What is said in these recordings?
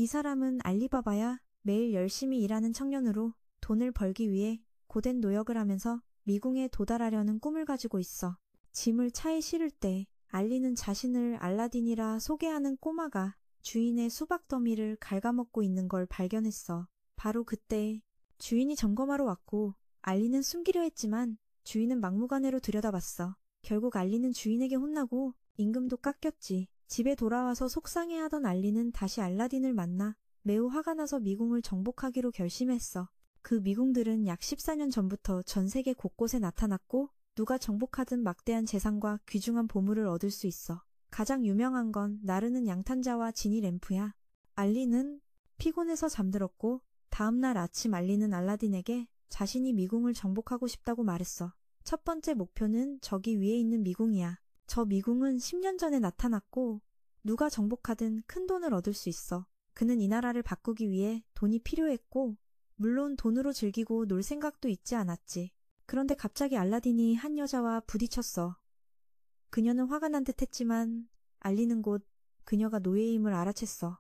이 사람은 알리바바야. 매일 열심히 일하는 청년으로 돈을 벌기 위해 고된 노력을 하면서 미궁에 도달하려는 꿈을 가지고 있어. 짐을 차에 실을 때 알리는 자신을 알라딘이라 소개하는 꼬마가 주인의 수박 더미를 갉아먹고 있는 걸 발견했어. 바로 그때 주인이 점검하러 왔고 알리는 숨기려 했지만 주인은 막무가내로 들여다봤어. 결국 알리는 주인에게 혼나고 임금도 깎였지. 집에 돌아와서 속상해하던 알리는 다시 알라딘을 만나 매우 화가 나서 미궁을 정복하기로 결심했어. 그 미궁들은 약 14년 전부터 전 세계 곳곳에 나타났고 누가 정복하든 막대한 재산과 귀중한 보물을 얻을 수 있어. 가장 유명한 건 나르는 양탄자와 지니 램프야. 알리는 피곤해서 잠들었고 다음날 아침 알리는 알라딘에게 자신이 미궁을 정복하고 싶다고 말했어. 첫 번째 목표는 저기 위에 있는 미궁이야. 저 미궁은 10년 전에 나타났고 누가 정복하든 큰 돈을 얻을 수 있어. 그는 이 나라를 바꾸기 위해 돈이 필요했고 물론 돈으로 즐기고 놀 생각도 있지 않았지. 그런데 갑자기 알라딘이 한 여자와 부딪혔어. 그녀는 화가 난 듯 했지만 알리는 곧 그녀가 노예임을 알아챘어.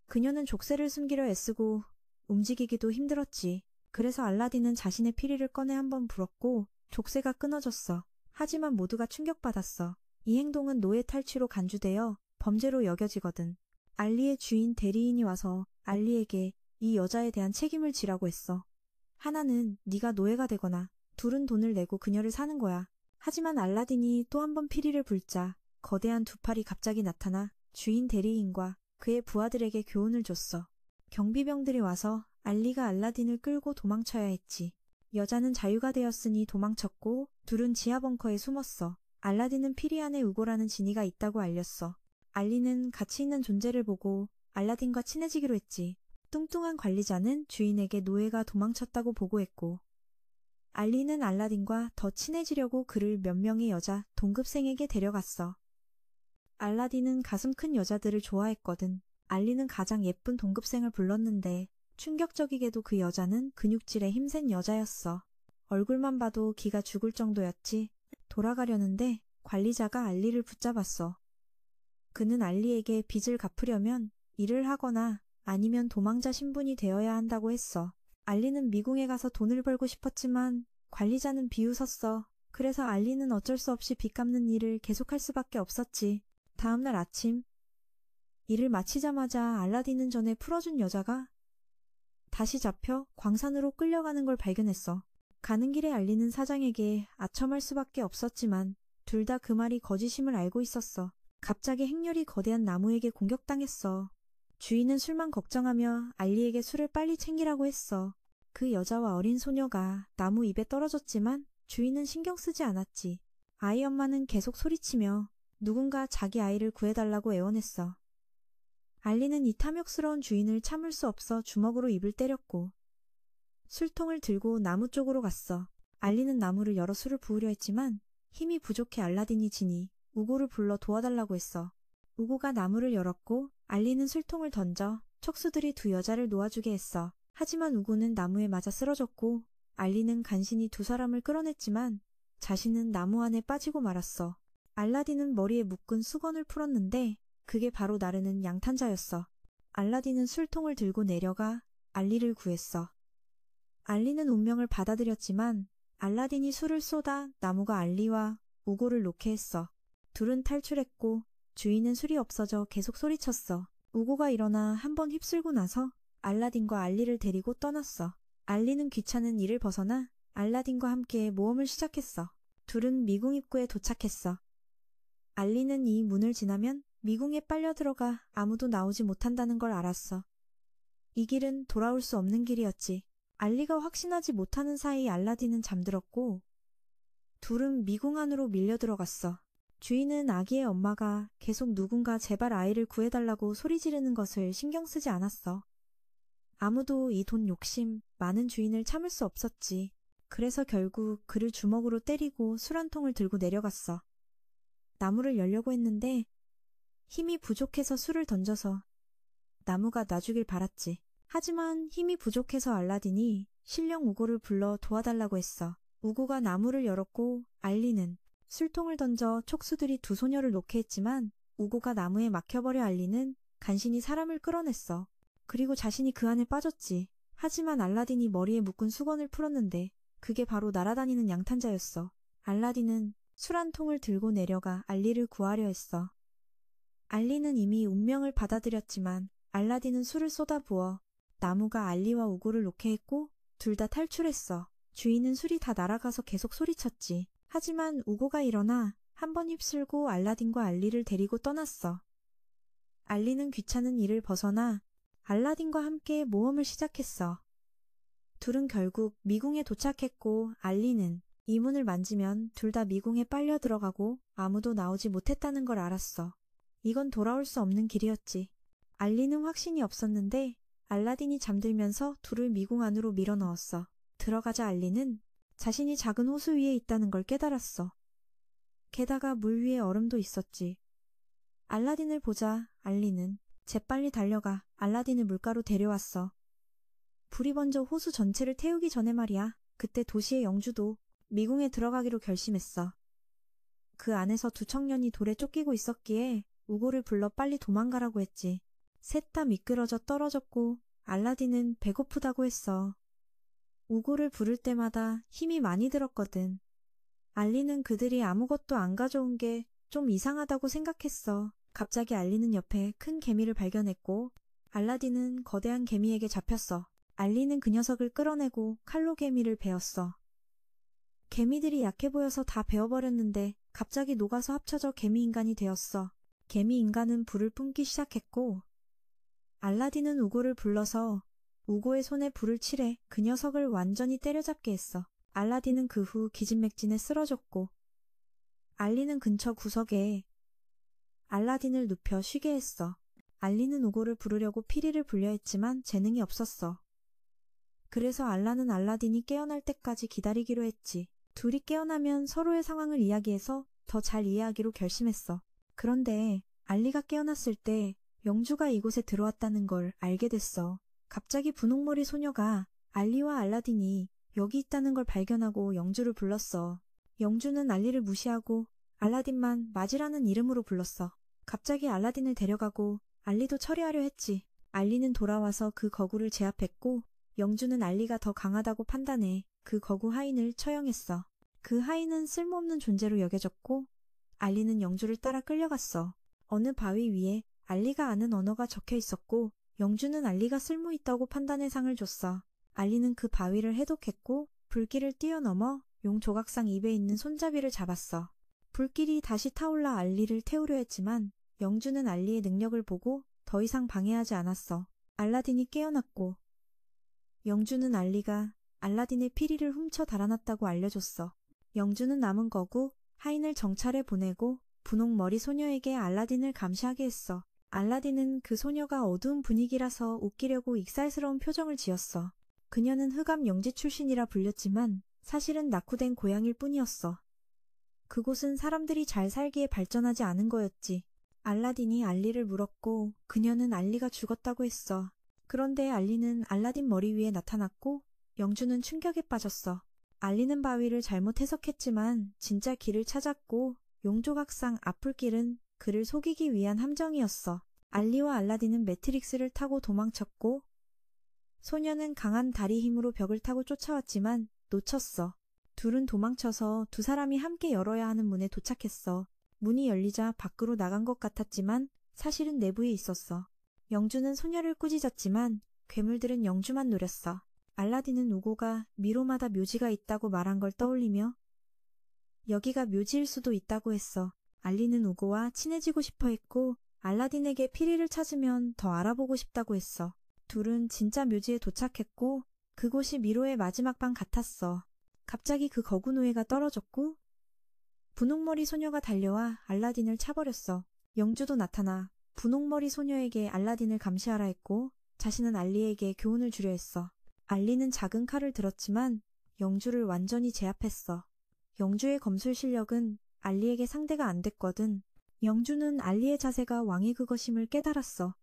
그녀는 족쇄를 숨기려 애쓰고 움직이기도 힘들었지. 그래서 알라딘은 자신의 피리를 꺼내 한번 불었고 족쇄가 끊어졌어. 하지만 모두가 충격받았어. 이 행동은 노예 탈취로 간주되어 범죄로 여겨지거든. 알리의 주인 대리인이 와서 알리에게 이 여자에 대한 책임을 지라고 했어. 하나는 네가 노예가 되거나 둘은 돈을 내고 그녀를 사는 거야. 하지만 알라딘이 또 한 번 피리를 불자 거대한 두 팔이 갑자기 나타나 주인 대리인과 그의 부하들에게 교훈을 줬어. 경비병들이 와서 알리가 알라딘을 끌고 도망쳐야 했지. 여자는 자유가 되었으니 도망쳤고 둘은 지하 벙커에 숨었어. 알라딘은 피리 안에 우고라는 지니가 있다고 알렸어. 알리는 가치 있는 존재를 보고 알라딘과 친해지기로 했지. 뚱뚱한 관리자는 주인에게 노예가 도망쳤다고 보고했고 알리는 알라딘과 더 친해지려고 그를 몇 명의 여자 동급생에게 데려갔어. 알라딘은 가슴 큰 여자들을 좋아했거든. 알리는 가장 예쁜 동급생을 불렀는데 충격적이게도 그 여자는 근육질의 힘센 여자였어. 얼굴만 봐도 기가 죽을 정도였지. 돌아가려는데 관리자가 알리를 붙잡았어. 그는 알리에게 빚을 갚으려면 일을 하거나 아니면 도망자 신분이 되어야 한다고 했어. 알리는 미궁에 가서 돈을 벌고 싶었지만 관리자는 비웃었어. 그래서 알리는 어쩔 수 없이 빚 갚는 일을 계속할 수밖에 없었지. 다음날 아침 일을 마치자마자 알라딘은 전에 풀어준 여자가 다시 잡혀 광산으로 끌려가는 걸 발견했어. 가는 길에 알리는 사장에게 아첨할 수밖에 없었지만 둘 다 그 말이 거짓임을 알고 있었어. 갑자기 행렬이 거대한 나무에게 공격당했어. 주인은 술만 걱정하며 알리에게 술을 빨리 챙기라고 했어. 그 여자와 어린 소녀가 나무 잎에 떨어졌지만 주인은 신경 쓰지 않았지. 아이 엄마는 계속 소리치며 누군가 자기 아이를 구해달라고 애원했어. 알리는 이 탐욕스러운 주인을 참을 수 없어 주먹으로 입을 때렸고 술통을 들고 나무 쪽으로 갔어. 알리는 나무를 열어 술을 부으려 했지만 힘이 부족해 알라딘이 지니 우고를 불러 도와달라고 했어. 우고가 나무를 열었고 알리는 술통을 던져 촉수들이 두 여자를 놓아주게 했어. 하지만 우고는 나무에 맞아 쓰러졌고 알리는 간신히 두 사람을 끌어냈지만 자신은 나무 안에 빠지고 말았어. 알라딘은 머리에 묶은 수건을 풀었는데 그게 바로 나르는 양탄자였어. 알라딘은 술통을 들고 내려가 알리를 구했어. 알리는 운명을 받아들였지만 알라딘이 술을 쏟아 나무가 알리와 우고를 놓게 했어. 둘은 탈출했고 주인은 술이 없어져 계속 소리쳤어. 우고가 일어나 한번 휩쓸고 나서 알라딘과 알리를 데리고 떠났어. 알리는 귀찮은 일을 벗어나 알라딘과 함께 모험을 시작했어. 둘은 미궁 입구에 도착했어. 알리는 이 문을 지나면 미궁에 빨려 들어가 아무도 나오지 못한다는 걸 알았어. 이 길은 돌아올 수 없는 길이었지. 알리가 확신하지 못하는 사이 알라딘은 잠들었고 둘은 미궁 안으로 밀려 들어갔어. 주인은 아기의 엄마가 계속 누군가 제발 아이를 구해달라고 소리 지르는 것을 신경 쓰지 않았어. 아무도 이 돈 욕심 많은 주인을 참을 수 없었지. 그래서 결국 그를 주먹으로 때리고 술 한 통을 들고 내려갔어. 나무를 열려고 했는데 힘이 부족해서 술을 던져서 나무가 놔주길 바랐지. 하지만 힘이 부족해서 알라딘이 신령 우고를 불러 도와달라고 했어. 우고가 나무를 열었고 알리는 술통을 던져 촉수들이 두 소녀를 놓게 했지만 우고가 나무에 막혀버려 알리는 간신히 사람을 끌어냈어. 그리고 자신이 그 안에 빠졌지. 하지만 알라딘이 머리에 묶은 수건을 풀었는데 그게 바로 날아다니는 양탄자였어. 알라딘은 술 한 통을 들고 내려가 알리를 구하려 했어. 알리는 이미 운명을 받아들였지만 알라딘은 술을 쏟아부어 나무가 알리와 우고를 놓게 했고 둘 다 탈출했어. 주인은 술이 다 날아가서 계속 소리쳤지. 하지만 우고가 일어나 한 번 휩쓸고 알라딘과 알리를 데리고 떠났어. 알리는 귀찮은 일을 벗어나 알라딘과 함께 모험을 시작했어. 둘은 결국 미궁에 도착했고 알리는 이 문을 만지면 둘 다 미궁에 빨려 들어가고 아무도 나오지 못했다는 걸 알았어. 이건 돌아올 수 없는 길이었지. 알리는 확신이 없었는데 알라딘이 잠들면서 둘을 미궁 안으로 밀어넣었어. 들어가자 알리는 자신이 작은 호수 위에 있다는 걸 깨달았어. 게다가 물 위에 얼음도 있었지. 알라딘을 보자 알리는 재빨리 달려가 알라딘을 물가로 데려왔어. 불이 번져 호수 전체를 태우기 전에 말이야. 그때 도시의 영주도 미궁에 들어가기로 결심했어. 그 안에서 두 청년이 돌에 쫓기고 있었기에 우고를 불러 빨리 도망가라고 했지. 셋 다 미끄러져 떨어졌고 알라딘은 배고프다고 했어. 우고를 부를 때마다 힘이 많이 들었거든. 알리는 그들이 아무것도 안 가져온 게 좀 이상하다고 생각했어. 갑자기 알리는 옆에 큰 개미를 발견했고 알라딘은 거대한 개미에게 잡혔어. 알리는 그 녀석을 끌어내고 칼로 개미를 베었어. 개미들이 약해 보여서 다 베어버렸는데 갑자기 녹아서 합쳐져 개미인간이 되었어. 개미인간은 불을 뿜기 시작했고 알라딘은 우고를 불러서 우고의 손에 불을 칠해 그 녀석을 완전히 때려잡게 했어. 알라딘은 그 후 기진맥진에 쓰러졌고 알리는 근처 구석에 알라딘을 눕혀 쉬게 했어. 알리는 우고를 부르려고 피리를 불려 했지만 재능이 없었어. 그래서 알라는 알라딘이 깨어날 때까지 기다리기로 했지. 둘이 깨어나면 서로의 상황을 이야기해서 더 잘 이해하기로 결심했어. 그런데 알리가 깨어났을 때 영주가 이곳에 들어왔다는 걸 알게 됐어. 갑자기 분홍머리 소녀가 알리와 알라딘이 여기 있다는 걸 발견하고 영주를 불렀어. 영주는 알리를 무시하고 알라딘만 마지라는 이름으로 불렀어. 갑자기 알라딘을 데려가고 알리도 처리하려 했지. 알리는 돌아와서 그 거구를 제압했고 영주는 알리가 더 강하다고 판단해 그 거구 하인을 처형했어. 그 하인은 쓸모없는 존재로 여겨졌고 알리는 영주를 따라 끌려갔어. 어느 바위 위에 알리가 아는 언어가 적혀 있었고 영주는 알리가 쓸모있다고 판단해 상을 줬어. 알리는 그 바위를 해독했고 불길을 뛰어넘어 용 조각상 입에 있는 손잡이를 잡았어. 불길이 다시 타올라 알리를 태우려 했지만 영주는 알리의 능력을 보고 더 이상 방해하지 않았어. 알라딘이 깨어났고 영주는 알리가 알라딘의 피리를 훔쳐 달아났다고 알려줬어. 영주는 남은 거구 하인을 정찰해 보내고 분홍머리 소녀에게 알라딘을 감시하게 했어. 알라딘은 그 소녀가 어두운 분위기라서 웃기려고 익살스러운 표정을 지었어. 그녀는 흑암 영지 출신이라 불렸지만 사실은 낙후된 고향일 뿐이었어. 그곳은 사람들이 잘 살기에 발전하지 않은 거였지. 알라딘이 알리를 물었고 그녀는 알리가 죽었다고 했어. 그런데 알리는 알라딘 머리 위에 나타났고 영주는 충격에 빠졌어. 알리는 바위를 잘못 해석했지만 진짜 길을 찾았고 용조각상 앞불길은 그를 속이기 위한 함정이었어. 알리와 알라딘은 매트릭스를 타고 도망쳤고 소녀는 강한 다리 힘으로 벽을 타고 쫓아왔지만 놓쳤어. 둘은 도망쳐서 두 사람이 함께 열어야 하는 문에 도착했어. 문이 열리자 밖으로 나간 것 같았지만 사실은 내부에 있었어. 영주는 소녀를 꾸짖었지만 괴물들은 영주만 노렸어. 알라딘은 우고가 미로마다 묘지가 있다고 말한 걸 떠올리며 여기가 묘지일 수도 있다고 했어. 알리는 우고와 친해지고 싶어 했고 알라딘에게 피리를 찾으면 더 알아보고 싶다고 했어. 둘은 진짜 묘지에 도착했고 그곳이 미로의 마지막 방 같았어. 갑자기 그 거구 노예가 떨어졌고 분홍머리 소녀가 달려와 알라딘을 차버렸어. 영주도 나타나 분홍머리 소녀에게 알라딘을 감시하라 했고 자신은 알리에게 교훈을 주려 했어. 알리는 작은 칼을 들었지만 영주를 완전히 제압했어. 영주의 검술 실력은 알리에게 상대가 안 됐거든. 영주는 알리의 자세가 왕의 그것임을 깨달았어.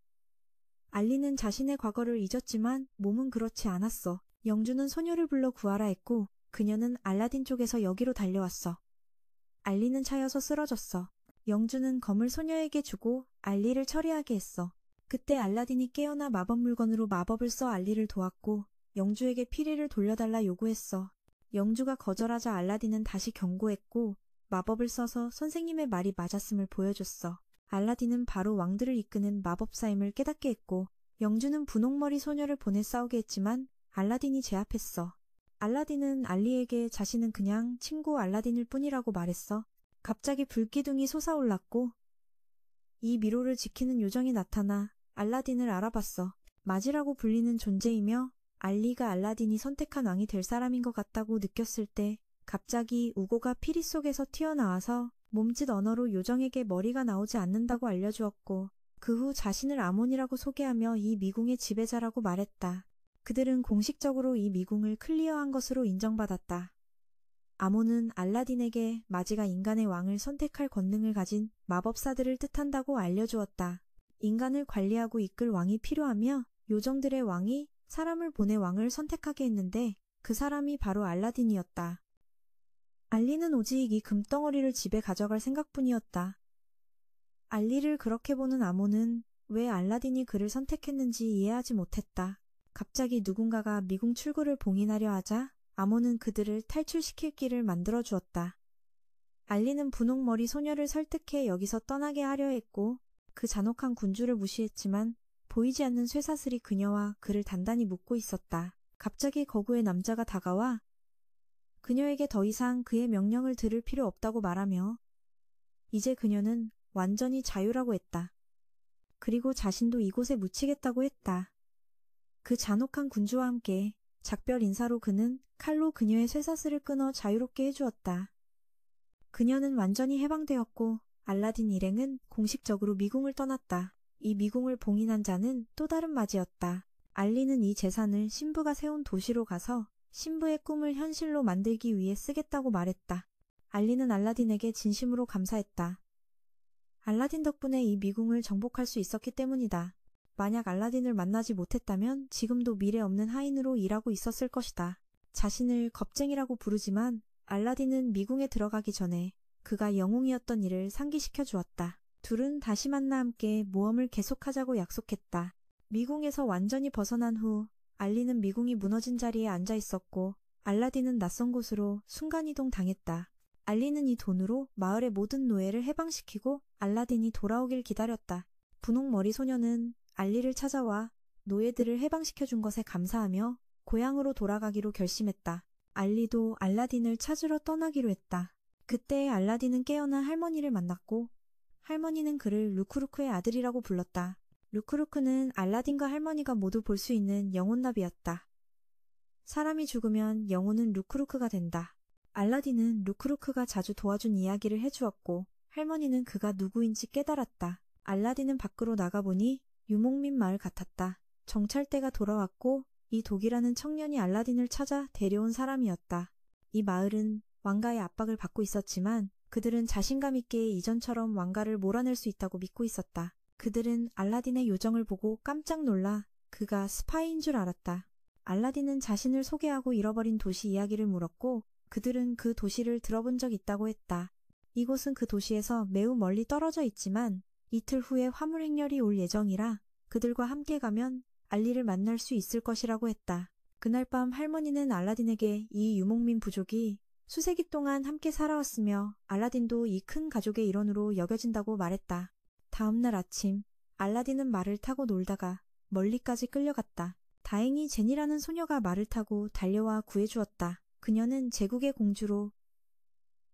알리는 자신의 과거를 잊었지만 몸은 그렇지 않았어. 영주는 소녀를 불러 구하라 했고 그녀는 알라딘 쪽에서 여기로 달려왔어. 알리는 차여서 쓰러졌어. 영주는 검을 소녀에게 주고 알리를 처리하게 했어. 그때 알라딘이 깨어나 마법 물건으로 마법을 써 알리를 도왔고 영주에게 피리를 돌려달라 요구했어. 영주가 거절하자 알라딘은 다시 경고했고 마법을 써서 선생님의 말이 맞았음을 보여줬어. 알라딘은 바로 왕들을 이끄는 마법사임을 깨닫게 했고 영주는 분홍머리 소녀를 보내 싸우게 했지만 알라딘이 제압했어. 알라딘은 알리에게 자신은 그냥 친구 알라딘일 뿐이라고 말했어. 갑자기 불기둥이 솟아올랐고 이 미로를 지키는 요정이 나타나 알라딘을 알아봤어. 맞이라고 불리는 존재이며 알리가 알라딘이 선택한 왕이 될 사람인 것 같다고 느꼈을 때 갑자기 우고가 피리 속에서 튀어나와서 몸짓 언어로 요정에게 머리가 나오지 않는다고 알려주었고 그 후 자신을 아몬이라고 소개하며 이 미궁의 지배자라고 말했다. 그들은 공식적으로 이 미궁을 클리어한 것으로 인정받았다. 아몬은 알라딘에게 마지가 인간의 왕을 선택할 권능을 가진 마법사들을 뜻한다고 알려주었다. 인간을 관리하고 이끌 왕이 필요하며 요정들의 왕이 사람을 보내 왕을 선택하게 했는데 그 사람이 바로 알라딘이었다. 알리는 오직 이 금덩어리를 집에 가져갈 생각뿐이었다. 알리를 그렇게 보는 아몬은 왜 알라딘이 그를 선택했는지 이해하지 못했다. 갑자기 누군가가 미궁 출구를 봉인하려 하자 아몬은 그들을 탈출시킬 길을 만들어 주었다. 알리는 분홍머리 소녀를 설득해 여기서 떠나게 하려 했고 그 잔혹한 군주를 무시했지만 보이지 않는 쇠사슬이 그녀와 그를 단단히 묶고 있었다. 갑자기 거구의 남자가 다가와 그녀에게 더 이상 그의 명령을 들을 필요 없다고 말하며 이제 그녀는 완전히 자유라고 했다. 그리고 자신도 이곳에 묻히겠다고 했다. 그 잔혹한 군주와 함께 작별 인사로 그는 칼로 그녀의 쇠사슬을 끊어 자유롭게 해주었다. 그녀는 완전히 해방되었고 알라딘 일행은 공식적으로 미궁을 떠났다. 이 미궁을 봉인한 자는 또 다른 맞이였다. 알리는 이 재산을 신부가 세운 도시로 가서 신부의 꿈을 현실로 만들기 위해 쓰겠다고 말했다. 알리는 알라딘에게 진심으로 감사했다. 알라딘 덕분에 이 미궁을 정복할 수 있었기 때문이다. 만약 알라딘을 만나지 못했다면 지금도 미래 없는 하인으로 일하고 있었을 것이다. 자신을 겁쟁이라고 부르지만 알라딘은 미궁에 들어가기 전에 그가 영웅이었던 일을 상기시켜 주었다. 둘은 다시 만나 함께 모험을 계속하자고 약속했다. 미궁에서 완전히 벗어난 후 알리는 미궁이 무너진 자리에 앉아 있었고 알라딘은 낯선 곳으로 순간이동 당했다. 알리는 이 돈으로 마을의 모든 노예를 해방시키고 알라딘이 돌아오길 기다렸다. 분홍머리 소녀는 알리를 찾아와 노예들을 해방시켜준 것에 감사하며 고향으로 돌아가기로 결심했다. 알리도 알라딘을 찾으러 떠나기로 했다. 그때 알라딘은 깨어나 할머니를 만났고 할머니는 그를 루크루크의 아들이라고 불렀다. 루크루크는 알라딘과 할머니가 모두 볼 수 있는 영혼나비였다. 사람이 죽으면 영혼은 루크루크가 된다. 알라딘은 루크루크가 자주 도와준 이야기를 해주었고 할머니는 그가 누구인지 깨달았다. 알라딘은 밖으로 나가보니 유목민 마을 같았다. 정찰대가 돌아왔고 이 독이라는 청년이 알라딘을 찾아 데려온 사람이었다. 이 마을은 왕가의 압박을 받고 있었지만 그들은 자신감 있게 이전처럼 왕가를 몰아낼 수 있다고 믿고 있었다. 그들은 알라딘의 요정을 보고 깜짝 놀라 그가 스파이인 줄 알았다. 알라딘은 자신을 소개하고 잃어버린 도시 이야기를 물었고 그들은 그 도시를 들어본 적 있다고 했다. 이곳은 그 도시에서 매우 멀리 떨어져 있지만 이틀 후에 화물 행렬이 올 예정이라 그들과 함께 가면 알리를 만날 수 있을 것이라고 했다. 그날 밤 할머니는 알라딘에게 이 유목민 부족이 수세기 동안 함께 살아왔으며 알라딘도 이 큰 가족의 일원으로 여겨진다고 말했다. 다음 날 아침 알라딘은 말을 타고 놀다가 멀리까지 끌려갔다. 다행히 제니라는 소녀가 말을 타고 달려와 구해주었다. 그녀는 제국의 공주로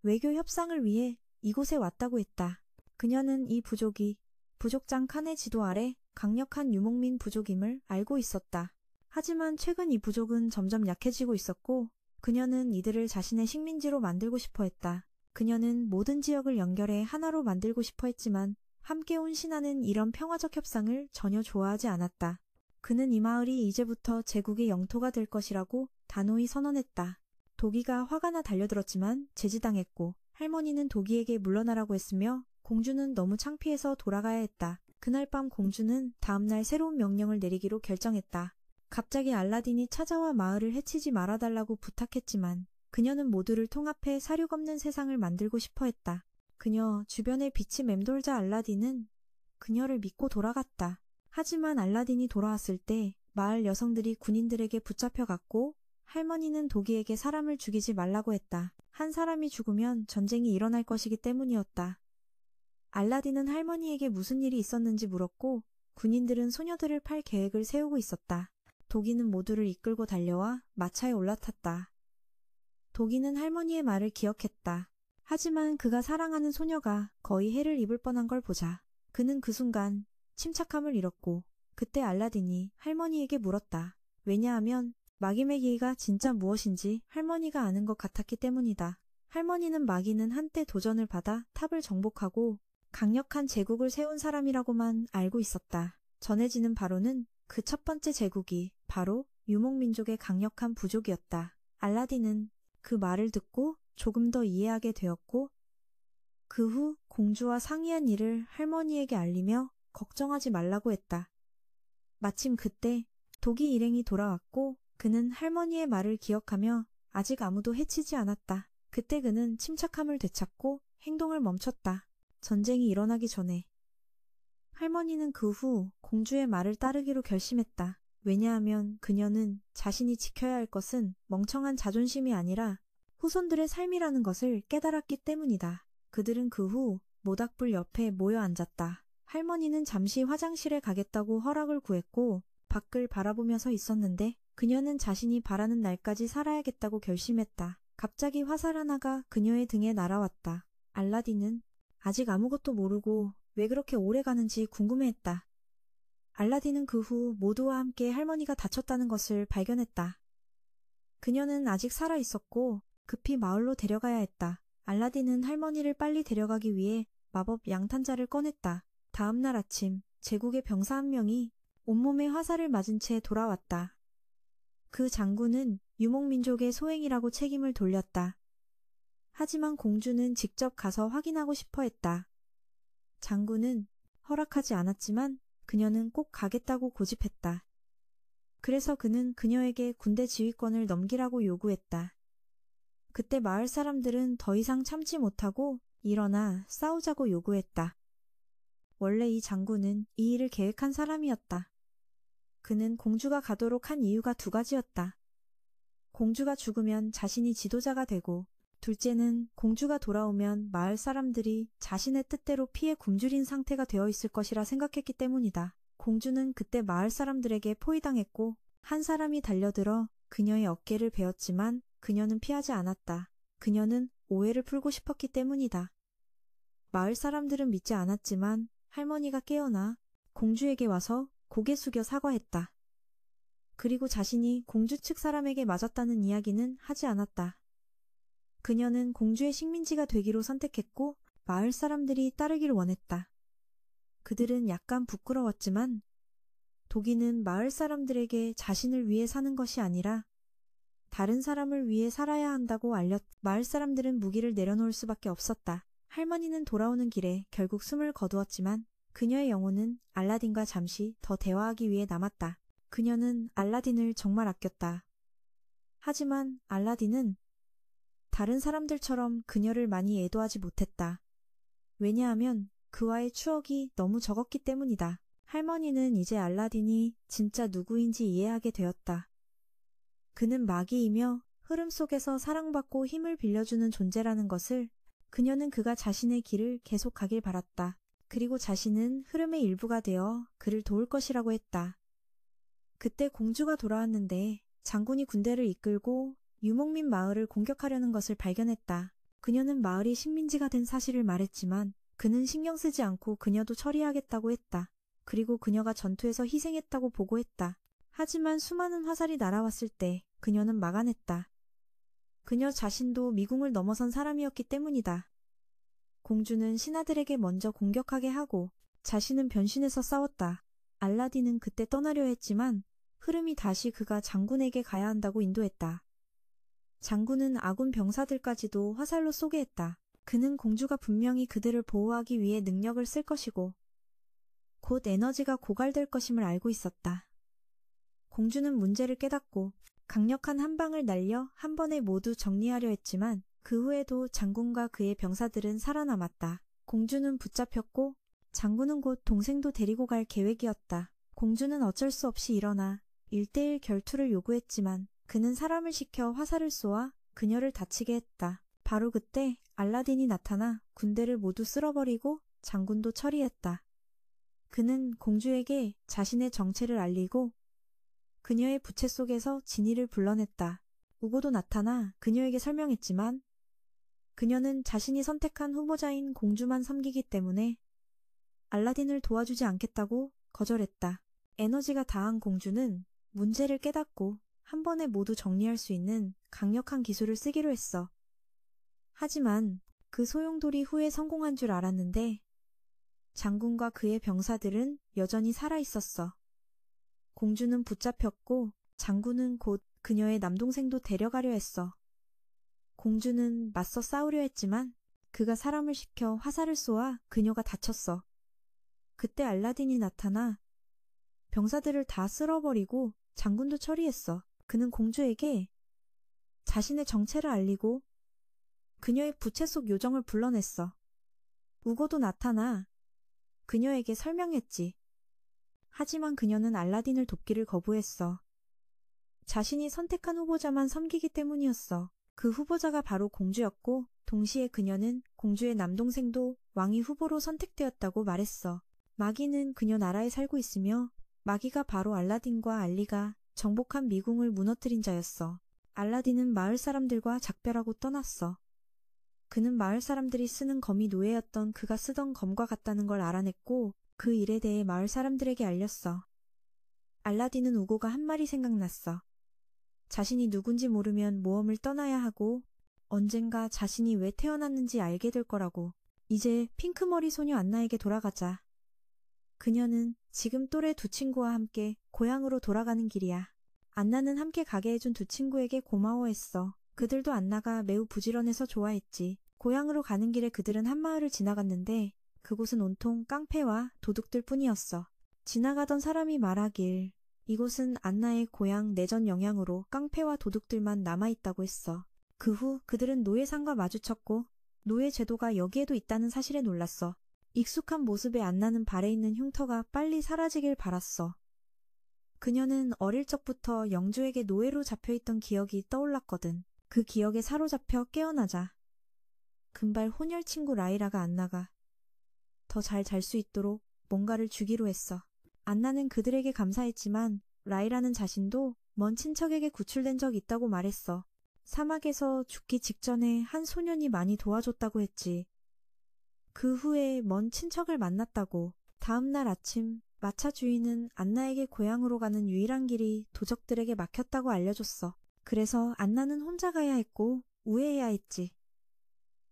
외교 협상을 위해 이곳에 왔다고 했다. 그녀는 이 부족이 부족장 칸의 지도 아래 강력한 유목민 부족임을 알고 있었다. 하지만 최근 이 부족은 점점 약해지고 있었고 그녀는 이들을 자신의 식민지로 만들고 싶어 했다. 그녀는 모든 지역을 연결해 하나로 만들고 싶어 했지만 함께 온 신하는 이런 평화적 협상을 전혀 좋아하지 않았다. 그는 이 마을이 이제부터 제국의 영토가 될 것이라고 단호히 선언했다. 도기가 화가 나 달려들었지만 제지당했고 할머니는 도기에게 물러나라고 했으며 공주는 너무 창피해서 돌아가야 했다. 그날 밤 공주는 다음날 새로운 명령을 내리기로 결정했다. 갑자기 알라딘이 찾아와 마을을 해치지 말아달라고 부탁했지만 그녀는 모두를 통합해 사륙 없는 세상을 만들고 싶어 했다. 그녀 주변에 빛이 맴돌자 알라딘은 그녀를 믿고 돌아갔다. 하지만 알라딘이 돌아왔을 때 마을 여성들이 군인들에게 붙잡혀갔고 할머니는 도기에게 사람을 죽이지 말라고 했다. 한 사람이 죽으면 전쟁이 일어날 것이기 때문이었다. 알라딘은 할머니에게 무슨 일이 있었는지 물었고 군인들은 소녀들을 팔 계획을 세우고 있었다. 도기는 모두를 이끌고 달려와 마차에 올라탔다. 도기는 할머니의 말을 기억했다. 하지만 그가 사랑하는 소녀가 거의 해를 입을 뻔한 걸 보자 그는 그 순간 침착함을 잃었고 그때 알라딘이 할머니에게 물었다. 왜냐하면 마귀매기가 진짜 무엇인지 할머니가 아는 것 같았기 때문이다. 할머니는 마귀는 한때 도전을 받아 탑을 정복하고 강력한 제국을 세운 사람이라고만 알고 있었다. 전해지는 바로는 그 첫 번째 제국이 바로 유목민족의 강력한 부족이었다. 알라딘은 그 말을 듣고 조금 더 이해하게 되었고 그 후 공주와 상의한 일을 할머니에게 알리며 걱정하지 말라고 했다. 마침 그때 도기 일행이 돌아왔고 그는 할머니의 말을 기억하며 아직 아무도 해치지 않았다. 그때 그는 침착함을 되찾고 행동을 멈췄다. 전쟁이 일어나기 전에. 할머니는 그 후 공주의 말을 따르기로 결심했다. 왜냐하면 그녀는 자신이 지켜야 할 것은 멍청한 자존심이 아니라 후손들의 삶이라는 것을 깨달았기 때문이다. 그들은 그 후 모닥불 옆에 모여 앉았다. 할머니는 잠시 화장실에 가겠다고 허락을 구했고 밖을 바라보며 서 있었는데 그녀는 자신이 바라는 날까지 살아야겠다고 결심했다. 갑자기 화살 하나가 그녀의 등에 날아왔다. 알라딘은 아직 아무것도 모르고 왜 그렇게 오래 가는지 궁금해했다. 알라딘은 그 후 모두와 함께 할머니가 다쳤다는 것을 발견했다. 그녀는 아직 살아 있었고 급히 마을로 데려가야 했다. 알라딘은 할머니를 빨리 데려가기 위해 마법 양탄자를 꺼냈다. 다음 날 아침 제국의 병사 한 명이 온몸에 화살을 맞은 채 돌아왔다. 그 장군은 유목민족의 소행이라고 책임을 돌렸다. 하지만 공주는 직접 가서 확인하고 싶어 했다. 장군은 허락하지 않았지만 그녀는 꼭 가겠다고 고집했다. 그래서 그는 그녀에게 군대 지휘권을 넘기라고 요구했다. 그때 마을 사람들은 더 이상 참지 못하고 일어나 싸우자고 요구했다. 원래 이 장군은 이 일을 계획한 사람이었다. 그는 공주가 가도록 한 이유가 두 가지였다. 공주가 죽으면 자신이 지도자가 되고 둘째는 공주가 돌아오면 마을 사람들이 자신의 뜻대로 피해 굶주린 상태가 되어 있을 것이라 생각했기 때문이다. 공주는 그때 마을 사람들에게 포위당했고 한 사람이 달려들어 그녀의 어깨를 베었지만 그녀는 피하지 않았다. 그녀는 오해를 풀고 싶었기 때문이다. 마을 사람들은 믿지 않았지만 할머니가 깨어나 공주에게 와서 고개 숙여 사과했다. 그리고 자신이 공주 측 사람에게 맞았다는 이야기는 하지 않았다. 그녀는 공주의 식민지가 되기로 선택했고 마을 사람들이 따르길 원했다. 그들은 약간 부끄러웠지만 도기는 마을 사람들에게 자신을 위해 사는 것이 아니라 다른 사람을 위해 살아야 한다고 마을 사람들은 무기를 내려놓을 수밖에 없었다. 할머니는 돌아오는 길에 결국 숨을 거두었지만 그녀의 영혼은 알라딘과 잠시 더 대화하기 위해 남았다. 그녀는 알라딘을 정말 아꼈다. 하지만 알라딘은 다른 사람들처럼 그녀를 많이 애도하지 못했다. 왜냐하면 그와의 추억이 너무 적었기 때문이다. 할머니는 이제 알라딘이 진짜 누구인지 이해하게 되었다. 그는 마귀이며 흐름 속에서 사랑받고 힘을 빌려주는 존재라는 것을 그녀는 그가 자신의 길을 계속 가길 바랐다. 그리고 자신은 흐름의 일부가 되어 그를 도울 것이라고 했다. 그때 공주가 돌아왔는데 장군이 군대를 이끌고 유목민 마을을 공격하려는 것을 발견했다. 그녀는 마을이 식민지가 된 사실을 말했지만 그는 신경 쓰지 않고 그녀도 처리하겠다고 했다. 그리고 그녀가 전투에서 희생했다고 보고했다. 하지만 수많은 화살이 날아왔을 때 그녀는 막아냈다. 그녀 자신도 미궁을 넘어선 사람이었기 때문이다. 공주는 신하들에게 먼저 공격하게 하고 자신은 변신해서 싸웠다. 알라딘은 그때 떠나려 했지만 흐름이 다시 그가 장군에게 가야 한다고 인도했다. 장군은 아군 병사들까지도 화살로 쏘게 했다. 그는 공주가 분명히 그들을 보호하기 위해 능력을 쓸 것이고 곧 에너지가 고갈될 것임을 알고 있었다. 공주는 문제를 깨닫고 강력한 한 방을 날려 한 번에 모두 정리하려 했지만 그 후에도 장군과 그의 병사들은 살아남았다. 공주는 붙잡혔고 장군은 곧 동생도 데리고 갈 계획이었다. 공주는 어쩔 수 없이 일어나 1대1 결투를 요구했지만 그는 사람을 시켜 화살을 쏘아 그녀를 다치게 했다. 바로 그때 알라딘이 나타나 군대를 모두 쓸어버리고 장군도 처리했다. 그는 공주에게 자신의 정체를 알리고 그녀의 부채 속에서 지니를 불러냈다. 우고도 나타나 그녀에게 설명했지만 그녀는 자신이 선택한 후보자인 공주만 섬기기 때문에 알라딘을 도와주지 않겠다고 거절했다. 에너지가 다한 공주는 문제를 깨닫고 한 번에 모두 정리할 수 있는 강력한 기술을 쓰기로 했어. 하지만 그 소용돌이 후에 성공한 줄 알았는데 장군과 그의 병사들은 여전히 살아있었어. 공주는 붙잡혔고 장군은 곧 그녀의 남동생도 데려가려 했어. 공주는 맞서 싸우려 했지만 그가 사람을 시켜 화살을 쏘아 그녀가 다쳤어. 그때 알라딘이 나타나 병사들을 다 쓸어버리고 장군도 처리했어. 그는 공주에게 자신의 정체를 알리고 그녀의 부채 속 요정을 불러냈어. 우고도 나타나 그녀에게 설명했지. 하지만 그녀는 알라딘을 돕기를 거부했어. 자신이 선택한 후보자만 섬기기 때문이었어. 그 후보자가 바로 공주였고 동시에 그녀는 공주의 남동생도 왕위 후보로 선택되었다고 말했어. 마귀는 그녀 나라에 살고 있으며 마귀가 바로 알라딘과 알리가 정복한 미궁을 무너뜨린 자였어. 알라딘은 마을 사람들과 작별하고 떠났어. 그는 마을 사람들이 쓰는 검이 노예였던 그가 쓰던 검과 같다는 걸 알아냈고 그 일에 대해 마을 사람들에게 알렸어. 알라딘은 우고가 한 말이 생각났어. 자신이 누군지 모르면 모험을 떠나야 하고 언젠가 자신이 왜 태어났는지 알게 될 거라고. 이제 핑크머리 소녀 안나에게 돌아가자. 그녀는 지금 또래 두 친구와 함께 고향으로 돌아가는 길이야. 안나는 함께 가게 해준 두 친구에게 고마워했어. 그들도 안나가 매우 부지런해서 좋아했지. 고향으로 가는 길에 그들은 한 마을을 지나갔는데 그곳은 온통 깡패와 도둑들 뿐이었어. 지나가던 사람이 말하길 이곳은 안나의 고향 내전 영향으로 깡패와 도둑들만 남아있다고 했어. 그 후 그들은 노예상과 마주쳤고 노예 제도가 여기에도 있다는 사실에 놀랐어. 익숙한 모습의 안나는 발에 있는 흉터가 빨리 사라지길 바랐어. 그녀는 어릴 적부터 영주에게 노예로 잡혀있던 기억이 떠올랐거든. 그 기억에 사로잡혀 깨어나자 금발 혼혈 친구 라이라가 안나가 더 잘 잘 수 있도록 뭔가를 주기로 했어. 안나는 그들에게 감사했지만 라이라는 자신도 먼 친척에게 구출된 적 있다고 말했어. 사막에서 죽기 직전에 한 소년이 많이 도와줬다고 했지. 그 후에 먼 친척을 만났다고. 다음 날 아침 마차 주인은 안나에게 고향으로 가는 유일한 길이 도적들에게 막혔다고 알려줬어. 그래서 안나는 혼자 가야 했고 우회해야 했지.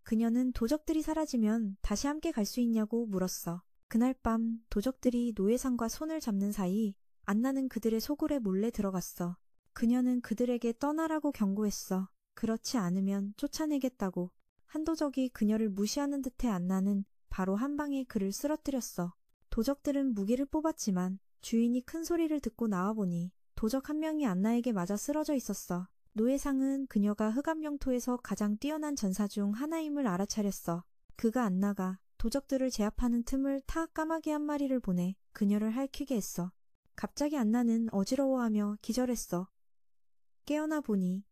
그녀는 도적들이 사라지면 다시 함께 갈 수 있냐고 물었어. 그날 밤 도적들이 노예상과 손을 잡는 사이 안나는 그들의 소굴에 몰래 들어갔어. 그녀는 그들에게 떠나라고 경고했어. 그렇지 않으면 쫓아내겠다고. 한 도적이 그녀를 무시하는 듯해 안나는 바로 한 방에 그를 쓰러뜨렸어. 도적들은 무기를 뽑았지만 주인이 큰 소리를 듣고 나와보니 도적 한 명이 안나에게 맞아 쓰러져 있었어. 노예상은 그녀가 흑암영토에서 가장 뛰어난 전사 중 하나임을 알아차렸어. 그가 안나가 도적들을 제압하는 틈을 타 까마귀 한 마리를 보내 그녀를 핥히게 했어. 갑자기 안나는 어지러워하며 기절했어. 깨어나 보니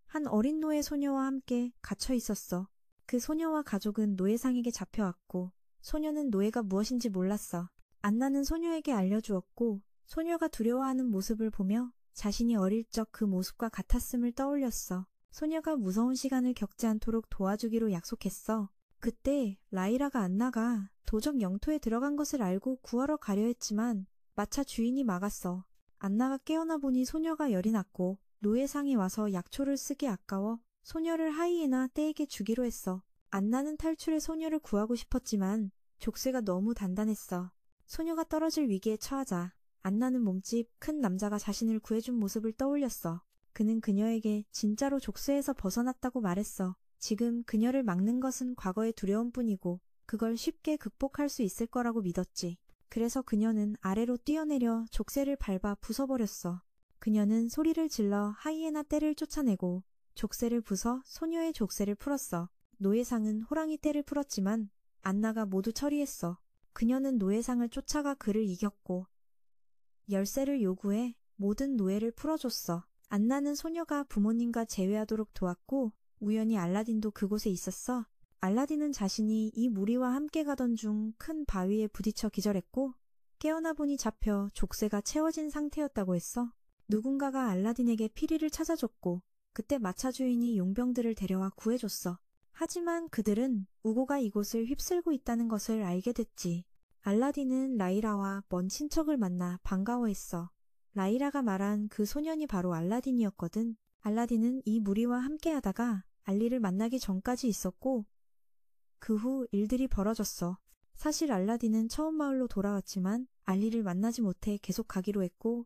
한 어린 노예 소녀와 함께 갇혀 있었어. 그 소녀와 가족은 노예상에게 잡혀왔고 소녀는 노예가 무엇인지 몰랐어. 안나는 소녀에게 알려주었고 소녀가 두려워하는 모습을 보며 자신이 어릴 적 그 모습과 같았음을 떠올렸어. 소녀가 무서운 시간을 겪지 않도록 도와주기로 약속했어. 그때 라이라가 안나가 도적 영토에 들어간 것을 알고 구하러 가려 했지만 마차 주인이 막았어. 안나가 깨어나 보니 소녀가 열이 났고 노예상이 와서 약초를 쓰기 아까워 소녀를 하이에나 떼에게 주기로 했어. 안나는 탈출해 소녀를 구하고 싶었지만 족쇄가 너무 단단했어. 소녀가 떨어질 위기에 처하자 안나는 몸집 큰 남자가 자신을 구해준 모습을 떠올렸어. 그는 그녀에게 진짜로 족쇄에서 벗어났다고 말했어. 지금 그녀를 막는 것은 과거의 두려움뿐이고 그걸 쉽게 극복할 수 있을 거라고 믿었지. 그래서 그녀는 아래로 뛰어내려 족쇄를 밟아 부숴버렸어. 그녀는 소리를 질러 하이에나 떼를 쫓아내고 족쇄를 부숴 소녀의 족쇄를 풀었어. 노예상은 호랑이 떼를 풀었지만 안나가 모두 처리했어. 그녀는 노예상을 쫓아가 그를 이겼고 열쇠를 요구해 모든 노예를 풀어줬어. 안나는 소녀가 부모님과 재회하도록 도왔고 우연히 알라딘도 그곳에 있었어. 알라딘은 자신이 이 무리와 함께 가던 중 큰 바위에 부딪혀 기절했고 깨어나 보니 잡혀 족쇄가 채워진 상태였다고 했어. 누군가가 알라딘에게 피리를 찾아줬고 그때 마차 주인이 용병들을 데려와 구해줬어. 하지만 그들은 우고가 이곳을 휩쓸고 있다는 것을 알게 됐지. 알라딘은 라이라와 먼 친척을 만나 반가워했어. 라이라가 말한 그 소년이 바로 알라딘이었거든. 알라딘은 이 무리와 함께하다가 알리를 만나기 전까지 있었고 그 후 일들이 벌어졌어. 사실 알라딘은 처음 마을로 돌아왔지만 알리를 만나지 못해 계속 가기로 했고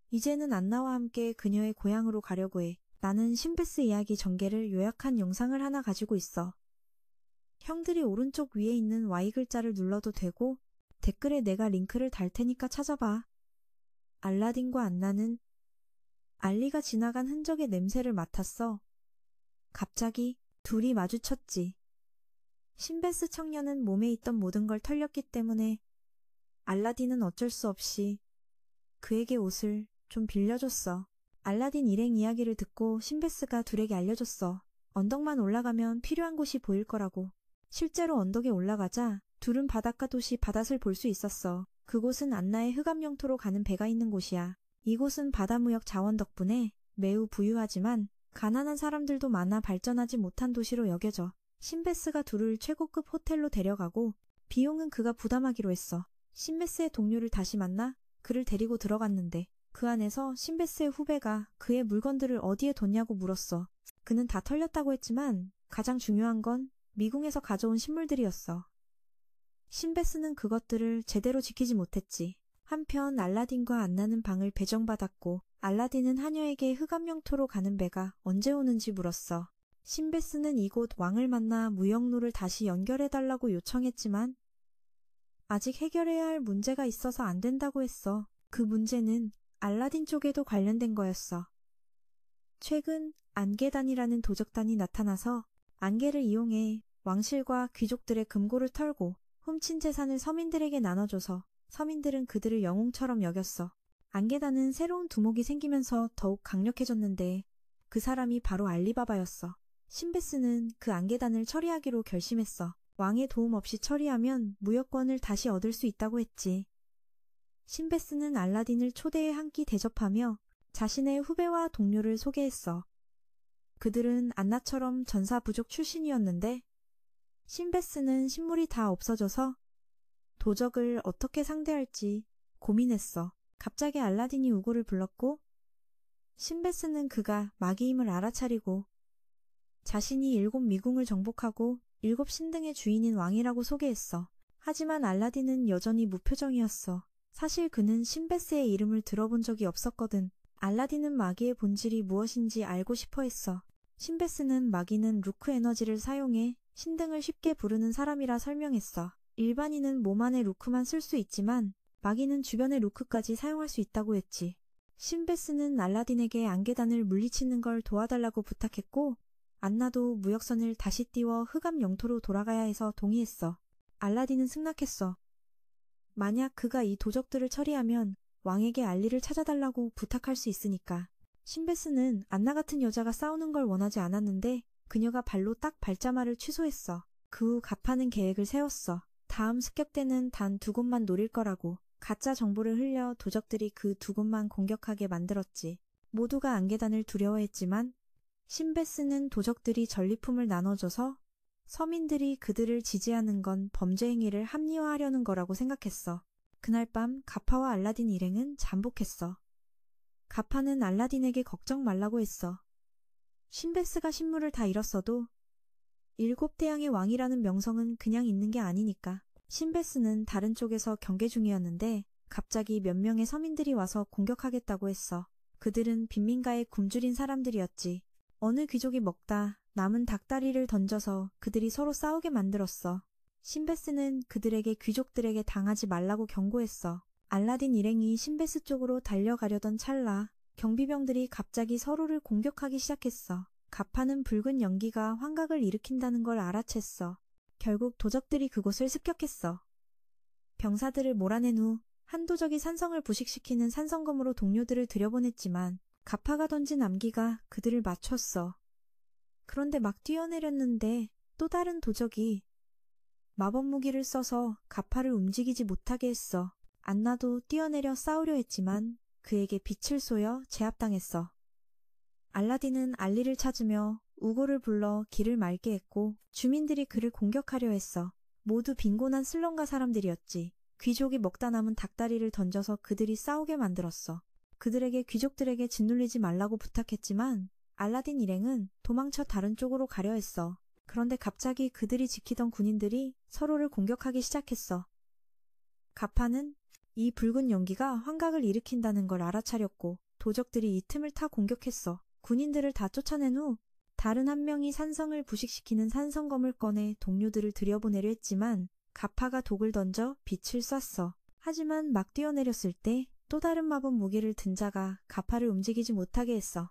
이제는 안나와 함께 그녀의 고향으로 가려고 해. 나는 신베스 이야기 전개를 요약한 영상을 하나 가지고 있어. 형들이 오른쪽 위에 있는 Y 글자를 눌러도 되고 댓글에 내가 링크를 달 테니까 찾아봐. 알라딘과 안나는 알리가 지나간 흔적의 냄새를 맡았어. 갑자기 둘이 마주쳤지. 신베스 청년은 몸에 있던 모든 걸 털렸기 때문에 알라딘은 어쩔 수 없이 그에게 옷을 좀 빌려줬어. 알라딘 일행 이야기를 듣고 신베스가 둘에게 알려줬어. 언덕만 올라가면 필요한 곳이 보일 거라고. 실제로 언덕에 올라가자 둘은 바닷가 도시 바닷을 볼 수 있었어. 그곳은 안나의 흑암 영토로 가는 배가 있는 곳이야. 이곳은 바다무역 자원 덕분에 매우 부유하지만 가난한 사람들도 많아 발전하지 못한 도시로 여겨져. 신베스가 둘을 최고급 호텔로 데려가고 비용은 그가 부담하기로 했어. 신베스의 동료를 다시 만나 그를 데리고 들어갔는데 그 안에서 신베스의 후배가 그의 물건들을 어디에 뒀냐고 물었어. 그는 다 털렸다고 했지만 가장 중요한 건 미궁에서 가져온 신물들이었어. 신베스는 그것들을 제대로 지키지 못했지. 한편 알라딘과 안나는 방을 배정받았고 알라딘은 하녀에게 흑암 영토로 가는 배가 언제 오는지 물었어. 신베스는 이곳 왕을 만나 무역로를 다시 연결해달라고 요청했지만 아직 해결해야 할 문제가 있어서 안 된다고 했어. 그 문제는 알라딘 쪽에도 관련된 거였어. 최근 안개단이라는 도적단이 나타나서 안개를 이용해 왕실과 귀족들의 금고를 털고 훔친 재산을 서민들에게 나눠줘서 서민들은 그들을 영웅처럼 여겼어. 안개단은 새로운 두목이 생기면서 더욱 강력해졌는데 그 사람이 바로 알리바바였어. 신베스는 그 안개단을 처리하기로 결심했어. 왕의 도움 없이 처리하면 무역권을 다시 얻을 수 있다고 했지. 신베스는 알라딘을 초대해 한 끼 대접하며 자신의 후배와 동료를 소개했어. 그들은 안나처럼 전사 부족 출신이었는데 신베스는 신물이 다 없어져서 도적을 어떻게 상대할지 고민했어. 갑자기 알라딘이 우고를 불렀고 신베스는 그가 마귀임을 알아차리고 자신이 7 미궁을 정복하고 7 신등의 주인인 왕이라고 소개했어. 하지만 알라딘은 여전히 무표정이었어. 사실 그는 신베스의 이름을 들어본 적이 없었거든. 알라딘은 마귀의 본질이 무엇인지 알고 싶어 했어. 신베스는 마귀는 루크 에너지를 사용해 신등을 쉽게 부르는 사람이라 설명했어. 일반인은 몸 안에 루크만 쓸 수 있지만 마귀는 주변의 루크까지 사용할 수 있다고 했지. 신베스는 알라딘에게 안개단을 물리치는 걸 도와달라고 부탁했고 안나도 무역선을 다시 띄워 흑암 영토로 돌아가야 해서 동의했어. 알라딘은 승낙했어. 만약 그가 이 도적들을 처리하면 왕에게 알리를 찾아달라고 부탁할 수 있으니까. 신베스는 안나 같은 여자가 싸우는 걸 원하지 않았는데 그녀가 발로 딱 밟자마를 취소했어. 그 후 갚하는 계획을 세웠어. 다음 습격 때는 단 2곳만 노릴 거라고. 가짜 정보를 흘려 도적들이 그 2곳만 공격하게 만들었지. 모두가 안개단을 두려워했지만 신베스는 도적들이 전리품을 나눠줘서 서민들이 그들을 지지하는 건 범죄 행위를 합리화하려는 거라고 생각했어. 그날 밤 가파와 알라딘 일행은 잠복했어. 가파는 알라딘에게 걱정 말라고 했어. 신베스가 신물을 다 잃었어도 7 대양의 왕이라는 명성은 그냥 있는 게 아니니까. 신베스는 다른 쪽에서 경계 중이었는데 갑자기 몇 명의 서민들이 와서 공격하겠다고 했어. 그들은 빈민가에 굶주린 사람들이었지. 어느 귀족이 먹다 남은 닭다리를 던져서 그들이 서로 싸우게 만들었어. 신베스는 그들에게 귀족들에게 당하지 말라고 경고했어. 알라딘 일행이 신베스 쪽으로 달려가려던 찰나 경비병들이 갑자기 서로를 공격하기 시작했어. 가파는 붉은 연기가 환각을 일으킨다는 걸 알아챘어. 결국 도적들이 그곳을 습격했어. 병사들을 몰아낸 후 한도적이 산성을 부식시키는 산성검으로 동료들을 들여보냈지만 가파가 던진 암기가 그들을 맞췄어. 그런데 막 뛰어내렸는데 또 다른 도적이 마법 무기를 써서 가파를 움직이지 못하게 했어. 안나도 뛰어내려 싸우려 했지만 그에게 빛을 쏘여 제압당했어. 알라딘은 알리를 찾으며 우고를 불러 길을 맑게 했고 주민들이 그를 공격하려 했어. 모두 빈곤한 슬럼가 사람들이었지. 귀족이 먹다 남은 닭다리를 던져서 그들이 싸우게 만들었어. 그들에게 귀족들에게 짓눌리지 말라고 부탁했지만 알라딘 일행은 도망쳐 다른 쪽으로 가려 했어. 그런데 갑자기 그들이 지키던 군인들이 서로를 공격하기 시작했어. 가파는 이 붉은 연기가 환각을 일으킨다는 걸 알아차렸고 도적들이 이 틈을 타 공격했어. 군인들을 다 쫓아낸 후 다른 한 명이 산성을 부식시키는 산성검을 꺼내 동료들을 들여보내려 했지만 가파가 독을 던져 빛을 쐈어. 하지만 막 뛰어내렸을 때 또 다른 마법 무기를 든 자가 가파를 움직이지 못하게 했어.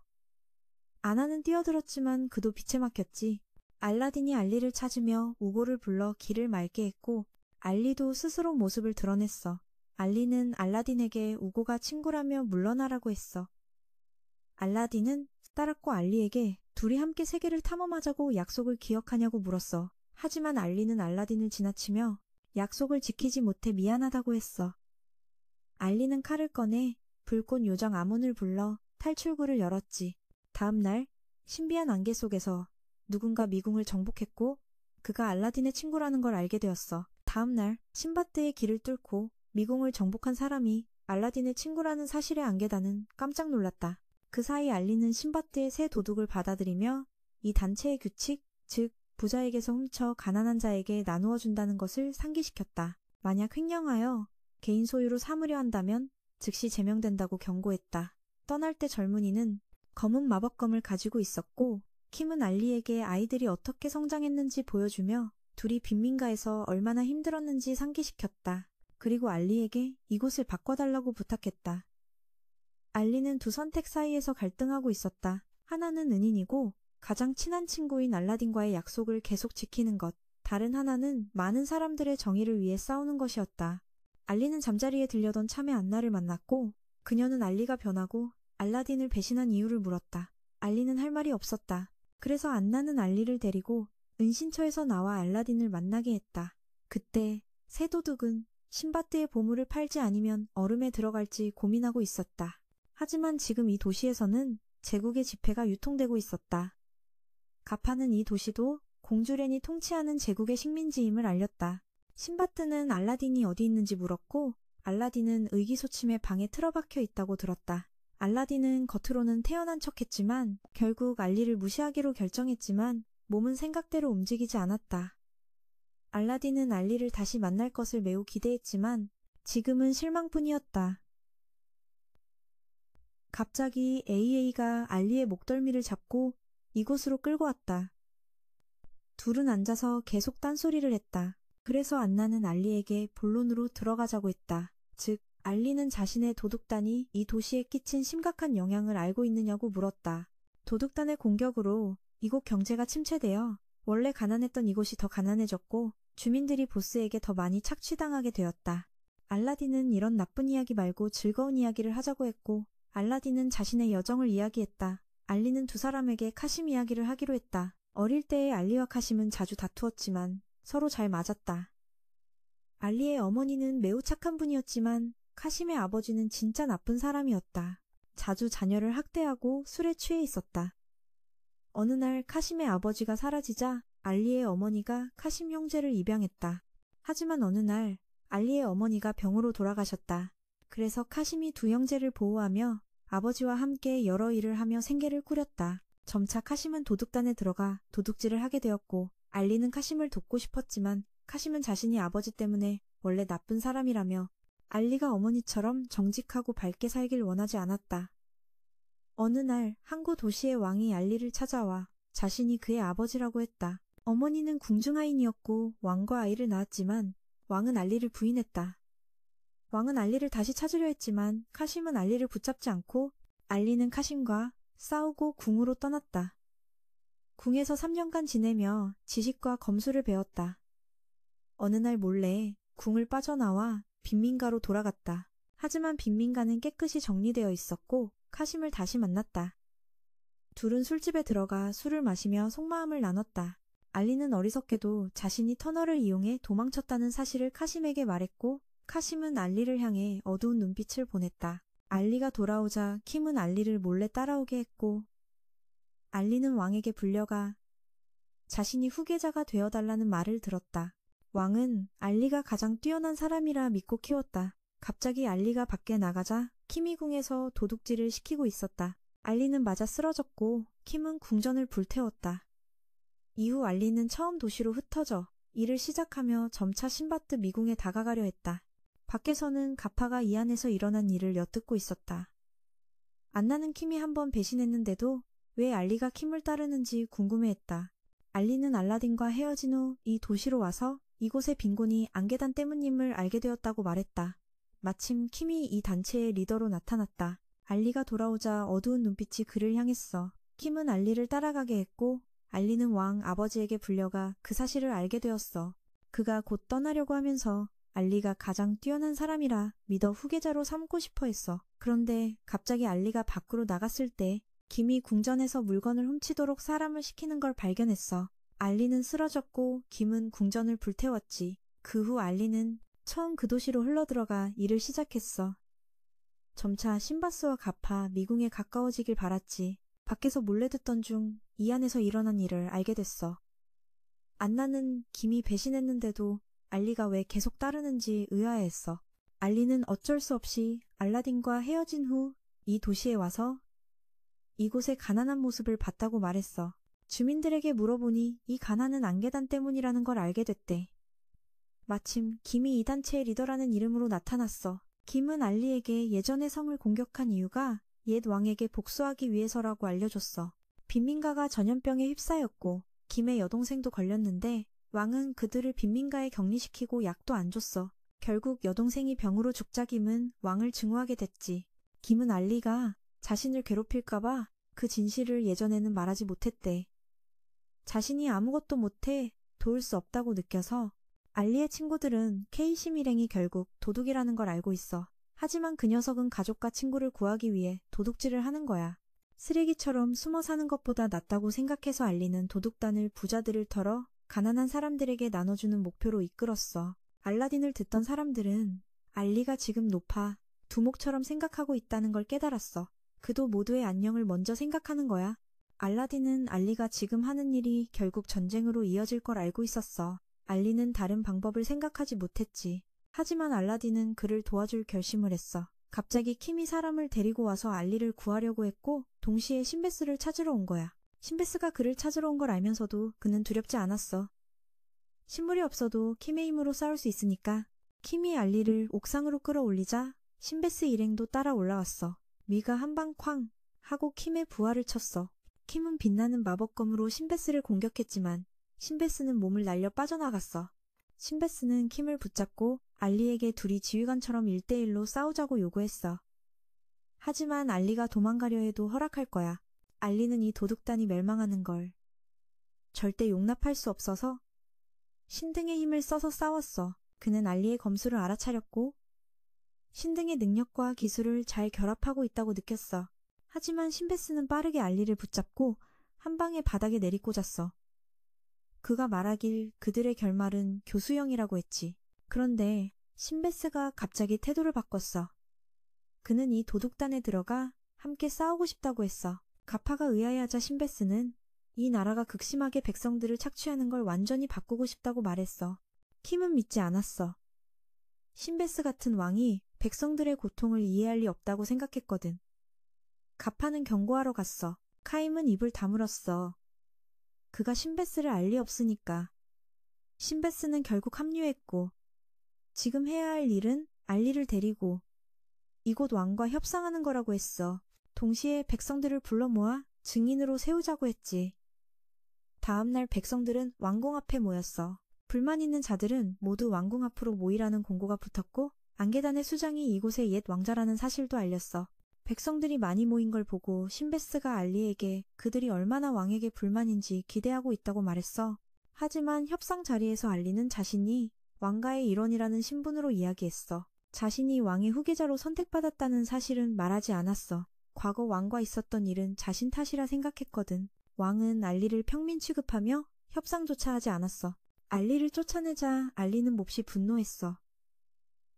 아나는 뛰어들었지만 그도 빛에 막혔지. 알라딘이 알리를 찾으며 우고를 불러 길을 맑게 했고 알리도 스스로 모습을 드러냈어. 알리는 알라딘에게 우고가 친구라며 물러나라고 했어. 알라딘은 따랐고 알리에게 둘이 함께 세계를 탐험하자고 약속을 기억하냐고 물었어. 하지만 알리는 알라딘을 지나치며 약속을 지키지 못해 미안하다고 했어. 알리는 칼을 꺼내 불꽃 요정 아몬을 불러 탈출구를 열었지. 다음 날 신비한 안개 속에서 누군가 미궁을 정복했고 그가 알라딘의 친구라는 걸 알게 되었어. 다음 날 신바트의 길을 뚫고 미궁을 정복한 사람이 알라딘의 친구라는 사실에 안게다는 깜짝 놀랐다. 그 사이 알리는 신바트의 새 도둑을 받아들이며 이 단체의 규칙, 즉 부자에게서 훔쳐 가난한 자에게 나누어 준다는 것을 상기시켰다. 만약 횡령하여 개인 소유로 삼으려 한다면 즉시 제명된다고 경고했다. 떠날 때 젊은이는 검은 마법검을 가지고 있었고 킴은 알리에게 아이들이 어떻게 성장했는지 보여주며 둘이 빈민가에서 얼마나 힘들었는지 상기시켰다. 그리고 알리에게 이곳을 바꿔달라고 부탁했다. 알리는 두 선택 사이에서 갈등하고 있었다. 하나는 은인이고 가장 친한 친구인 알라딘과의 약속을 계속 지키는 것. 다른 하나는 많은 사람들의 정의를 위해 싸우는 것이었다. 알리는 잠자리에 들려던 참외 안나를 만났고 그녀는 알리가 변하고 알라딘을 배신한 이유를 물었다. 알리는 할 말이 없었다. 그래서 안나는 알리를 데리고 은신처에서 나와 알라딘을 만나게 했다. 그때 새 도둑은 신바트의 보물을 팔지 않으면 얼음에 들어갈지 고민하고 있었다. 하지만 지금 이 도시에서는 제국의 지폐가 유통되고 있었다. 가파는 이 도시도 공주렌이 통치하는 제국의 식민지임을 알렸다. 신바트는 알라딘이 어디 있는지 물었고 알라딘은 의기소침해 방에 틀어박혀 있다고 들었다. 알라딘은 겉으로는 태연한 척했지만 결국 알리를 무시하기로 결정했지만 몸은 생각대로 움직이지 않았다. 알라딘은 알리를 다시 만날 것을 매우 기대했지만 지금은 실망뿐이었다. 갑자기 AA가 알리의 목덜미를 잡고 이곳으로 끌고 왔다. 둘은 앉아서 계속 딴소리를 했다. 그래서 안나는 알리에게 본론으로 들어가자고 했다. 즉, 알리는 자신의 도둑단이 이 도시에 끼친 심각한 영향을 알고 있느냐고 물었다. 도둑단의 공격으로 이곳 경제가 침체되어 원래 가난했던 이곳이 더 가난해졌고 주민들이 보스에게 더 많이 착취당하게 되었다. 알라딘은 이런 나쁜 이야기 말고 즐거운 이야기를 하자고 했고 알라딘은 자신의 여정을 이야기했다. 알리는 두 사람에게 카심 이야기를 하기로 했다. 어릴 때의 알리와 카심은 자주 다투었지만 서로 잘 맞았다. 알리의 어머니는 매우 착한 분이었지만 카심의 아버지는 진짜 나쁜 사람이었다. 자주 자녀를 학대하고 술에 취해 있었다. 어느 날 카심의 아버지가 사라지자 알리의 어머니가 카심 형제를 입양했다. 하지만 어느 날 알리의 어머니가 병으로 돌아가셨다. 그래서 카심이 두 형제를 보호하며 아버지와 함께 여러 일을 하며 생계를 꾸렸다. 점차 카심은 도둑단에 들어가 도둑질을 하게 되었고 알리는 카심을 돕고 싶었지만 카심은 자신이 아버지 때문에 원래 나쁜 사람이라며 알리가 어머니처럼 정직하고 밝게 살길 원하지 않았다. 어느 날 항구 도시의 왕이 알리를 찾아와 자신이 그의 아버지라고 했다. 어머니는 궁중하인이었고 왕과 아이를 낳았지만 왕은 알리를 부인했다. 왕은 알리를 다시 찾으려 했지만 카심은 알리를 붙잡지 않고 알리는 카심과 싸우고 궁으로 떠났다. 궁에서 3년간 지내며 지식과 검술을 배웠다. 어느 날 몰래 궁을 빠져나와 빈민가로 돌아갔다. 하지만 빈민가는 깨끗이 정리되어 있었고 카심을 다시 만났다. 둘은 술집에 들어가 술을 마시며 속마음을 나눴다. 알리는 어리석게도 자신이 터널을 이용해 도망쳤다는 사실을 카심에게 말했고 카심은 알리를 향해 어두운 눈빛을 보냈다. 알리가 돌아오자 킴은 알리를 몰래 따라오게 했고 알리는 왕에게 불려가 자신이 후계자가 되어달라는 말을 들었다. 왕은 알리가 가장 뛰어난 사람이라 믿고 키웠다. 갑자기 알리가 밖에 나가자 킴이 궁에서 도둑질을 시키고 있었다. 알리는 맞아 쓰러졌고 킴은 궁전을 불태웠다. 이후 알리는 처음 도시로 흩어져 일을 시작하며 점차 신바트 미궁에 다가가려 했다. 밖에서는 가파가 이 안에서 일어난 일을 엿듣고 있었다. 안나는 킴이 한번 배신했는데도 왜 알리가 킴을 따르는지 궁금해했다. 알리는 알라딘과 헤어진 후 이 도시로 와서 이곳의 빈곤이 안개단 때문임을 알게 되었다고 말했다. 마침 킴이 이 단체의 리더로 나타났다. 알리가 돌아오자 어두운 눈빛이 그를 향했어. 킴은 알리를 따라가게 했고 알리는 왕 아버지에게 불려가 그 사실을 알게 되었어. 그가 곧 떠나려고 하면서 알리가 가장 뛰어난 사람이라 믿어 후계자로 삼고 싶어 했어. 그런데 갑자기 알리가 밖으로 나갔을 때 김이 궁전에서 물건을 훔치도록 사람을 시키는 걸 발견했어. 알리는 쓰러졌고 김은 궁전을 불태웠지. 그 후 알리는 처음 그 도시로 흘러들어가 일을 시작했어. 점차 신바스와 가파 미궁에 가까워지길 바랐지. 밖에서 몰래 듣던 중 이 안에서 일어난 일을 알게 됐어. 안나는 김이 배신했는데도 알리가 왜 계속 따르는지 의아해했어. 알리는 어쩔 수 없이 알라딘과 헤어진 후 이 도시에 와서 이곳의 가난한 모습을 봤다고 말했어. 주민들에게 물어보니 이 가난은 안개단 때문이라는 걸 알게 됐대. 마침 김이 이 단체의 리더라는 이름으로 나타났어. 김은 알리에게 예전의 성을 공격한 이유가 옛 왕에게 복수하기 위해서라고 알려줬어. 빈민가가 전염병에 휩싸였고 김의 여동생도 걸렸는데 왕은 그들을 빈민가에 격리시키고 약도 안 줬어. 결국 여동생이 병으로 죽자 김은 왕을 증오하게 됐지. 김은 알리가 자신을 괴롭힐까봐 그 진실을 예전에는 말하지 못했대. 자신이 아무것도 못해 도울 수 없다고 느껴서 알리의 친구들은 케이심 일행이 결국 도둑이라는 걸 알고 있어. 하지만 그 녀석은 가족과 친구를 구하기 위해 도둑질을 하는 거야. 쓰레기처럼 숨어 사는 것보다 낫다고 생각해서 알리는 도둑단을 부자들을 털어 가난한 사람들에게 나눠주는 목표로 이끌었어. 알라딘을 듣던 사람들은 알리가 지금 높아 두목처럼 생각하고 있다는 걸 깨달았어. 그도 모두의 안녕을 먼저 생각하는 거야. 알라딘은 알리가 지금 하는 일이 결국 전쟁으로 이어질 걸 알고 있었어. 알리는 다른 방법을 생각하지 못했지. 하지만 알라딘은 그를 도와줄 결심을 했어. 갑자기 킴이 사람을 데리고 와서 알리를 구하려고 했고 동시에 신베스를 찾으러 온 거야. 신베스가 그를 찾으러 온 걸 알면서도 그는 두렵지 않았어. 신물이 없어도 킴의 힘으로 싸울 수 있으니까. 킴이 알리를 옥상으로 끌어올리자 신베스 일행도 따라 올라왔어. 미가 한 방 쾅 하고 킴의 부하를 쳤어. 킴은 빛나는 마법검으로 신베스를 공격했지만 신베스는 몸을 날려 빠져나갔어. 신베스는 킴을 붙잡고 알리에게 둘이 지휘관처럼 1대1로 싸우자고 요구했어. 하지만 알리가 도망가려 해도 허락할 거야. 알리는 이 도둑단이 멸망하는 걸 절대 용납할 수 없어서 신등의 힘을 써서 싸웠어. 그는 알리의 검술을 알아차렸고 신등의 능력과 기술을 잘 결합하고 있다고 느꼈어. 하지만 신베스는 빠르게 알리를 붙잡고 한 방에 바닥에 내리꽂았어. 그가 말하길 그들의 결말은 교수형이라고 했지. 그런데 신베스가 갑자기 태도를 바꿨어. 그는 이 도둑단에 들어가 함께 싸우고 싶다고 했어. 가파가 의아해하자 신베스는 이 나라가 극심하게 백성들을 착취하는 걸 완전히 바꾸고 싶다고 말했어. 킴은 믿지 않았어. 신베스 같은 왕이 백성들의 고통을 이해할 리 없다고 생각했거든. 가파는 경고하러 갔어. 카임은 입을 다물었어. 그가 신베스를 알 리 없으니까. 신베스는 결국 합류했고 지금 해야 할 일은 알리를 데리고 이곳 왕과 협상하는 거라고 했어. 동시에 백성들을 불러 모아 증인으로 세우자고 했지. 다음날 백성들은 왕궁 앞에 모였어. 불만 있는 자들은 모두 왕궁 앞으로 모이라는 공고가 붙었고 안개단의 수장이 이곳의 옛 왕자라는 사실도 알렸어. 백성들이 많이 모인 걸 보고 신베스가 알리에게 그들이 얼마나 왕에게 불만인지 기대하고 있다고 말했어. 하지만 협상 자리에서 알리는 자신이 왕가의 일원이라는 신분으로 이야기했어. 자신이 왕의 후계자로 선택받았다는 사실은 말하지 않았어. 과거 왕과 있었던 일은 자신 탓이라 생각했거든. 왕은 알리를 평민 취급하며 협상조차 하지 않았어. 알리를 쫓아내자 알리는 몹시 분노했어.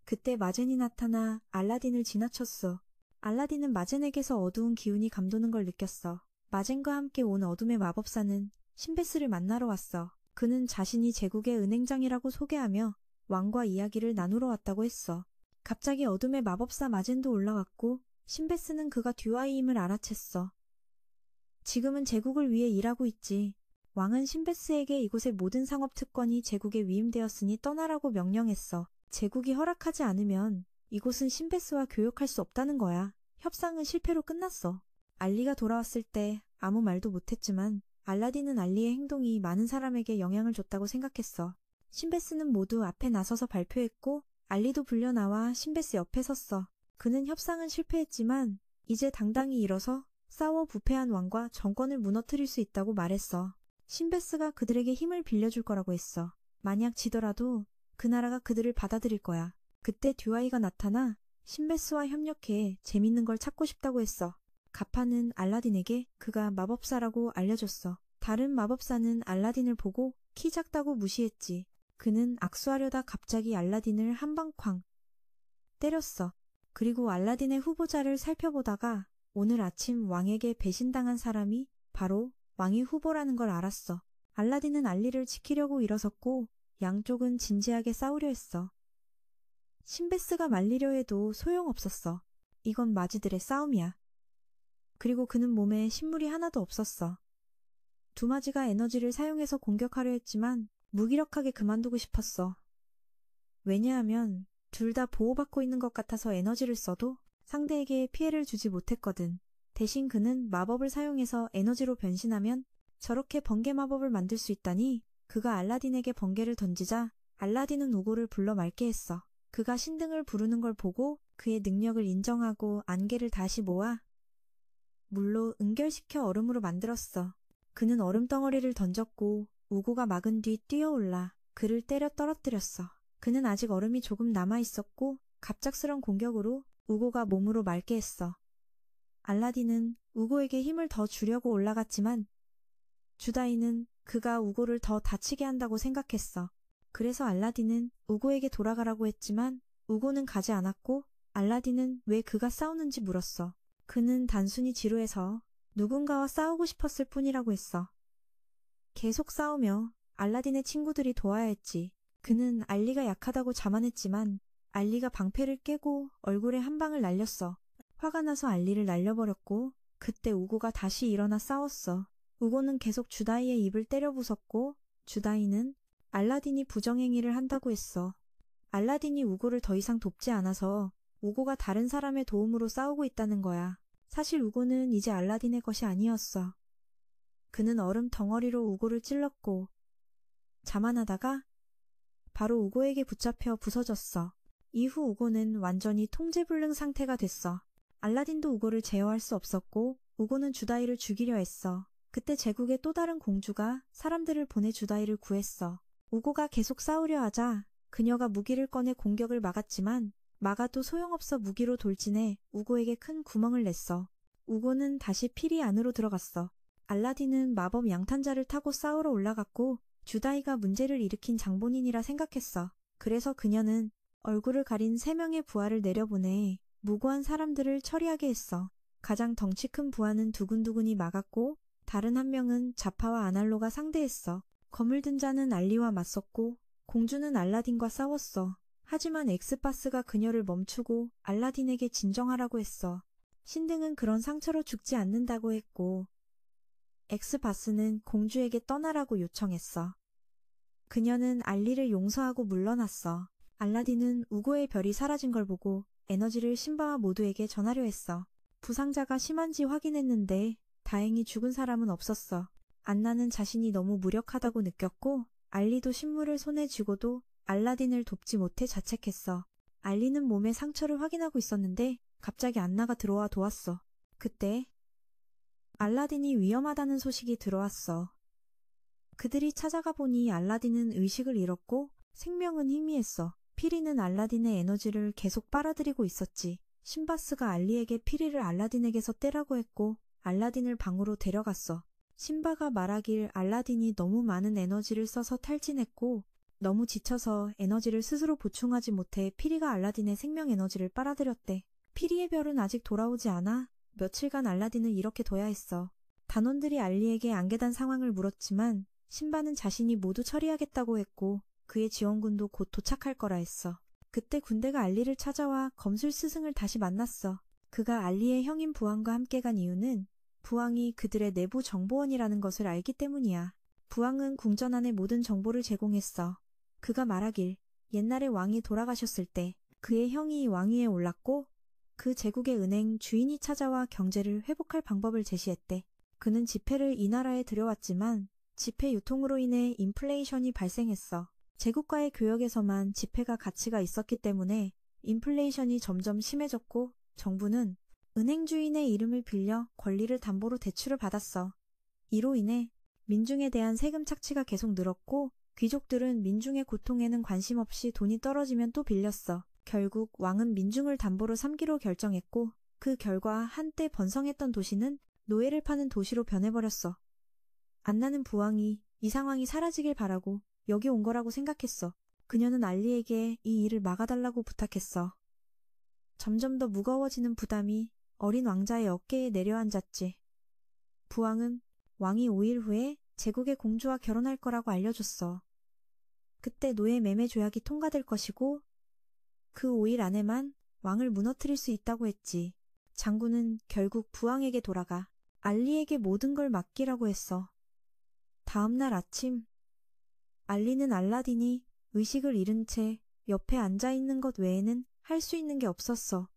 그때 마젠이 나타나 알라딘을 지나쳤어. 알라딘은 마젠에게서 어두운 기운이 감도는 걸 느꼈어. 마젠과 함께 온 어둠의 마법사는 신베스를 만나러 왔어. 그는 자신이 제국의 은행장이라고 소개하며 왕과 이야기를 나누러 왔다고 했어. 갑자기 어둠의 마법사 마젠도 올라왔고 신베스는 그가 듀아이임을 알아챘어. 지금은 제국을 위해 일하고 있지. 왕은 신베스에게 이곳의 모든 상업 특권이 제국에 위임되었으니 떠나라고 명령했어. 제국이 허락하지 않으면 이곳은 신베스와 교역할 수 없다는 거야. 협상은 실패로 끝났어. 알리가 돌아왔을 때 아무 말도 못했지만 알라딘은 알리의 행동이 많은 사람에게 영향을 줬다고 생각했어. 신베스는 모두 앞에 나서서 발표했고 알리도 불려나와 신베스 옆에 섰어. 그는 협상은 실패했지만 이제 당당히 일어서 싸워 부패한 왕과 정권을 무너뜨릴 수 있다고 말했어. 신베스가 그들에게 힘을 빌려줄 거라고 했어. 만약 지더라도 그 나라가 그들을 받아들일 거야. 그때 듀아이가 나타나 신베스와 협력해 재밌는 걸 찾고 싶다고 했어. 가파는 알라딘에게 그가 마법사라고 알려줬어. 다른 마법사는 알라딘을 보고 키 작다고 무시했지. 그는 악수하려다 갑자기 알라딘을 한 방 쾅 때렸어. 그리고 알라딘의 후보자를 살펴보다가 오늘 아침 왕에게 배신당한 사람이 바로 왕의 후보라는 걸 알았어. 알라딘은 알리를 지키려고 일어섰고 양쪽은 진지하게 싸우려 했어. 신베스가 말리려 해도 소용없었어. 이건 마지들의 싸움이야. 그리고 그는 몸에 신물이 하나도 없었어. 두마지가 에너지를 사용해서 공격하려 했지만 무기력하게 그만두고 싶었어. 왜냐하면 둘 다 보호받고 있는 것 같아서 에너지를 써도 상대에게 피해를 주지 못했거든. 대신 그는 마법을 사용해서 에너지로 변신하면 저렇게 번개 마법을 만들 수 있다니 그가 알라딘에게 번개를 던지자 알라딘은 우고를 불러 맑게 했어. 그가 신등을 부르는 걸 보고 그의 능력을 인정하고 안개를 다시 모아 물로 응결시켜 얼음으로 만들었어. 그는 얼음 덩어리를 던졌고 우고가 막은 뒤 뛰어올라 그를 때려 떨어뜨렸어. 그는 아직 얼음이 조금 남아있었고 갑작스런 공격으로 우고가 몸으로 맑게 했어. 알라딘은 우고에게 힘을 더 주려고 올라갔지만 주다이는 그가 우고를 더 다치게 한다고 생각했어. 그래서 알라딘은 우고에게 돌아가라고 했지만 우고는 가지 않았고 알라딘은 왜 그가 싸우는지 물었어. 그는 단순히 지루해서 누군가와 싸우고 싶었을 뿐이라고 했어. 계속 싸우며 알라딘의 친구들이 도와야 했지. 그는 알리가 약하다고 자만했지만 알리가 방패를 깨고 얼굴에 한 방을 날렸어. 화가 나서 알리를 날려버렸고 그때 우고가 다시 일어나 싸웠어. 우고는 계속 주다이의 입을 때려 부쉈고 주다이는 알라딘이 부정행위를 한다고 했어. 알라딘이 우고를 더 이상 돕지 않아서 우고가 다른 사람의 도움으로 싸우고 있다는 거야. 사실 우고는 이제 알라딘의 것이 아니었어. 그는 얼음 덩어리로 우고를 찔렀고 자만하다가 바로 우고에게 붙잡혀 부서졌어. 이후 우고는 완전히 통제불능 상태가 됐어. 알라딘도 우고를 제어할 수 없었고 우고는 주다이를 죽이려 했어. 그때 제국의 또 다른 공주가 사람들을 보내 주다이를 구했어. 우고가 계속 싸우려 하자 그녀가 무기를 꺼내 공격을 막았지만 막아도 소용없어 무기로 돌진해 우고에게 큰 구멍을 냈어. 우고는 다시 필이 안으로 들어갔어. 알라딘은 마법 양탄자를 타고 싸우러 올라갔고 주다이가 문제를 일으킨 장본인이라 생각했어. 그래서 그녀는 얼굴을 가린 3명의 부하를 내려보내 무고한 사람들을 처리하게 했어. 가장 덩치 큰 부하는 두근두근이 막았고 다른 한 명은 자파와 아날로가 상대했어. 검을 든 자는 알리와 맞섰고 공주는 알라딘과 싸웠어. 하지만 엑스파스가 그녀를 멈추고 알라딘에게 진정하라고 했어. 신등은 그런 상처로 죽지 않는다고 했고 엑스파스는 공주에게 떠나라고 요청했어. 그녀는 알리를 용서하고 물러났어. 알라딘은 우고의 별이 사라진 걸 보고 에너지를 신바와 모두에게 전하려 했어. 부상자가 심한지 확인했는데 다행히 죽은 사람은 없었어. 안나는 자신이 너무 무력하다고 느꼈고 알리도 신물을 손에 쥐고도 알라딘을 돕지 못해 자책했어. 알리는 몸에 상처를 확인하고 있었는데 갑자기 안나가 들어와 도왔어. 그때 알라딘이 위험하다는 소식이 들어왔어. 그들이 찾아가 보니 알라딘은 의식을 잃었고 생명은 희미했어. 피리는 알라딘의 에너지를 계속 빨아들이고 있었지. 신바스가 알리에게 피리를 알라딘에게서 떼라고 했고 알라딘을 방으로 데려갔어. 신바가 말하길 알라딘이 너무 많은 에너지를 써서 탈진했고 너무 지쳐서 에너지를 스스로 보충하지 못해 피리가 알라딘의 생명 에너지를 빨아들였대. 피리의 별은 아직 돌아오지 않아 며칠간 알라딘을 이렇게 둬야 했어. 단원들이 알리에게 안개단 상황을 물었지만 신바는 자신이 모두 처리하겠다고 했고 그의 지원군도 곧 도착할 거라 했어. 그때 군대가 알리를 찾아와 검술 스승을 다시 만났어. 그가 알리의 형인 부왕과 함께 간 이유는 부왕이 그들의 내부 정보원이라는 것을 알기 때문이야. 부왕은 궁전 안의 모든 정보를 제공했어. 그가 말하길 옛날에 왕이 돌아가셨을 때 그의 형이 왕위에 올랐고 그 제국의 은행 주인이 찾아와 경제를 회복할 방법을 제시했대. 그는 지폐를 이 나라에 들여왔지만 지폐 유통으로 인해 인플레이션이 발생했어. 제국과의 교역에서만 지폐가 가치가 있었기 때문에 인플레이션이 점점 심해졌고 정부는 은행 주인의 이름을 빌려 권리를 담보로 대출을 받았어. 이로 인해 민중에 대한 세금 착취가 계속 늘었고 귀족들은 민중의 고통에는 관심 없이 돈이 떨어지면 또 빌렸어. 결국 왕은 민중을 담보로 삼기로 결정했고 그 결과 한때 번성했던 도시는 노예를 파는 도시로 변해버렸어. 안나는 부왕이 이 상황이 사라지길 바라고 여기 온 거라고 생각했어. 그녀는 알리에게 이 일을 막아달라고 부탁했어. 점점 더 무거워지는 부담이 어린 왕자의 어깨에 내려앉았지. 부왕은 왕이 5일 후에 제국의 공주와 결혼할 거라고 알려줬어. 그때 노예 매매 조약이 통과될 것이고 그 5일 안에만 왕을 무너뜨릴 수 있다고 했지. 장군은 결국 부왕에게 돌아가 알리에게 모든 걸 맡기라고 했어. 다음 날 아침 알리는 알라딘이 의식을 잃은 채 옆에 앉아있는 것 외에는 할 수 있는 게 없었어.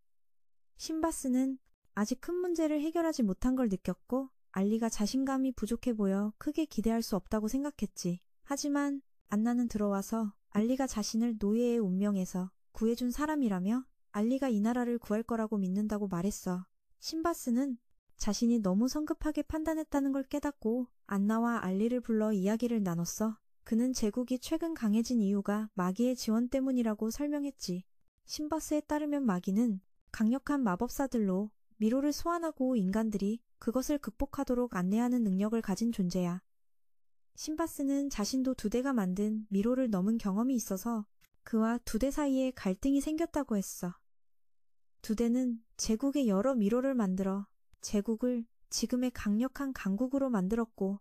신바스는 아직 큰 문제를 해결하지 못한 걸 느꼈고 알리가 자신감이 부족해 보여 크게 기대할 수 없다고 생각했지. 하지만 안나는 들어와서 알리가 자신을 노예의 운명에서 구해준 사람이라며 알리가 이 나라를 구할 거라고 믿는다고 말했어. 신바스는 자신이 너무 성급하게 판단했다는 걸 깨닫고 안나와 알리를 불러 이야기를 나눴어. 그는 제국이 최근 강해진 이유가 마기의 지원 때문이라고 설명했지. 신바스에 따르면 마기는 강력한 마법사들로 미로를 소환하고 인간들이 그것을 극복하도록 안내하는 능력을 가진 존재야. 신바스는 자신도 두대가 만든 미로를 넘은 경험이 있어서 그와 두대 사이에 갈등이 생겼다고 했어. 두대는 제국의 여러 미로를 만들어 제국을 지금의 강력한 강국으로 만들었고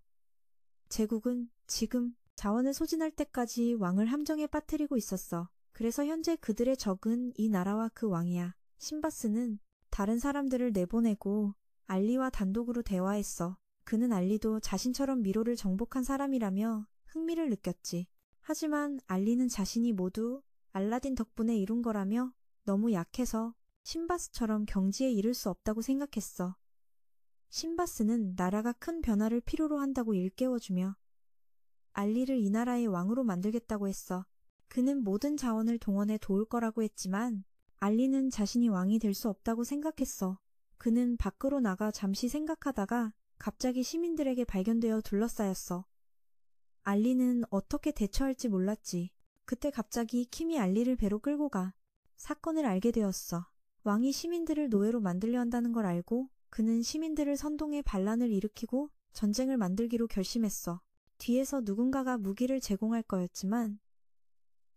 제국은 지금 자원을 소진할 때까지 왕을 함정에 빠뜨리고 있었어. 그래서 현재 그들의 적은 이 나라와 그 왕이야. 신바스는 다른 사람들을 내보내고 알리와 단독으로 대화했어. 그는 알리도 자신처럼 미로를 정복한 사람이라며 흥미를 느꼈지. 하지만 알리는 자신이 모두 알라딘 덕분에 이룬 거라며 너무 약해서 신바스처럼 경지에 이를 수 없다고 생각했어. 신바스는 나라가 큰 변화를 필요로 한다고 일깨워주며 알리를 이 나라의 왕으로 만들겠다고 했어. 그는 모든 자원을 동원해 도울 거라고 했지만 알리는 자신이 왕이 될 수 없다고 생각했어. 그는 밖으로 나가 잠시 생각하다가 갑자기 시민들에게 발견되어 둘러싸였어. 알리는 어떻게 대처할지 몰랐지. 그때 갑자기 킴이 알리를 배로 끌고 가 사건을 알게 되었어. 왕이 시민들을 노예로 만들려 한다는 걸 알고 그는 시민들을 선동해 반란을 일으키고 전쟁을 만들기로 결심했어. 뒤에서 누군가가 무기를 제공할 거였지만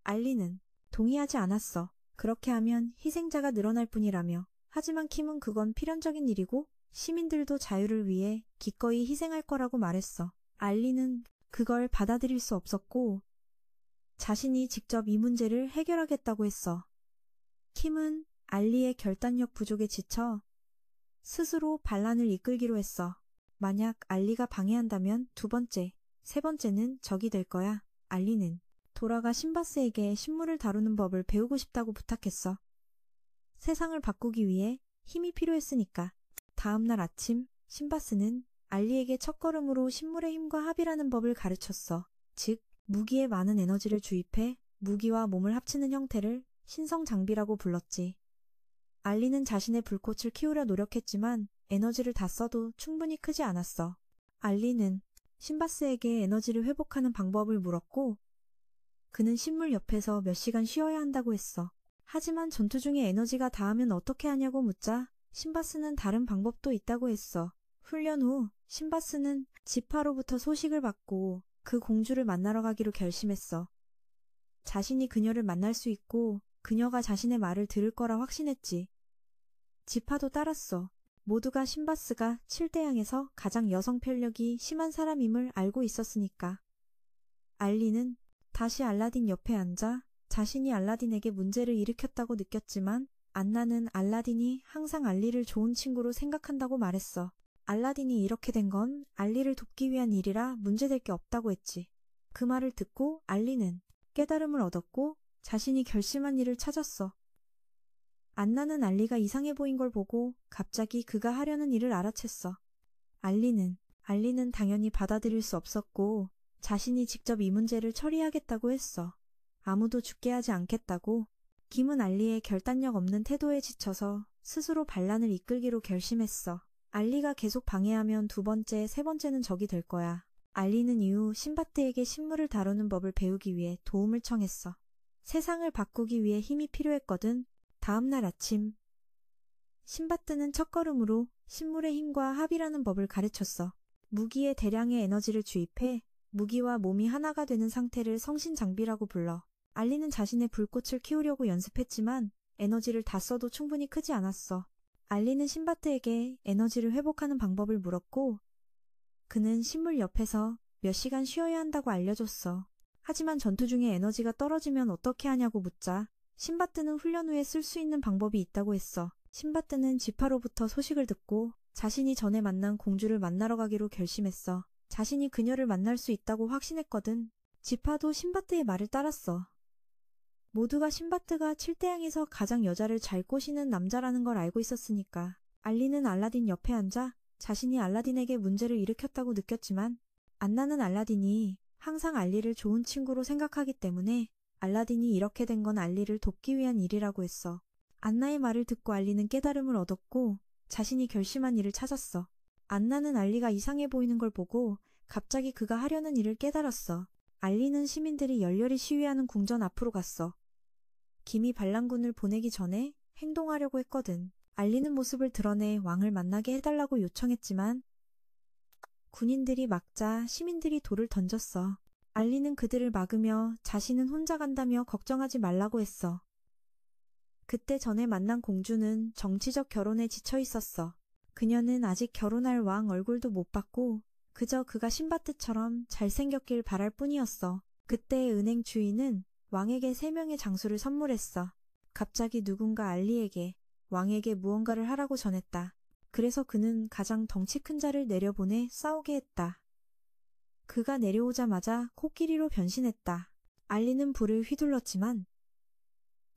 알리는 동의하지 않았어. 그렇게 하면 희생자가 늘어날 뿐이라며. 하지만 킴은 그건 필연적인 일이고 시민들도 자유를 위해 기꺼이 희생할 거라고 말했어. 알리는 그걸 받아들일 수 없었고 자신이 직접 이 문제를 해결하겠다고 했어. 킴은 알리의 결단력 부족에 지쳐 스스로 반란을 이끌기로 했어. 만약 알리가 방해한다면 두 번째, 세 번째는 적이 될 거야. 알리는 돌아가 신바스에게 신물을 다루는 법을 배우고 싶다고 부탁했어. 세상을 바꾸기 위해 힘이 필요했으니까. 다음 날 아침 신바스는 알리에게 첫걸음으로 신물의 힘과 합이라는 법을 가르쳤어. 즉 무기에 많은 에너지를 주입해 무기와 몸을 합치는 형태를 신성 장비라고 불렀지. 알리는 자신의 불꽃을 키우려 노력했지만 에너지를 다 써도 충분히 크지 않았어. 알리는 신바스에게 에너지를 회복하는 방법을 물었고 그는 신물 옆에서 몇 시간 쉬어야 한다고 했어. 하지만 전투 중에 에너지가 닿으면 어떻게 하냐고 묻자 신바스는 다른 방법도 있다고 했어. 훈련 후 신바스는 지파로부터 소식을 받고 그 공주를 만나러 가기로 결심했어. 자신이 그녀를 만날 수 있고 그녀가 자신의 말을 들을 거라 확신했지. 지파도 따랐어. 모두가 신바스가 7대양에서 가장 여성 편력이 심한 사람임을 알고 있었으니까. 알리는 다시 알라딘 옆에 앉아 자신이 알라딘에게 문제를 일으켰다고 느꼈지만 안나는 알라딘이 항상 알리를 좋은 친구로 생각한다고 말했어. 알라딘이 이렇게 된 건 알리를 돕기 위한 일이라 문제될 게 없다고 했지. 그 말을 듣고 알리는 깨달음을 얻었고 자신이 결심한 일을 찾았어. 안나는 알리가 이상해 보인 걸 보고 갑자기 그가 하려는 일을 알아챘어. 알리는 당연히 받아들일 수 없었고 자신이 직접 이 문제를 처리하겠다고 했어. 아무도 죽게 하지 않겠다고. 김은 알리의 결단력 없는 태도에 지쳐서 스스로 반란을 이끌기로 결심했어. 알리가 계속 방해하면 두 번째, 세 번째는 적이 될 거야. 알리는 이후 신바트에게 신물을 다루는 법을 배우기 위해 도움을 청했어. 세상을 바꾸기 위해 힘이 필요했거든. 다음 날 아침 신바트는 첫걸음으로 신물의 힘과 합이라는 법을 가르쳤어. 무기에 대량의 에너지를 주입해 무기와 몸이 하나가 되는 상태를 성신장비라고 불러. 알리는 자신의 불꽃을 키우려고 연습했지만 에너지를 다 써도 충분히 크지 않았어. 알리는 신바트에게 에너지를 회복하는 방법을 물었고 그는 신물 옆에서 몇 시간 쉬어야 한다고 알려줬어. 하지만 전투 중에 에너지가 떨어지면 어떻게 하냐고 묻자 신바트는 훈련 후에 쓸 수 있는 방법이 있다고 했어. 신바트는 지파로부터 소식을 듣고 자신이 전에 만난 공주를 만나러 가기로 결심했어. 자신이 그녀를 만날 수 있다고 확신했거든. 지파도 신바트의 말을 따랐어. 모두가 신바트가 7대양에서 가장 여자를 잘 꼬시는 남자라는 걸 알고 있었으니까. 알리는 알라딘 옆에 앉아 자신이 알라딘에게 문제를 일으켰다고 느꼈지만 안나는 알라딘이 항상 알리를 좋은 친구로 생각하기 때문에 알라딘이 이렇게 된 건 알리를 돕기 위한 일이라고 했어. 안나의 말을 듣고 알리는 깨달음을 얻었고 자신이 결심한 일을 찾았어. 안나는 알리가 이상해 보이는 걸 보고 갑자기 그가 하려는 일을 깨달았어. 알리는 시민들이 열렬히 시위하는 궁전 앞으로 갔어. 김이 반란군을 보내기 전에 행동하려고 했거든. 알리는 모습을 드러내 왕을 만나게 해달라고 요청했지만 군인들이 막자 시민들이 돌을 던졌어. 알리는 그들을 막으며 자신은 혼자 간다며 걱정하지 말라고 했어. 그때 전에 만난 공주는 정치적 결혼에 지쳐 있었어. 그녀는 아직 결혼할 왕 얼굴도 못 봤고 그저 그가 신바트처럼 잘생겼길 바랄 뿐이었어. 그때 은행 주인은 왕에게 3명의 장수를 선물했어. 갑자기 누군가 알리에게 왕에게 무언가를 하라고 전했다. 그래서 그는 가장 덩치 큰 자를 내려보내 싸우게 했다. 그가 내려오자마자 코끼리로 변신했다. 알리는 불을 휘둘렀지만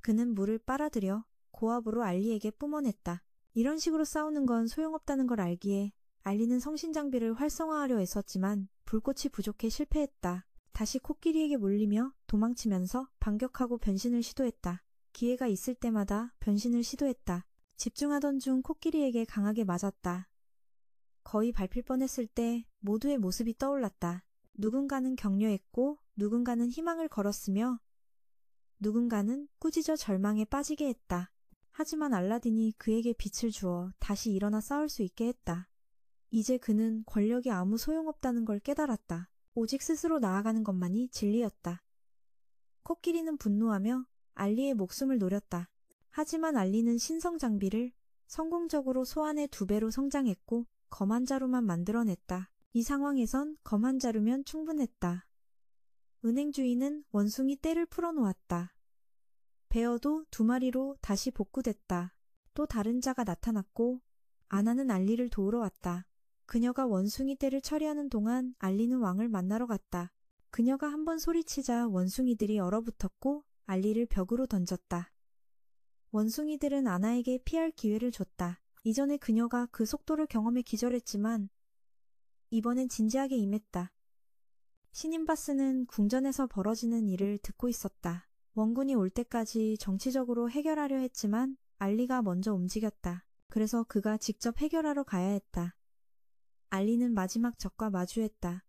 그는 물을 빨아들여 고압으로 알리에게 뿜어냈다. 이런 식으로 싸우는 건 소용없다는 걸 알기에 알리는 성신장비를 활성화하려 애썼지만 불꽃이 부족해 실패했다. 다시 코끼리에게 몰리며 도망치면서 반격하고 변신을 시도했다. 기회가 있을 때마다 변신을 시도했다. 집중하던 중 코끼리에게 강하게 맞았다. 거의 밟힐 뻔했을 때 모두의 모습이 떠올랐다. 누군가는 격려했고 누군가는 희망을 걸었으며 누군가는 꾸짖어 절망에 빠지게 했다. 하지만 알라딘이 그에게 빛을 주어 다시 일어나 싸울 수 있게 했다. 이제 그는 권력이 아무 소용없다는 걸 깨달았다. 오직 스스로 나아가는 것만이 진리였다. 코끼리는 분노하며 알리의 목숨을 노렸다. 하지만 알리는 신성 장비를 성공적으로 소환해 2배로 성장했고 검한 자루만 만들어냈다. 이 상황에선 검한 자루면 충분했다. 은행 주인은 원숭이 떼를 풀어놓았다. 베어도 2마리로 다시 복구됐다. 또 다른 자가 나타났고 아나는 알리를 도우러 왔다. 그녀가 원숭이 떼를 처리하는 동안 알리는 왕을 만나러 갔다. 그녀가 한번 소리치자 원숭이들이 얼어붙었고 알리를 벽으로 던졌다. 원숭이들은 아나에게 피할 기회를 줬다. 이전에 그녀가 그 속도를 경험해 기절했지만 이번엔 진지하게 임했다. 시닌바스는 궁전에서 벌어지는 일을 듣고 있었다. 원군이 올 때까지 정치적으로 해결하려 했지만 알리가 먼저 움직였다. 그래서 그가 직접 해결하러 가야 했다. 알리는 마지막 적과 마주했다.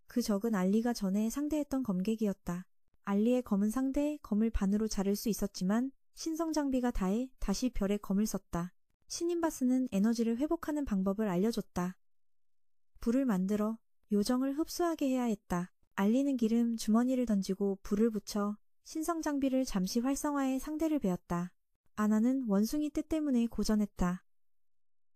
그 적은 알리가 전에 상대했던 검객이었다. 알리의 검은 상대에 검을 반으로 자를 수 있었지만 신성 장비가 다해 다시 별의 검을 썼다. 시님바스는 에너지를 회복하는 방법을 알려줬다. 불을 만들어 요정을 흡수하게 해야 했다. 알리는 기름 주머니를 던지고 불을 붙여 신성 장비를 잠시 활성화해 상대를 베었다. 아나는 원숭이 떼 때문에 고전했다.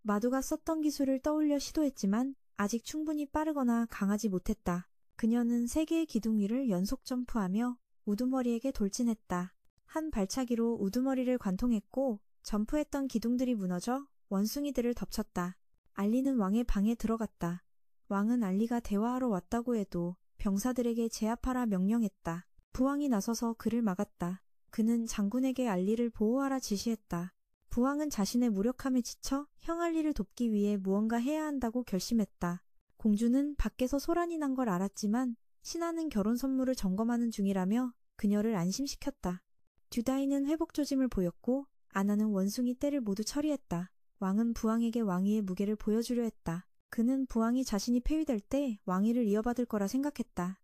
마두가 썼던 기술을 떠올려 시도했지만 아직 충분히 빠르거나 강하지 못했다. 그녀는 3개의 기둥 위를 연속 점프하며 우두머리에게 돌진했다. 한 발차기로 우두머리를 관통했고 점프했던 기둥들이 무너져 원숭이들을 덮쳤다. 알리는 왕의 방에 들어갔다. 왕은 알리가 대화하러 왔다고 해도 병사들에게 제압하라 명령했다. 부왕이 나서서 그를 막았다. 그는 장군에게 알리를 보호하라 지시했다. 부왕은 자신의 무력함에 지쳐 형 알리를 돕기 위해 무언가 해야 한다고 결심했다. 공주는 밖에서 소란이 난 걸 알았지만 신하는 결혼 선물을 점검하는 중이라며 그녀를 안심시켰다. 듀다이는 회복 조짐을 보였고 아나는 원숭이 떼를 모두 처리했다. 왕은 부왕에게 왕위의 무게를 보여주려 했다. 그는 부왕이 자신이 폐위될 때 왕위를 이어받을 거라 생각했다.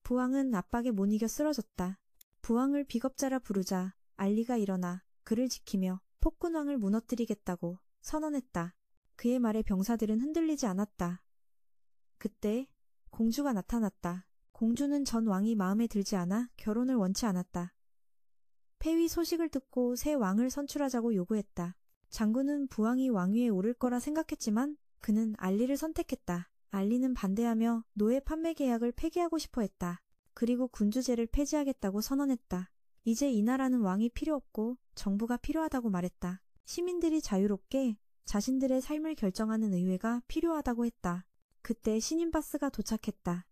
부왕은 압박에 못 이겨 쓰러졌다. 부왕을 비겁자라 부르자 알리가 일어나 그를 지키며 폭군왕을 무너뜨리겠다고 선언했다. 그의 말에 병사들은 흔들리지 않았다. 그때 공주가 나타났다. 공주는 전 왕이 마음에 들지 않아 결혼을 원치 않았다. 폐위 소식을 듣고 새 왕을 선출하자고 요구했다. 장군은 부왕이 왕위에 오를 거라 생각했지만 그는 알리를 선택했다. 알리는 반대하며 노예 판매 계약을 폐기하고 싶어 했다. 그리고 군주제를 폐지하겠다고 선언했다. 이제 이 나라는 왕이 필요 없고 정부가 필요하다고 말했다. 시민들이 자유롭게 자신들의 삶을 결정하는 의회가 필요하다고 했다. 그때 시님바스가 도착했다.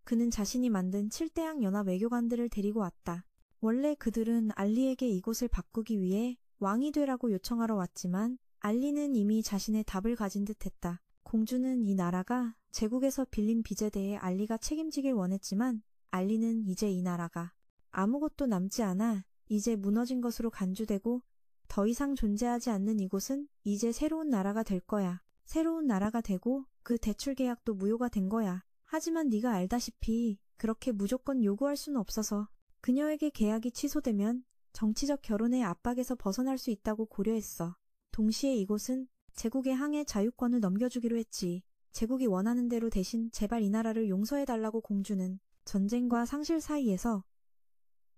그는 자신이 만든 7대양 연합 외교관들을 데리고 왔다. 원래 그들은 알리에게 이곳을 바꾸기 위해 왕이 되라고 요청하러 왔지만 알리는 이미 자신의 답을 가진 듯했다. 공주는 이 나라가 제국에서 빌린 빚에 대해 알리가 책임지길 원했지만 알리는 이제 이 나라가 아무것도 남지 않아 이제 무너진 것으로 간주되고 더 이상 존재하지 않는 이곳은 이제 새로운 나라가 될 거야. 새로운 나라가 되고 그 대출 계약도 무효가 된 거야. 하지만 네가 알다시피 그렇게 무조건 요구할 수는 없어서 그녀에게 계약이 취소되면 정치적 결혼의 압박에서 벗어날 수 있다고 고려했어. 동시에 이곳은 제국의 항해 자유권을 넘겨주기로 했지. 제국이 원하는 대로 대신 제발 이 나라를 용서해달라고 공주는 전쟁과 상실 사이에서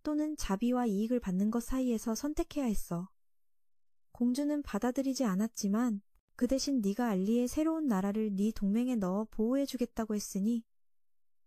또는 자비와 이익을 받는 것 사이에서 선택해야 했어. 공주는 받아들이지 않았지만 그 대신 네가 알리의 새로운 나라를 네 동맹에 넣어 보호해주겠다고 했으니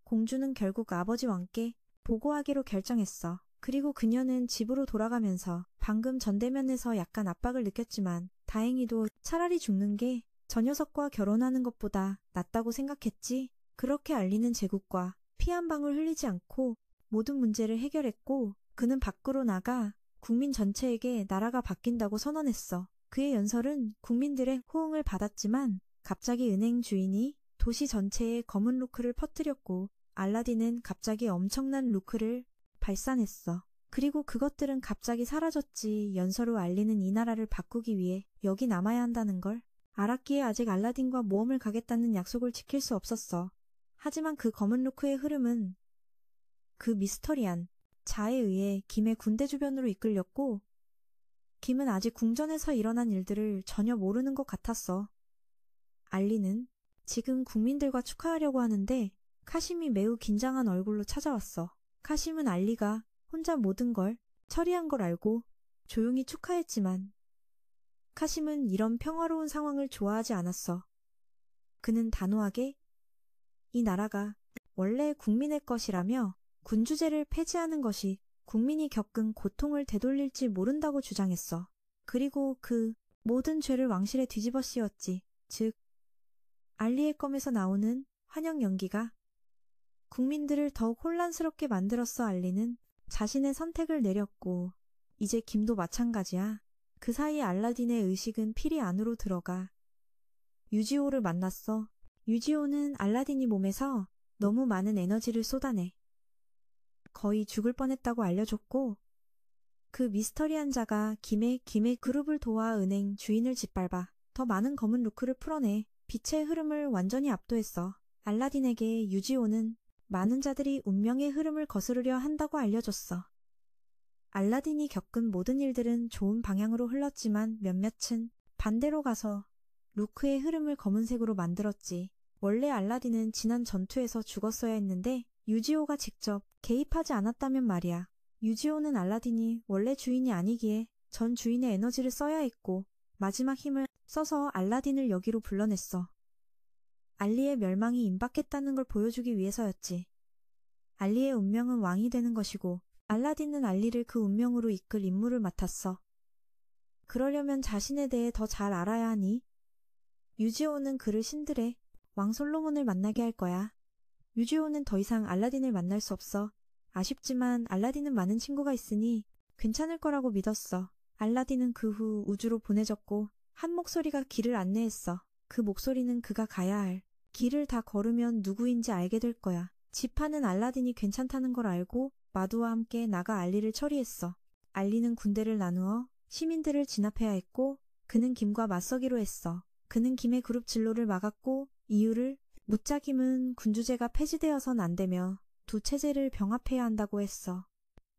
공주는 결국 아버지 왕께 보고하기로 결정했어. 그리고 그녀는 집으로 돌아가면서 방금 전대면에서 약간 압박을 느꼈지만 다행히도 차라리 죽는 게 저 녀석과 결혼하는 것보다 낫다고 생각했지. 그렇게 알리는 제국과 피 한 방울 흘리지 않고 모든 문제를 해결했고 그는 밖으로 나가 국민 전체에게 나라가 바뀐다고 선언했어. 그의 연설은 국민들의 호응을 받았지만 갑자기 은행 주인이 도시 전체에 검은 루크를 퍼뜨렸고 알라딘은 갑자기 엄청난 루크를 발산했어. 그리고 그것들은 갑자기 사라졌지. 연설 후 알리는 이 나라를 바꾸기 위해 여기 남아야 한다는 걸 알았기에 아직 알라딘과 모험을 가겠다는 약속을 지킬 수 없었어. 하지만 그 검은 루크의 흐름은 그 미스터리한 자에 의해 김의 군대 주변으로 이끌렸고 김은 아직 궁전에서 일어난 일들을 전혀 모르는 것 같았어. 알리는 지금 국민들과 축하하려고 하는데 카심이 매우 긴장한 얼굴로 찾아왔어. 카심은 알리가 혼자 모든 걸 처리한 걸 알고 조용히 축하했지만 카심은 이런 평화로운 상황을 좋아하지 않았어. 그는 단호하게 이 나라가 원래 국민의 것이라며 군주제를 폐지하는 것이 국민이 겪은 고통을 되돌릴지 모른다고 주장했어. 그리고 그 모든 죄를 왕실에 뒤집어 씌웠지. 즉 알리의 껌에서 나오는 환영 연기가 국민들을 더욱 혼란스럽게 만들었어. 알리는 자신의 선택을 내렸고 이제 김도 마찬가지야. 그 사이 알라딘의 의식은 피리 안으로 들어가 유지오를 만났어. 유지오는 알라딘이 몸에서 너무 많은 에너지를 쏟아내 거의 죽을 뻔했다고 알려줬고 그 미스터리한 자가 김의 그룹을 도와 은행 주인을 짓밟아 더 많은 검은 루크를 풀어내 빛의 흐름을 완전히 압도했어. 알라딘에게 유지오는 많은 자들이 운명의 흐름을 거스르려 한다고 알려줬어. 알라딘이 겪은 모든 일들은 좋은 방향으로 흘렀지만 몇몇은 반대로 가서 루크의 흐름을 검은색으로 만들었지. 원래 알라딘은 지난 전투에서 죽었어야 했는데 유지오가 직접 개입하지 않았다면 말이야. 유지오는 알라딘이 원래 주인이 아니기에 전 주인의 에너지를 써야 했고 마지막 힘을 써서 알라딘을 여기로 불러냈어. 알리의 멸망이 임박했다는 걸 보여주기 위해서였지. 알리의 운명은 왕이 되는 것이고 알라딘은 알리를 그 운명으로 이끌 임무를 맡았어. 그러려면 자신에 대해 더 잘 알아야 하니 유지오는 그를 신들의 왕 솔로몬을 만나게 할 거야. 유지오는 더 이상 알라딘을 만날 수 없어. 아쉽지만 알라딘은 많은 친구가 있으니 괜찮을 거라고 믿었어. 알라딘은 그 후 우주로 보내졌고 한 목소리가 길을 안내했어. 그 목소리는 그가 가야 할 길을 다 걸으면 누구인지 알게 될 거야. 지파는 알라딘이 괜찮다는 걸 알고 마두와 함께 나가 알리를 처리했어. 알리는 군대를 나누어 시민들을 진압해야 했고 그는 김과 맞서기로 했어. 그는 김의 그룹 진로를 막았고 이유를 묻자 김은 군주제가 폐지되어선 안 되며 두 체제를 병합해야 한다고 했어.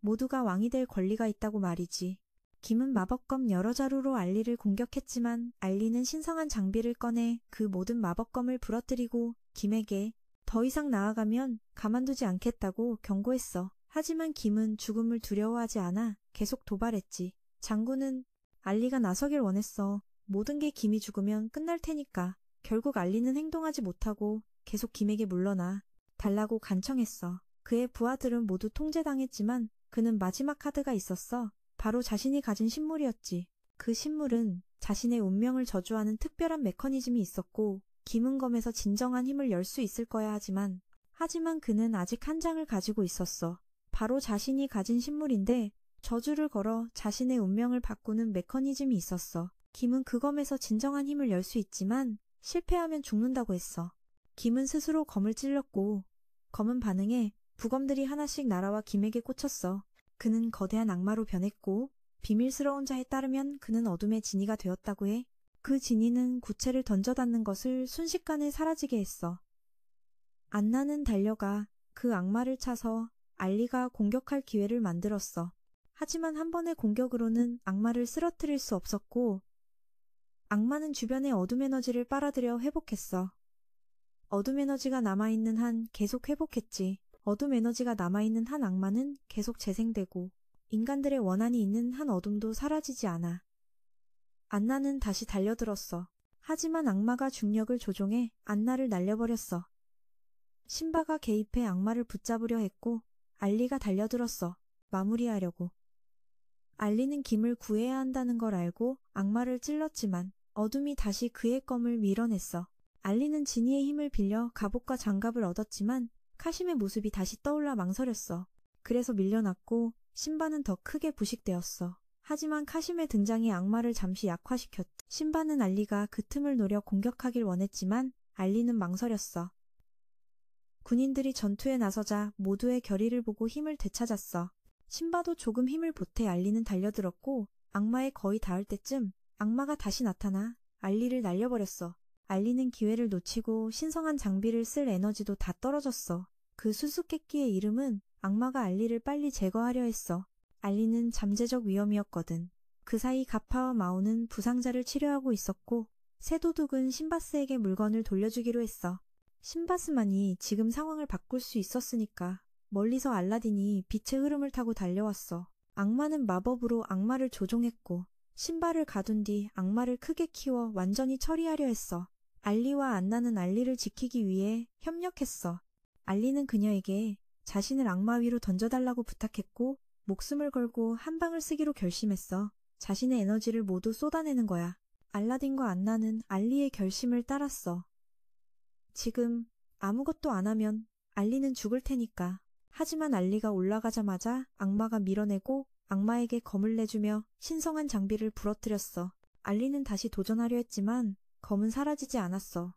모두가 왕이 될 권리가 있다고 말이지. 김은 마법검 여러 자루로 알리를 공격했지만 알리는 신성한 장비를 꺼내 그 모든 마법검을 부러뜨리고 김에게 더 이상 나아가면 가만두지 않겠다고 경고했어. 하지만 김은 죽음을 두려워하지 않아 계속 도발했지. 장군은 알리가 나서길 원했어. 모든 게 김이 죽으면 끝날 테니까. 결국 알리는 행동하지 못하고 계속 김에게 물러나 달라고 간청했어. 그의 부하들은 모두 통제당했지만 그는 마지막 카드가 있었어. 바로 자신이 가진 신물이었지. 그 신물은 자신의 운명을 저주하는 특별한 메커니즘이 있었고 김은검에서 진정한 힘을 열 수 있을 거야 하지만 그는 아직 한 장을 가지고 있었어. 바로 자신이 가진 신물인데 저주를 걸어 자신의 운명을 바꾸는 메커니즘이 있었어. 김은 그 검에서 진정한 힘을 열 수 있지만 실패하면 죽는다고 했어. 김은 스스로 검을 찔렀고 검은 반응에 부검들이 하나씩 날아와 김에게 꽂혔어. 그는 거대한 악마로 변했고 비밀스러운 자에 따르면 그는 어둠의 지니가 되었다고 해. 그 지니는 구체를 던져닿는 것을 순식간에 사라지게 했어. 안나는 달려가 그 악마를 차서 알리가 공격할 기회를 만들었어. 하지만 한 번의 공격으로는 악마를 쓰러뜨릴 수 없었고 악마는 주변의 어둠 에너지를 빨아들여 회복했어. 어둠 에너지가 남아있는 한 계속 회복했지. 어둠 에너지가 남아있는 한 악마는 계속 재생되고 인간들의 원한이 있는 한 어둠도 사라지지 않아. 안나는 다시 달려들었어. 하지만 악마가 중력을 조종해 안나를 날려버렸어. 신바가 개입해 악마를 붙잡으려 했고 알리가 달려들었어. 마무리하려고. 알리는 김을 구해야 한다는 걸 알고 악마를 찔렀지만 어둠이 다시 그의 검을 밀어냈어. 알리는 지니의 힘을 빌려 갑옷과 장갑을 얻었지만 카심의 모습이 다시 떠올라 망설였어. 그래서 밀려났고 신바는 더 크게 부식되었어. 하지만 카심의 등장이 악마를 잠시 약화시켰지. 신바는 알리가 그 틈을 노려 공격하길 원했지만 알리는 망설였어. 군인들이 전투에 나서자 모두의 결의를 보고 힘을 되찾았어. 신바도 조금 힘을 보태 알리는 달려들었고 악마에 거의 닿을 때쯤 악마가 다시 나타나 알리를 날려버렸어. 알리는 기회를 놓치고 신성한 장비를 쓸 에너지도 다 떨어졌어. 그 수수께끼의 이름은 악마가 알리를 빨리 제거하려 했어. 알리는 잠재적 위험이었거든. 그 사이 가파와 마오는 부상자를 치료하고 있었고 새도둑은 신바스에게 물건을 돌려주기로 했어. 신바스만이 지금 상황을 바꿀 수 있었으니까. 멀리서 알라딘이 빛의 흐름을 타고 달려왔어. 악마는 마법으로 악마를 조종했고 신바를 가둔 뒤 악마를 크게 키워 완전히 처리하려 했어. 알리와 안나는 알리를 지키기 위해 협력했어. 알리는 그녀에게 자신을 악마 위로 던져달라고 부탁했고 목숨을 걸고 한 방을 쓰기로 결심했어. 자신의 에너지를 모두 쏟아내는 거야. 알라딘과 안나는 알리의 결심을 따랐어. 지금 아무것도 안 하면 알리는 죽을 테니까. 하지만 알리가 올라가자마자 악마가 밀어내고 악마에게 검을 내주며 신성한 장비를 부러뜨렸어. 알리는 다시 도전하려 했지만 검은 사라지지 않았어.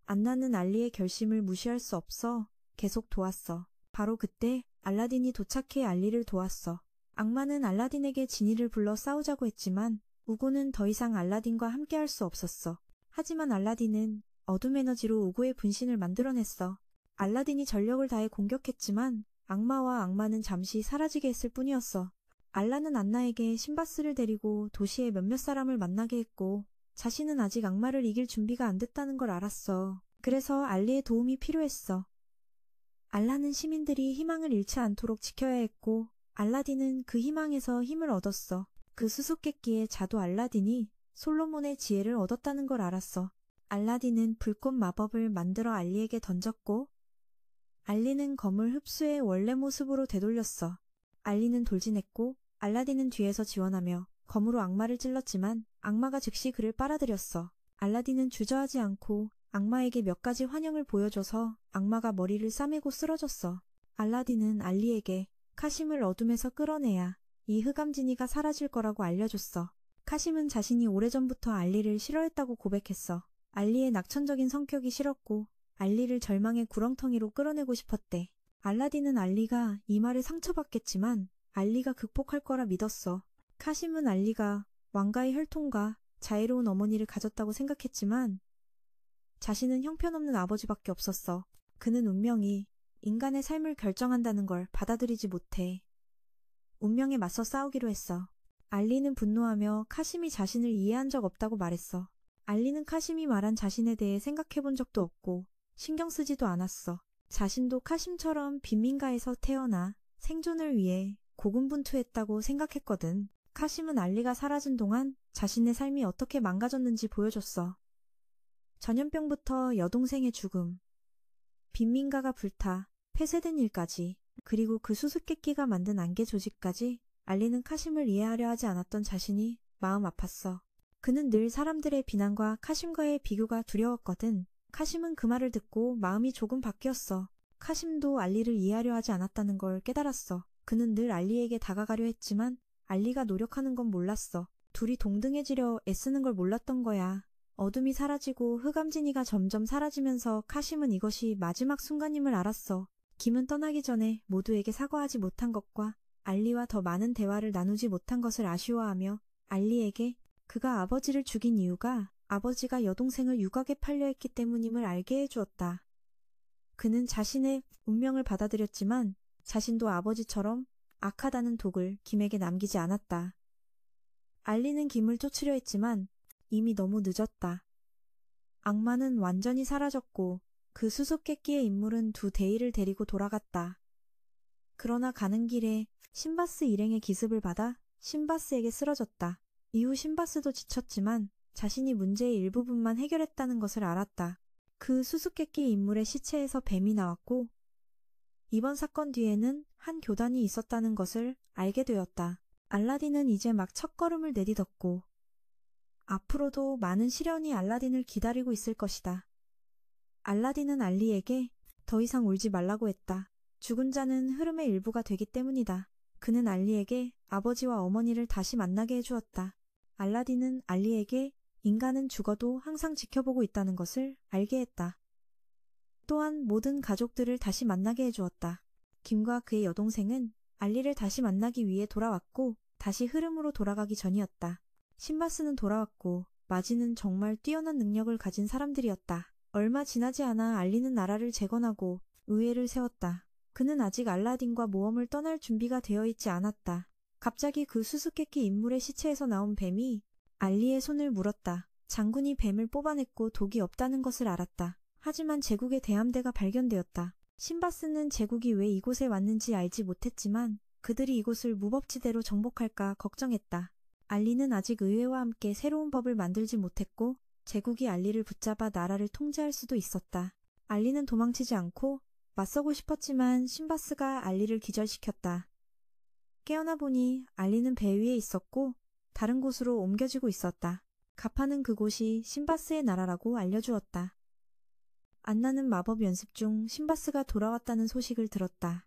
안나는 알리의 결심을 무시할 수 없어 계속 도왔어. 바로 그때 알라딘이 도착해 알리를 도왔어. 악마는 알라딘에게 지니를 불러 싸우자고 했지만 우고는 더 이상 알라딘과 함께할 수 없었어. 하지만 알라딘은 어둠 에너지로 우고의 분신을 만들어냈어. 알라딘이 전력을 다해 공격했지만 악마와 악마는 잠시 사라지게 했을 뿐이었어. 알라는 안나에게 신바스를 데리고 도시의 몇몇 사람을 만나게 했고 자신은 아직 악마를 이길 준비가 안 됐다는 걸 알았어. 그래서 알리의 도움이 필요했어. 알라는 시민들이 희망을 잃지 않도록 지켜야 했고 알라딘은 그 희망에서 힘을 얻었어. 그 수수께끼의 자도 알라딘이 솔로몬의 지혜를 얻었다는 걸 알았어. 알라딘은 불꽃 마법을 만들어 알리에게 던졌고 알리는 검을 흡수해 원래 모습으로 되돌렸어. 알리는 돌진했고 알라딘은 뒤에서 지원하며 검으로 악마를 찔렀지만 악마가 즉시 그를 빨아들였어. 알라딘은 주저하지 않고 악마에게 몇 가지 환영을 보여줘서 악마가 머리를 싸매고 쓰러졌어. 알라딘은 알리에게 카심을 어둠에서 끌어내야 이 흑암지니가 사라질 거라고 알려줬어. 카심은 자신이 오래전부터 알리를 싫어했다고 고백했어. 알리의 낙천적인 성격이 싫었고 알리를 절망의 구렁텅이로 끌어내고 싶었대. 알라딘은 알리가 이 말에 상처받겠지만 알리가 극복할 거라 믿었어. 카심은 알리가 왕가의 혈통과 자애로운 어머니를 가졌다고 생각했지만 자신은 형편없는 아버지밖에 없었어. 그는 운명이 인간의 삶을 결정한다는 걸 받아들이지 못해 운명에 맞서 싸우기로 했어. 알리는 분노하며 카심이 자신을 이해한 적 없다고 말했어. 알리는 카심이 말한 자신에 대해 생각해본 적도 없고 신경 쓰지도 않았어. 자신도 카심처럼 빈민가에서 태어나 생존을 위해 고군분투했다고 생각했거든. 카심은 알리가 사라진 동안 자신의 삶이 어떻게 망가졌는지 보여줬어. 전염병부터 여동생의 죽음, 빈민가가 불타 폐쇄된 일까지, 그리고 그 수수께끼가 만든 안개 조직까지 알리는 카심을 이해하려 하지 않았던 자신이 마음 아팠어. 그는 늘 사람들의 비난과 카심과의 비교가 두려웠거든. 카심은 그 말을 듣고 마음이 조금 바뀌었어. 카심도 알리를 이해하려 하지 않았다는 걸 깨달았어. 그는 늘 알리에게 다가가려 했지만 알리가 노력하는 건 몰랐어. 둘이 동등해지려 애쓰는 걸 몰랐던 거야. 어둠이 사라지고 흑암지니가 점점 사라지면서 카심은 이것이 마지막 순간임을 알았어. 김은 떠나기 전에 모두에게 사과하지 못한 것과 알리와 더 많은 대화를 나누지 못한 것을 아쉬워하며 알리에게 그가 아버지를 죽인 이유가 아버지가 여동생을 유곽에 팔려 했기 때문임을 알게 해주었다. 그는 자신의 운명을 받아들였지만 자신도 아버지처럼 악하다는 독을 김에게 남기지 않았다. 알리는 김을 쫓으려 했지만 이미 너무 늦었다. 악마는 완전히 사라졌고 그 수수께끼의 인물은 두 대의를 데리고 돌아갔다. 그러나 가는 길에 신바스 일행의 기습을 받아 신바스에게 쓰러졌다. 이후 신바스도 지쳤지만 자신이 문제의 일부분만 해결했다는 것을 알았다. 그 수수께끼 인물의 시체에서 뱀이 나왔고 이번 사건 뒤에는 한 교단이 있었다는 것을 알게 되었다. 알라딘은 이제 막 첫걸음을 내딛었고 앞으로도 많은 시련이 알라딘을 기다리고 있을 것이다. 알라딘은 알리에게 더 이상 울지 말라고 했다. 죽은 자는 흐름의 일부가 되기 때문이다. 그는 알리에게 아버지와 어머니를 다시 만나게 해주었다. 알라딘은 알리에게 인간은 죽어도 항상 지켜보고 있다는 것을 알게 했다. 또한 모든 가족들을 다시 만나게 해주었다. 김과 그의 여동생은 알리를 다시 만나기 위해 돌아왔고 다시 흐름으로 돌아가기 전이었다. 신바스는 돌아왔고 마지는 정말 뛰어난 능력을 가진 사람들이었다. 얼마 지나지 않아 알리는 나라를 재건하고 의회를 세웠다. 그는 아직 알라딘과 모험을 떠날 준비가 되어 있지 않았다. 갑자기 그 수수께끼 인물의 시체에서 나온 뱀이 알리의 손을 물었다. 장군이 뱀을 뽑아냈고 독이 없다는 것을 알았다. 하지만 제국의 대함대가 발견되었다. 신바스는 제국이 왜 이곳에 왔는지 알지 못했지만 그들이 이곳을 무법지대로 정복할까 걱정했다. 알리는 아직 의회와 함께 새로운 법을 만들지 못했고 제국이 알리를 붙잡아 나라를 통제할 수도 있었다. 알리는 도망치지 않고 맞서고 싶었지만 신바스가 알리를 기절시켰다. 깨어나 보니 알리는 배 위에 있었고 다른 곳으로 옮겨지고 있었다. 가파는 그곳이 신바스의 나라라고 알려주었다. 안나는 마법 연습 중 신바스가 돌아왔다는 소식을 들었다.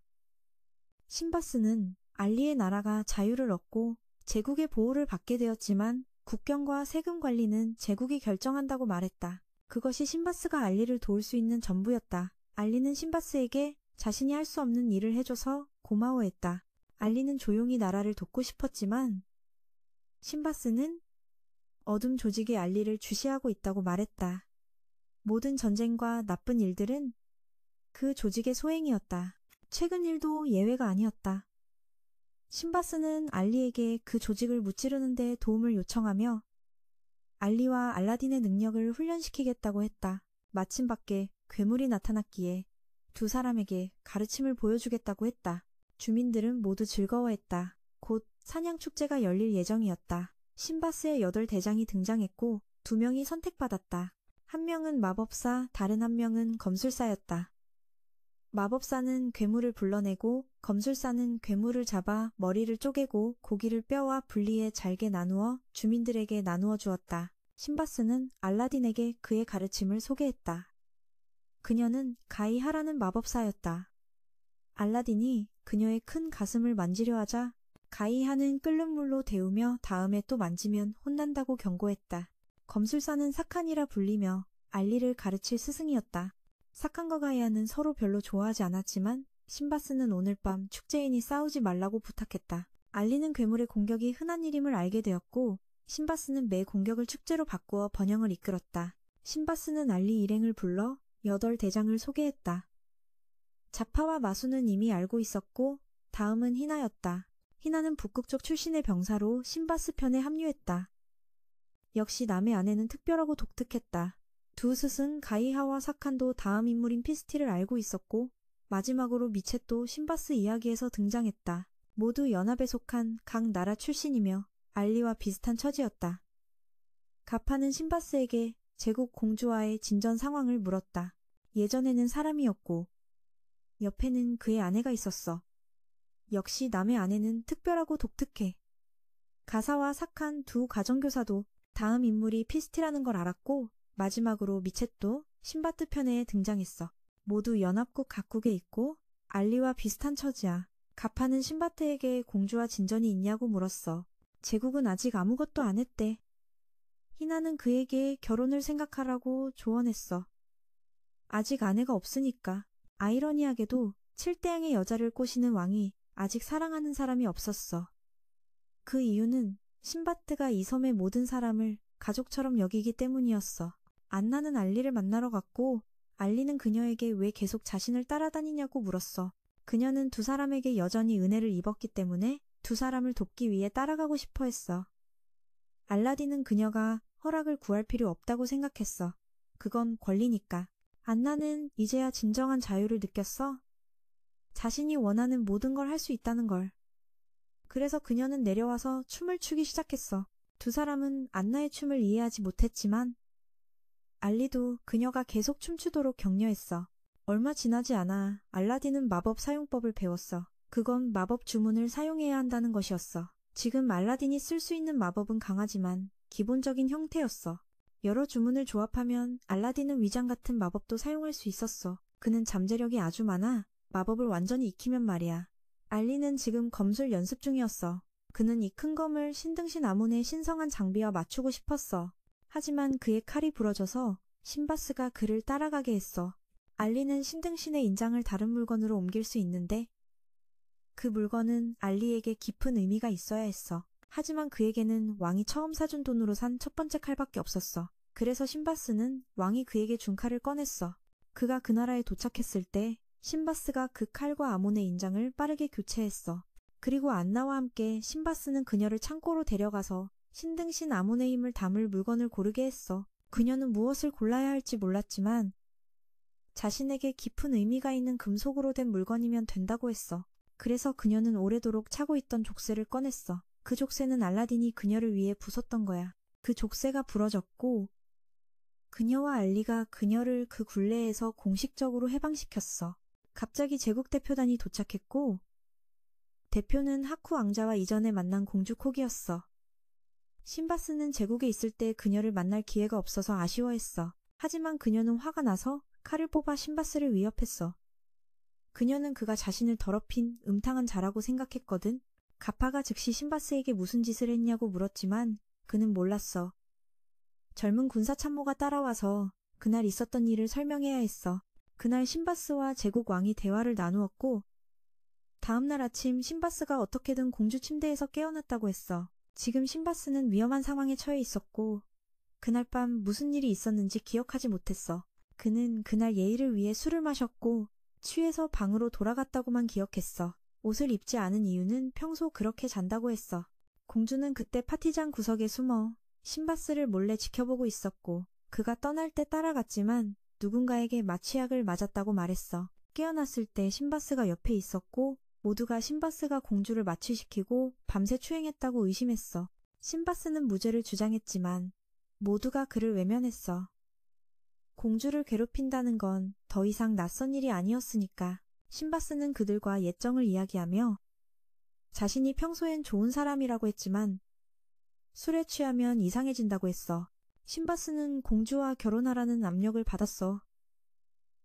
신바스는 알리의 나라가 자유를 얻고 제국의 보호를 받게 되었지만 국경과 세금 관리는 제국이 결정한다고 말했다. 그것이 신바스가 알리를 도울 수 있는 전부였다. 알리는 신바스에게 자신이 할 수 없는 일을 해줘서 고마워했다. 알리는 조용히 나라를 돕고 싶었지만 신바스는 어둠 조직이 알리를 주시하고 있다고 말했다. 모든 전쟁과 나쁜 일들은 그 조직의 소행이었다. 최근 일도 예외가 아니었다. 신바스는 알리에게 그 조직을 무찌르는 데 도움을 요청하며 알리와 알라딘의 능력을 훈련시키겠다고 했다. 마침 밖에 괴물이 나타났기에 두 사람에게 가르침을 보여주겠다고 했다. 주민들은 모두 즐거워했다. 곧 사냥축제가 열릴 예정이었다. 신바스의 8대장이 등장했고 2명이 선택받았다. 한 명은 마법사, 다른 한 명은 검술사였다. 마법사는 괴물을 불러내고 검술사는 괴물을 잡아 머리를 쪼개고 고기를 뼈와 분리해 잘게 나누어 주민들에게 나누어 주었다. 신바스는 알라딘에게 그의 가르침을 소개했다. 그녀는 가이하라는 마법사였다. 알라딘이 그녀의 큰 가슴을 만지려 하자 가이하는 끓는 물로 데우며 다음에 또 만지면 혼난다고 경고했다. 검술사는 사칸이라 불리며 알리를 가르칠 스승이었다. 사칸과 가이아는 서로 별로 좋아하지 않았지만 신바스는 오늘 밤 축제이니 싸우지 말라고 부탁했다. 알리는 괴물의 공격이 흔한 일임을 알게 되었고 신바스는 매 공격을 축제로 바꾸어 번영을 이끌었다. 신바스는 알리 일행을 불러 8대장을 소개했다. 자파와 마수는 이미 알고 있었고 다음은 희나였다. 희나는 북극 쪽 출신의 병사로 신바스 편에 합류했다. 역시 남의 아내는 특별하고 독특했다. 두 스승 가이하와 사칸도 다음 인물인 피스티를 알고 있었고 마지막으로 미쳇도 신바스 이야기에서 등장했다. 모두 연합에 속한 각 나라 출신이며 알리와 비슷한 처지였다. 가파는 신바스에게 제국 공주와의 진전 상황을 물었다. 예전에는 사람이었고 옆에는 그의 아내가 있었어. 역시 남의 아내는 특별하고 독특해. 가사와 사칸 두 가정교사도 다음 인물이 피스티라는 걸 알았고 마지막으로 미쳇도 신바트 편에 등장했어. 모두 연합국 각국에 있고 알리와 비슷한 처지야. 가파는 신바트에게 공주와 진전이 있냐고 물었어. 제국은 아직 아무것도 안 했대. 희나는 그에게 결혼을 생각하라고 조언했어. 아직 아내가 없으니까. 아이러니하게도 7대양의 여자를 꼬시는 왕이 아직 사랑하는 사람이 없었어. 그 이유는 신바트가 이 섬의 모든 사람을 가족처럼 여기기 때문이었어. 안나는 알리를 만나러 갔고 알리는 그녀에게 왜 계속 자신을 따라다니냐고 물었어. 그녀는 두 사람에게 여전히 은혜를 입었기 때문에 두 사람을 돕기 위해 따라가고 싶어 했어. 알라딘은 그녀가 허락을 구할 필요 없다고 생각했어. 그건 권리니까. 안나는 이제야 진정한 자유를 느꼈어. 자신이 원하는 모든 걸 할 수 있다는 걸. 그래서 그녀는 내려와서 춤을 추기 시작했어. 두 사람은 안나의 춤을 이해하지 못했지만 알리도 그녀가 계속 춤추도록 격려했어. 얼마 지나지 않아 알라딘은 마법 사용법을 배웠어. 그건 마법 주문을 사용해야 한다는 것이었어. 지금 알라딘이 쓸 수 있는 마법은 강하지만 기본적인 형태였어. 여러 주문을 조합하면 알라딘은 위장 같은 마법도 사용할 수 있었어. 그는 잠재력이 아주 많아. 마법을 완전히 익히면 말이야. 알리는 지금 검술 연습 중이었어. 그는 이 큰 검을 신등신 아문의 신성한 장비와 맞추고 싶었어. 하지만 그의 칼이 부러져서 신바스가 그를 따라가게 했어. 알리는 신등신의 인장을 다른 물건으로 옮길 수 있는데 그 물건은 알리에게 깊은 의미가 있어야 했어. 하지만 그에게는 왕이 처음 사준 돈으로 산 첫 번째 칼밖에 없었어. 그래서 신바스는 왕이 그에게 준 칼을 꺼냈어. 그가 그 나라에 도착했을 때 신바스가 그 칼과 아몬의 인장을 빠르게 교체했어. 그리고 안나와 함께 신바스는 그녀를 창고로 데려가서 신등신 아몬의 힘을 담을 물건을 고르게 했어. 그녀는 무엇을 골라야 할지 몰랐지만 자신에게 깊은 의미가 있는 금속으로 된 물건이면 된다고 했어. 그래서 그녀는 오래도록 차고 있던 족쇄를 꺼냈어. 그 족쇄는 알라딘이 그녀를 위해 부쉈던 거야. 그 족쇄가 부러졌고 그녀와 알리가 그녀를 그 굴레에서 공식적으로 해방시켰어. 갑자기 제국 대표단이 도착했고 대표는 하쿠 왕자와 이전에 만난 공주 콕이었어. 신바스는 제국에 있을 때 그녀를 만날 기회가 없어서 아쉬워했어. 하지만 그녀는 화가 나서 칼을 뽑아 신바스를 위협했어. 그녀는 그가 자신을 더럽힌 음탕한 자라고 생각했거든. 가파가 즉시 신바스에게 무슨 짓을 했냐고 물었지만 그는 몰랐어. 젊은 군사참모가 따라와서 그날 있었던 일을 설명해야 했어. 그날 신바스와 제국 왕이 대화를 나누었고 다음날 아침 신바스가 어떻게든 공주 침대에서 깨어났다고 했어. 지금 신바스는 위험한 상황에 처해 있었고 그날 밤 무슨 일이 있었는지 기억하지 못했어. 그는 그날 예의를 위해 술을 마셨고 취해서 방으로 돌아갔다고만 기억했어. 옷을 입지 않은 이유는 평소 그렇게 잔다고 했어. 공주는 그때 파티장 구석에 숨어 신바스를 몰래 지켜보고 있었고 그가 떠날 때 따라갔지만 누군가에게 마취약을 맞았다고 말했어. 깨어났을 때 신바스가 옆에 있었고 모두가 신바스가 공주를 마취시키고 밤새 추행했다고 의심했어. 신바스는 무죄를 주장했지만 모두가 그를 외면했어. 공주를 괴롭힌다는 건 더 이상 낯선 일이 아니었으니까. 신바스는 그들과 옛정을 이야기하며 자신이 평소엔 좋은 사람이라고 했지만 술에 취하면 이상해진다고 했어. 신바스는 공주와 결혼하라는 압력을 받았어.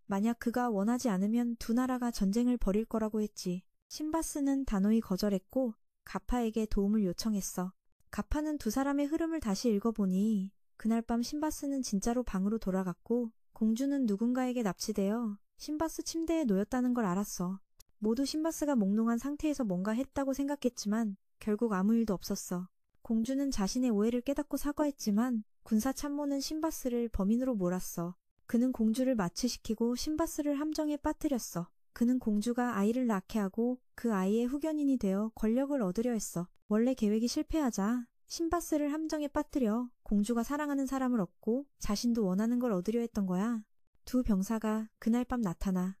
만약 그가 원하지 않으면 두 나라가 전쟁을 벌일 거라고 했지. 신바스는 단호히 거절했고 가파에게 도움을 요청했어. 가파는 두 사람의 흐름을 다시 읽어보니 그날 밤 신바스는 진짜로 방으로 돌아갔고 공주는 누군가에게 납치되어 신바스 침대에 놓였다는 걸 알았어. 모두 신바스가 몽롱한 상태에서 뭔가 했다고 생각했지만 결국 아무 일도 없었어. 공주는 자신의 오해를 깨닫고 사과했지만 군사참모는 신바스를 범인으로 몰았어. 그는 공주를 마취시키고 신바스를 함정에 빠뜨렸어. 그는 공주가 아이를 낳게 하고 그 아이의 후견인이 되어 권력을 얻으려 했어. 원래 계획이 실패하자 신바스를 함정에 빠뜨려 공주가 사랑하는 사람을 얻고 자신도 원하는 걸 얻으려 했던 거야. 두 병사가 그날 밤 나타나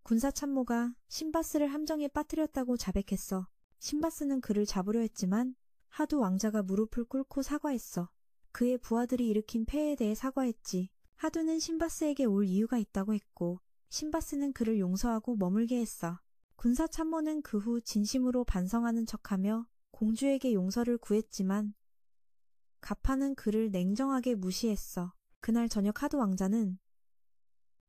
군사참모가 신바스를 함정에 빠뜨렸다고 자백했어. 신바스는 그를 잡으려 했지만 하두 왕자가 무릎을 꿇고 사과했어. 그의 부하들이 일으킨 폐해에 대해 사과했지. 하두는 신바스에게 올 이유가 있다고 했고 신바스는 그를 용서하고 머물게 했어. 군사참모는 그 후 진심으로 반성하는 척하며 공주에게 용서를 구했지만 가파는 그를 냉정하게 무시했어.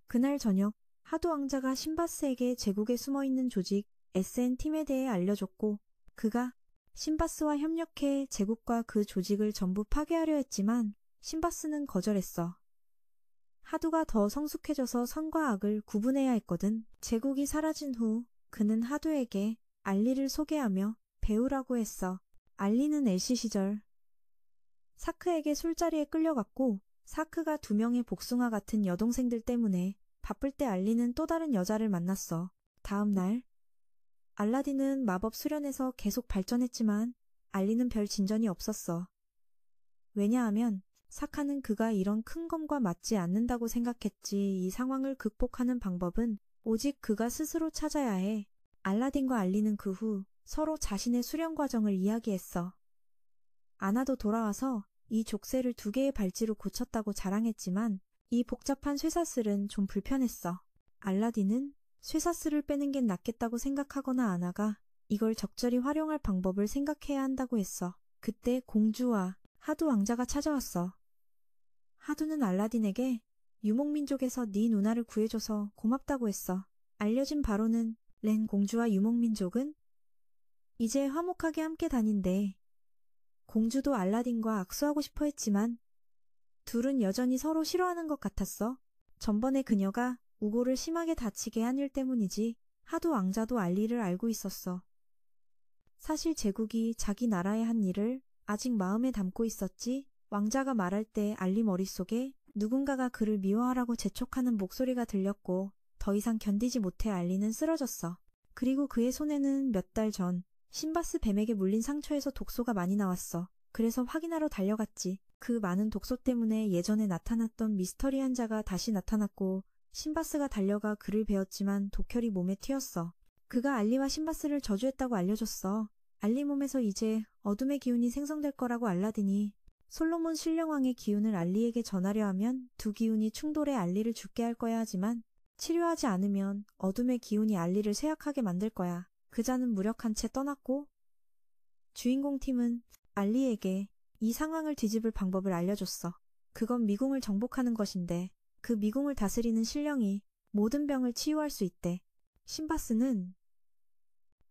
그날 저녁 하두 왕자가 신바스에게 제국에 숨어있는 조직 SN팀에 대해 알려줬고 그가 신바스와 협력해 제국과 그 조직을 전부 파괴하려 했지만 신바스는 거절했어. 하두가 더 성숙해져서 선과 악을 구분해야 했거든. 제국이 사라진 후 그는 하두에게 알리를 소개하며 배우라고 했어. 알리는 엘시 시절 사크에게 술자리에 끌려갔고 사크가 두 명의 복숭아 같은 여동생들 때문에 바쁠 때 알리는 또 다른 여자를 만났어. 다음 날 알라딘은 마법 수련에서 계속 발전했지만 알리는 별 진전이 없었어. 왜냐하면 사카는 그가 이런 큰 검과 맞지 않는다고 생각했지. 이 상황을 극복하는 방법은 오직 그가 스스로 찾아야 해. 알라딘과 알리는 그 후 서로 자신의 수련 과정을 이야기했어. 아나도 돌아와서 이 족쇄를 2개의 발찌로 고쳤다고 자랑했지만 이 복잡한 쇠사슬은 좀 불편했어. 알라딘은 쇠사슬을 빼는 게 낫겠다고 생각하거나 아나가 이걸 적절히 활용할 방법을 생각해야 한다고 했어. 그때 공주와 하두 왕자가 찾아왔어. 하두는 알라딘에게 유목민족에서 네 누나를 구해줘서 고맙다고 했어. 알려진 바로는 렌 공주와 유목민족은 이제 화목하게 함께 다닌대. 공주도 알라딘과 악수하고 싶어 했지만 둘은 여전히 서로 싫어하는 것 같았어. 전번에 그녀가 우고를 심하게 다치게 한 일 때문이지. 하두 왕자도 알리를 알고 있었어. 사실 제국이 자기 나라에 한 일을 아직 마음에 담고 있었지. 왕자가 말할 때 알리 머릿속에 누군가가 그를 미워하라고 재촉하는 목소리가 들렸고 더 이상 견디지 못해 알리는 쓰러졌어. 그리고 그의 손에는 몇 달 전 신바스 뱀에게 물린 상처에서 독소가 많이 나왔어. 그래서 확인하러 달려갔지. 그 많은 독소 때문에 예전에 나타났던 미스터리한 자가 다시 나타났고 신바스가 달려가 그를 베었지만 독혈이 몸에 튀었어. 그가 알리와 신바스를 저주했다고 알려줬어. 알리 몸에서 이제 어둠의 기운이 생성될 거라고 알라딘이 솔로몬 신령왕의 기운을 알리에게 전하려 하면 두 기운이 충돌해 알리를 죽게 할 거야 하지만 치료하지 않으면 어둠의 기운이 알리를 쇠약하게 만들 거야. 그자는 무력한 채 떠났고 주인공 팀은 알리에게 이 상황을 뒤집을 방법을 알려줬어. 그건 미궁을 정복하는 것인데 그 미궁을 다스리는 신령이 모든 병을 치유할 수 있대. 신바스는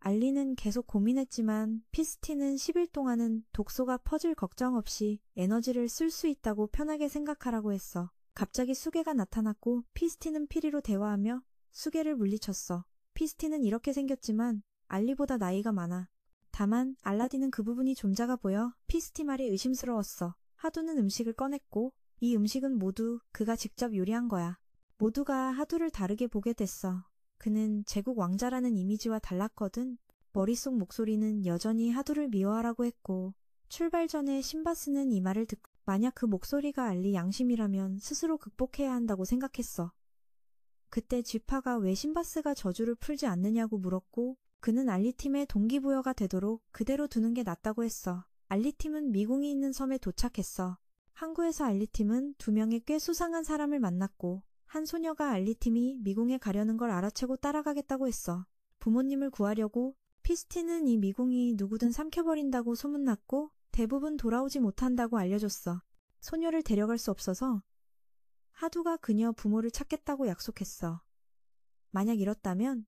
알리는 계속 고민했지만 피스티는 10일 동안은 독소가 퍼질 걱정 없이 에너지를 쓸 수 있다고 편하게 생각하라고 했어. 갑자기 수계가 나타났고 피스티는 피리로 대화하며 수계를 물리쳤어. 피스티는 이렇게 생겼지만 알리보다 나이가 많아. 다만 알라딘은 그 부분이 좀 작아 보여 피스티 말이 의심스러웠어. 하두는 음식을 꺼냈고 이 음식은 모두 그가 직접 요리한 거야. 모두가 하두를 다르게 보게 됐어. 그는 제국 왕자라는 이미지와 달랐거든. 머릿속 목소리는 여전히 하두를 미워하라고 했고 출발 전에 신바스는 이 말을 듣고 만약 그 목소리가 알리 양심이라면 스스로 극복해야 한다고 생각했어. 그때 쥐파가 왜 신바스가 저주를 풀지 않느냐고 물었고 그는 알리팀의 동기부여가 되도록 그대로 두는 게 낫다고 했어. 알리팀은 미궁이 있는 섬에 도착했어. 항구에서 알리팀은 2명의 꽤 수상한 사람을 만났고 한 소녀가 알리팀이 미궁에 가려는 걸 알아채고 따라가겠다고 했어. 부모님을 구하려고 피스티는 이 미궁이 누구든 삼켜버린다고 소문났고 대부분 돌아오지 못한다고 알려줬어. 소녀를 데려갈 수 없어서 하두가 그녀 부모를 찾겠다고 약속했어. 만약 이렇다면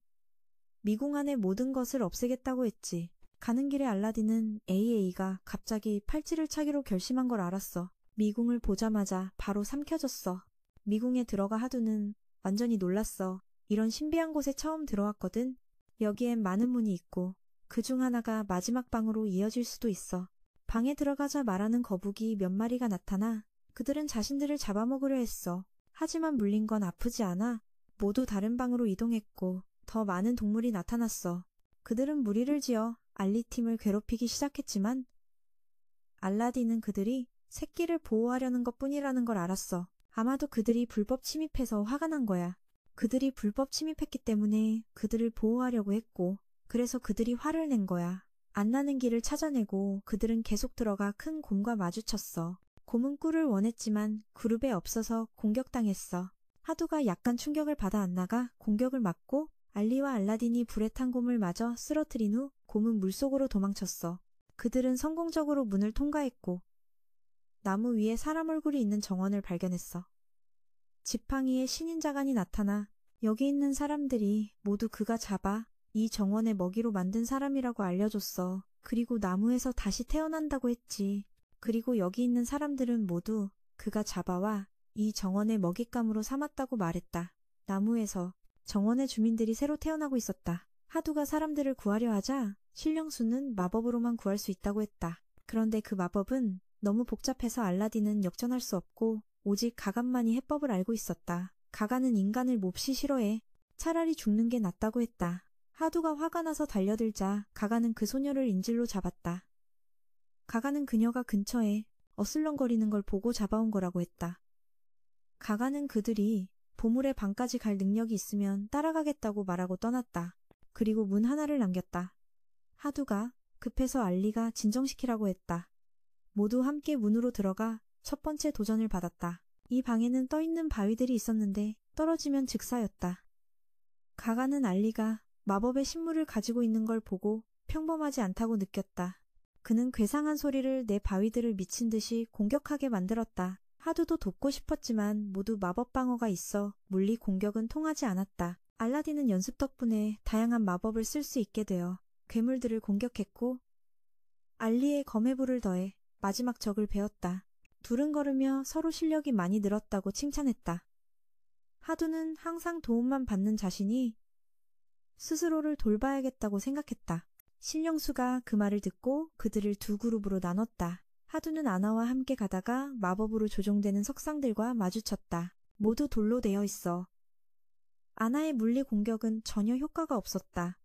미궁 안의 모든 것을 없애겠다고 했지. 가는 길에 알라딘은 AA가 갑자기 팔찌를 차기로 결심한 걸 알았어. 미궁을 보자마자 바로 삼켜졌어. 미궁에 들어가 하두는 완전히 놀랐어. 이런 신비한 곳에 처음 들어왔거든. 여기엔 많은 문이 있고 그중 하나가 마지막 방으로 이어질 수도 있어. 방에 들어가자 말하는 거북이 몇 마리가 나타나 그들은 자신들을 잡아먹으려 했어. 하지만 물린 건 아프지 않아. 모두 다른 방으로 이동했고 더 많은 동물이 나타났어. 그들은 무리를 지어 알리팀을 괴롭히기 시작했지만 알라딘은 그들이 새끼를 보호하려는 것뿐이라는 걸 알았어. 아마도 그들이 불법 침입해서 화가 난 거야. 그들이 불법 침입했기 때문에 그들을 보호하려고 했고 그래서 그들이 화를 낸 거야. 안 나는 길을 찾아내고 그들은 계속 들어가 큰 곰과 마주쳤어. 곰은 꿀을 원했지만 그룹에 없어서 공격당했어. 하두가 약간 충격을 받아 안 나가 공격을 막고 알리와 알라딘이 불에 탄 곰을 마저 쓰러뜨린 후 곰은 물속으로 도망쳤어. 그들은 성공적으로 문을 통과했고 나무 위에 사람 얼굴이 있는 정원을 발견했어. 지팡이에 신인자간이 나타나 여기 있는 사람들이 모두 그가 잡아 이 정원의 먹이로 만든 사람이라고 알려줬어. 그리고 나무에서 다시 태어난다고 했지. 그리고 여기 있는 사람들은 모두 그가 잡아와 이 정원의 먹잇감으로 삼았다고 말했다. 나무에서 정원의 주민들이 새로 태어나고 있었다. 하두가 사람들을 구하려 하자 신령수는 마법으로만 구할 수 있다고 했다. 그런데 그 마법은 너무 복잡해서 알라딘은 역전할 수 없고 오직 가간만이 해법을 알고 있었다. 가간은 인간을 몹시 싫어해. 차라리 죽는 게 낫다고 했다. 하두가 화가 나서 달려들자 가간은 그 소녀를 인질로 잡았다. 가간은 그녀가 근처에 어슬렁거리는 걸 보고 잡아온 거라고 했다. 가간은 그들이 보물의 방까지 갈 능력이 있으면 따라가겠다고 말하고 떠났다. 그리고 문 하나를 남겼다. 하두가 급해서 알리가 진정시키라고 했다. 모두 함께 문으로 들어가 첫 번째 도전을 받았다. 이 방에는 떠있는 바위들이 있었는데 떨어지면 즉사였다. 가간은 알리가 마법의 신물을 가지고 있는 걸 보고 평범하지 않다고 느꼈다. 그는 괴상한 소리를 내 바위들을 미친 듯이 공격하게 만들었다. 하두도 돕고 싶었지만 모두 마법 방어가 있어 물리 공격은 통하지 않았다. 알라딘은 연습 덕분에 다양한 마법을 쓸 수 있게 되어 괴물들을 공격했고 알리의 검의 불을 더해 마지막 적을 베었다. 둘은 걸으며 서로 실력이 많이 늘었다고 칭찬했다. 하두는 항상 도움만 받는 자신이 스스로를 돌봐야겠다고 생각했다. 신령수가 그 말을 듣고 그들을 두 그룹으로 나눴다. 하두는 아나와 함께 가다가 마법으로 조종되는 석상들과 마주쳤다. 모두 돌로 되어 있어. 아나의 물리 공격은 전혀 효과가 없었다.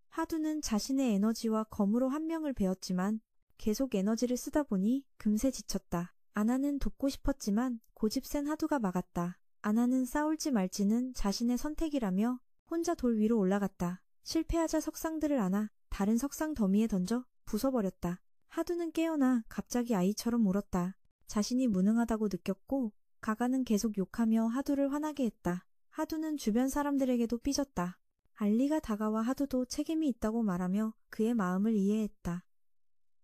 하두는 자신의 에너지와 검으로 한 명을 베었지만 계속 에너지를 쓰다 보니 금세 지쳤다. 아나는 돕고 싶었지만 고집센 하두가 막았다. 아나는 싸울지 말지는 자신의 선택이라며 혼자 돌 위로 올라갔다. 실패하자 석상들을 안아 다른 석상 더미에 던져 부숴버렸다. 하두는 깨어나 갑자기 아이처럼 울었다. 자신이 무능하다고 느꼈고 가가는 계속 욕하며 하두를 화나게 했다. 하두는 주변 사람들에게도 삐졌다. 알리가 다가와 하두도 책임이 있다고 말하며 그의 마음을 이해했다.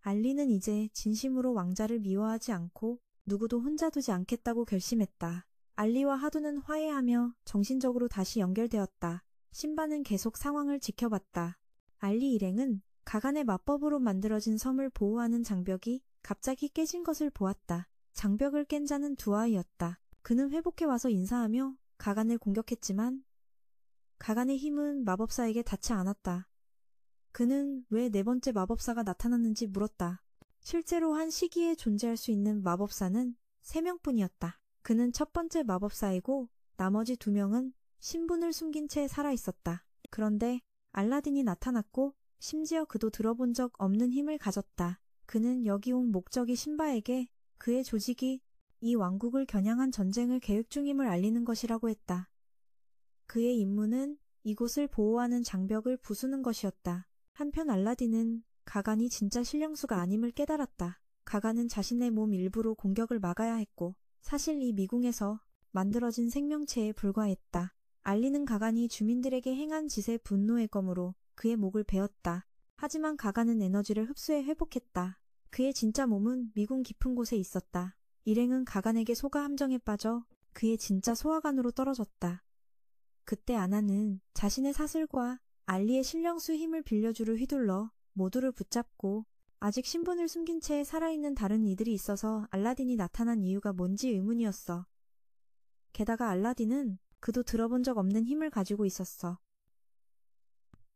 알리는 이제 진심으로 왕자를 미워하지 않고 누구도 혼자 두지 않겠다고 결심했다. 알리와 하두는 화해하며 정신적으로 다시 연결되었다. 신바는 계속 상황을 지켜봤다. 알리 일행은 가간의 마법으로 만들어진 섬을 보호하는 장벽이 갑자기 깨진 것을 보았다. 장벽을 깬 자는 두 아이였다. 그는 회복해와서 인사하며 가간을 공격했지만 가간의 힘은 마법사에게 닿지 않았다. 그는 왜 네 번째 마법사가 나타났는지 물었다. 실제로 한 시기에 존재할 수 있는 마법사는 3명뿐이었다. 그는 첫 번째 마법사이고 나머지 2명은 신분을 숨긴 채 살아있었다. 그런데 알라딘이 나타났고 심지어 그도 들어본 적 없는 힘을 가졌다. 그는 여기 온 목적이 신바에게 그의 조직이 이 왕국을 겨냥한 전쟁을 계획 중임을 알리는 것이라고 했다. 그의 임무는 이곳을 보호하는 장벽을 부수는 것이었다. 한편 알라딘은 가간이 진짜 신령수가 아님을 깨달았다. 가간은 자신의 몸 일부로 공격을 막아야 했고 사실 이 미궁에서 만들어진 생명체에 불과했다. 알리는 가간이 주민들에게 행한 짓에 분노의 검으로 그의 목을 베었다. 하지만 가간은 에너지를 흡수해 회복했다. 그의 진짜 몸은 미궁 깊은 곳에 있었다. 일행은 가간에게 소가 함정에 빠져 그의 진짜 소화관으로 떨어졌다. 그때 아나는 자신의 사슬과 알리의 신령수 힘을 빌려주를 휘둘러 모두를 붙잡고 아직 신분을 숨긴 채 살아있는 다른 이들이 있어서 알라딘이 나타난 이유가 뭔지 의문이었어. 게다가 알라딘은 그도 들어본 적 없는 힘을 가지고 있었어.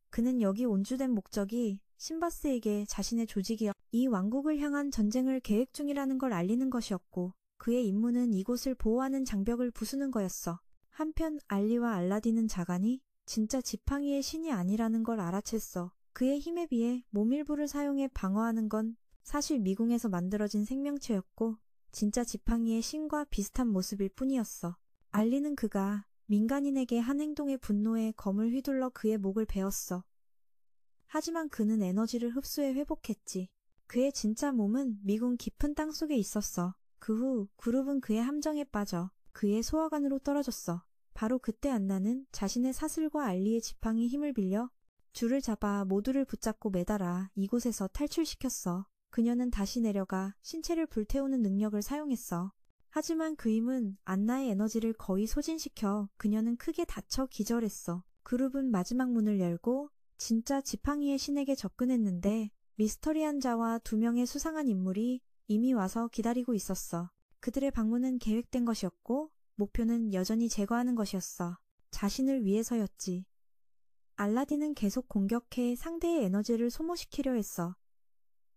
그는 여기 온주된 목적이 신바스에게 자신의 조직이 이 왕국을 향한 전쟁을 계획 중이라는 걸 알리는 것이었고 그의 임무는 이곳을 보호하는 장벽을 부수는 거였어. 한편 알리와 알라딘은 자간이 진짜 지팡이의 신이 아니라는 걸 알아챘어. 그의 힘에 비해 몸 일부를 사용해 방어하는 건 사실 미궁에서 만들어진 생명체였고 진짜 지팡이의 신과 비슷한 모습일 뿐이었어. 알리는 그가 민간인에게 한 행동에 분노해 검을 휘둘러 그의 목을 베었어. 하지만 그는 에너지를 흡수해 회복했지. 그의 진짜 몸은 미궁 깊은 땅속에 있었어. 그 후 그룹은 그의 함정에 빠져 그의 소화관으로 떨어졌어. 바로 그때 안나는 자신의 사슬과 알리의 지팡이 힘을 빌려 줄을 잡아 모두를 붙잡고 매달아 이곳에서 탈출시켰어. 그녀는 다시 내려가 신체를 불태우는 능력을 사용했어. 하지만 그 힘은 안나의 에너지를 거의 소진시켜 그녀는 크게 다쳐 기절했어. 그룹은 마지막 문을 열고 진짜 지팡이의 신에게 접근했는데 미스터리한 자와 2명의 수상한 인물이 이미 와서 기다리고 있었어. 그들의 방문은 계획된 것이었고 목표는 여전히 제거하는 것이었어. 자신을 위해서였지. 알라딘은 계속 공격해 상대의 에너지를 소모시키려 했어.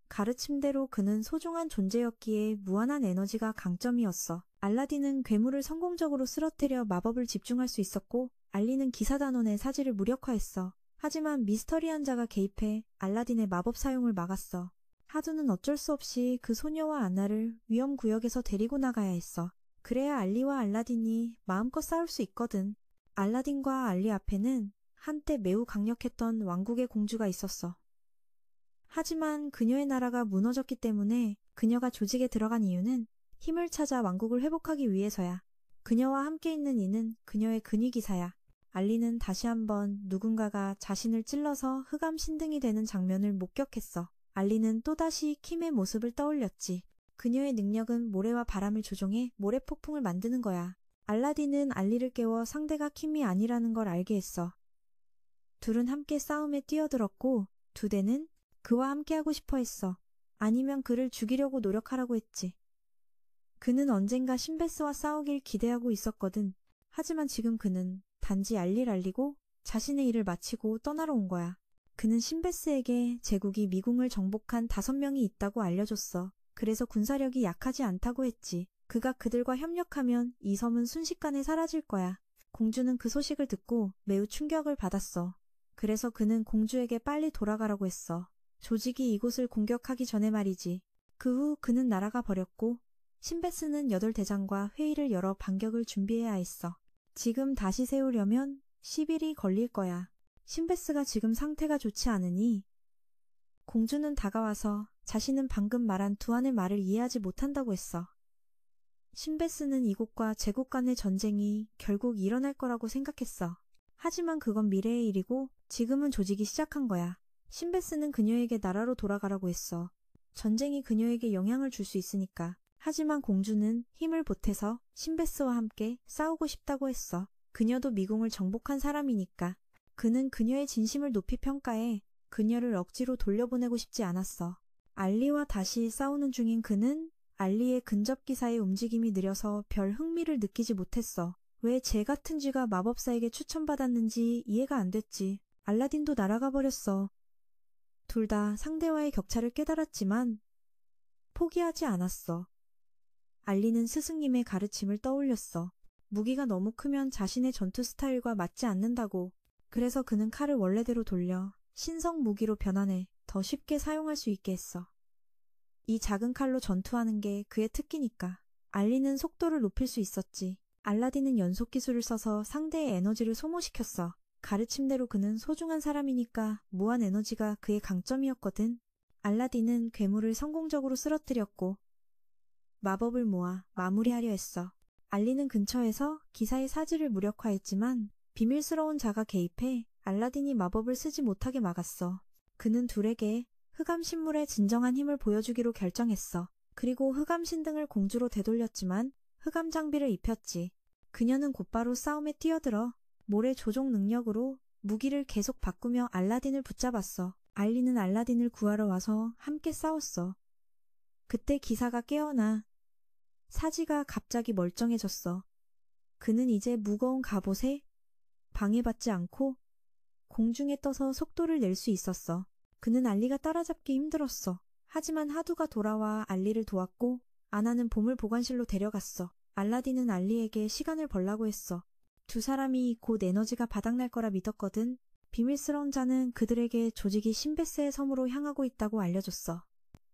가르침대로 그는 소중한 존재였기에 무한한 에너지가 강점이었어. 알라딘은 괴물을 성공적으로 쓰러뜨려 마법을 집중할 수 있었고 알리는 기사단원의 사지를 무력화했어. 하지만 미스터리한 자가 개입해 알라딘의 마법 사용을 막았어. 하두는 어쩔 수 없이 그 소녀와 안나를 위험구역에서 데리고 나가야 했어. 그래야 알리와 알라딘이 마음껏 싸울 수 있거든. 알라딘과 알리 앞에는 한때 매우 강력했던 왕국의 공주가 있었어. 하지만 그녀의 나라가 무너졌기 때문에 그녀가 조직에 들어간 이유는 힘을 찾아 왕국을 회복하기 위해서야. 그녀와 함께 있는 이는 그녀의 근위기사야. 알리는 다시 한번 누군가가 자신을 찔러서 흑암 신등이 되는 장면을 목격했어. 알리는 또다시 킴의 모습을 떠올렸지. 그녀의 능력은 모래와 바람을 조종해 모래폭풍을 만드는 거야. 알라딘은 알리를 깨워 상대가 킴이 아니라는 걸 알게 했어. 둘은 함께 싸움에 뛰어들었고 두대는 그와 함께하고 싶어 했어. 아니면 그를 죽이려고 노력하라고 했지. 그는 언젠가 신베스와 싸우길 기대하고 있었거든. 하지만 지금 그는 단지 알리를 알리고 자신의 일을 마치고 떠나러 온 거야. 그는 신베스에게 제국이 미궁을 정복한 5명이 있다고 알려줬어. 그래서 군사력이 약하지 않다고 했지. 그가 그들과 협력하면 이 섬은 순식간에 사라질 거야. 공주는 그 소식을 듣고 매우 충격을 받았어. 그래서 그는 공주에게 빨리 돌아가라고 했어. 조직이 이곳을 공격하기 전에 말이지. 그 후 그는 날아가 버렸고 신베스는 8대장과 회의를 열어 반격을 준비해야 했어. 지금 다시 세우려면 10일이 걸릴 거야. 신베스가 지금 상태가 좋지 않으니 공주는 다가와서 자신은 방금 말한 두안의 말을 이해하지 못한다고 했어. 신베스는 이곳과 제국 간의 전쟁이 결국 일어날 거라고 생각했어. 하지만 그건 미래의 일이고 지금은 조직이 시작한 거야. 신베스는 그녀에게 나라로 돌아가라고 했어. 전쟁이 그녀에게 영향을 줄 수 있으니까. 하지만 공주는 힘을 보태서 신베스와 함께 싸우고 싶다고 했어. 그녀도 미궁을 정복한 사람이니까. 그는 그녀의 진심을 높이 평가해 그녀를 억지로 돌려보내고 싶지 않았어. 알리와 다시 싸우는 중인 그는 알리의 근접기사의 움직임이 느려서 별 흥미를 느끼지 못했어. 왜 쟤 같은 쥐가 마법사에게 추천받았는지 이해가 안 됐지. 알라딘도 날아가 버렸어. 둘 다 상대와의 격차를 깨달았지만 포기하지 않았어. 알리는 스승님의 가르침을 떠올렸어. 무기가 너무 크면 자신의 전투 스타일과 맞지 않는다고. 그래서 그는 칼을 원래대로 돌려 신성 무기로 변환해 더 쉽게 사용할 수 있게 했어. 이 작은 칼로 전투하는 게 그의 특기니까. 알리는 속도를 높일 수 있었지. 알라딘은 연속 기술을 써서 상대의 에너지를 소모시켰어. 가르침대로 그는 소중한 사람이니까 무한 에너지가 그의 강점이었거든. 알라딘은 괴물을 성공적으로 쓰러뜨렸고 마법을 모아 마무리하려 했어. 알리는 근처에서 기사의 사지를 무력화했지만 비밀스러운 자가 개입해 알라딘이 마법을 쓰지 못하게 막았어. 그는 둘에게 흑암신물의 진정한 힘을 보여주기로 결정했어. 그리고 흑암신등을 공주로 되돌렸지만 흑암 장비를 입혔지. 그녀는 곧바로 싸움에 뛰어들어 모래 조종 능력으로 무기를 계속 바꾸며 알라딘을 붙잡았어. 알리는 알라딘을 구하러 와서 함께 싸웠어. 그때 기사가 깨어나 사지가 갑자기 멀쩡해졌어. 그는 이제 무거운 갑옷에 방해받지 않고 공중에 떠서 속도를 낼 수 있었어. 그는 알리가 따라잡기 힘들었어. 하지만 하두가 돌아와 알리를 도왔고 아나는 보물 보관실로 데려갔어. 알라딘은 알리에게 시간을 벌라고 했어. 두 사람이 곧 에너지가 바닥날 거라 믿었거든. 비밀스러운 자는 그들에게 조직이 신베스의 섬으로 향하고 있다고 알려줬어.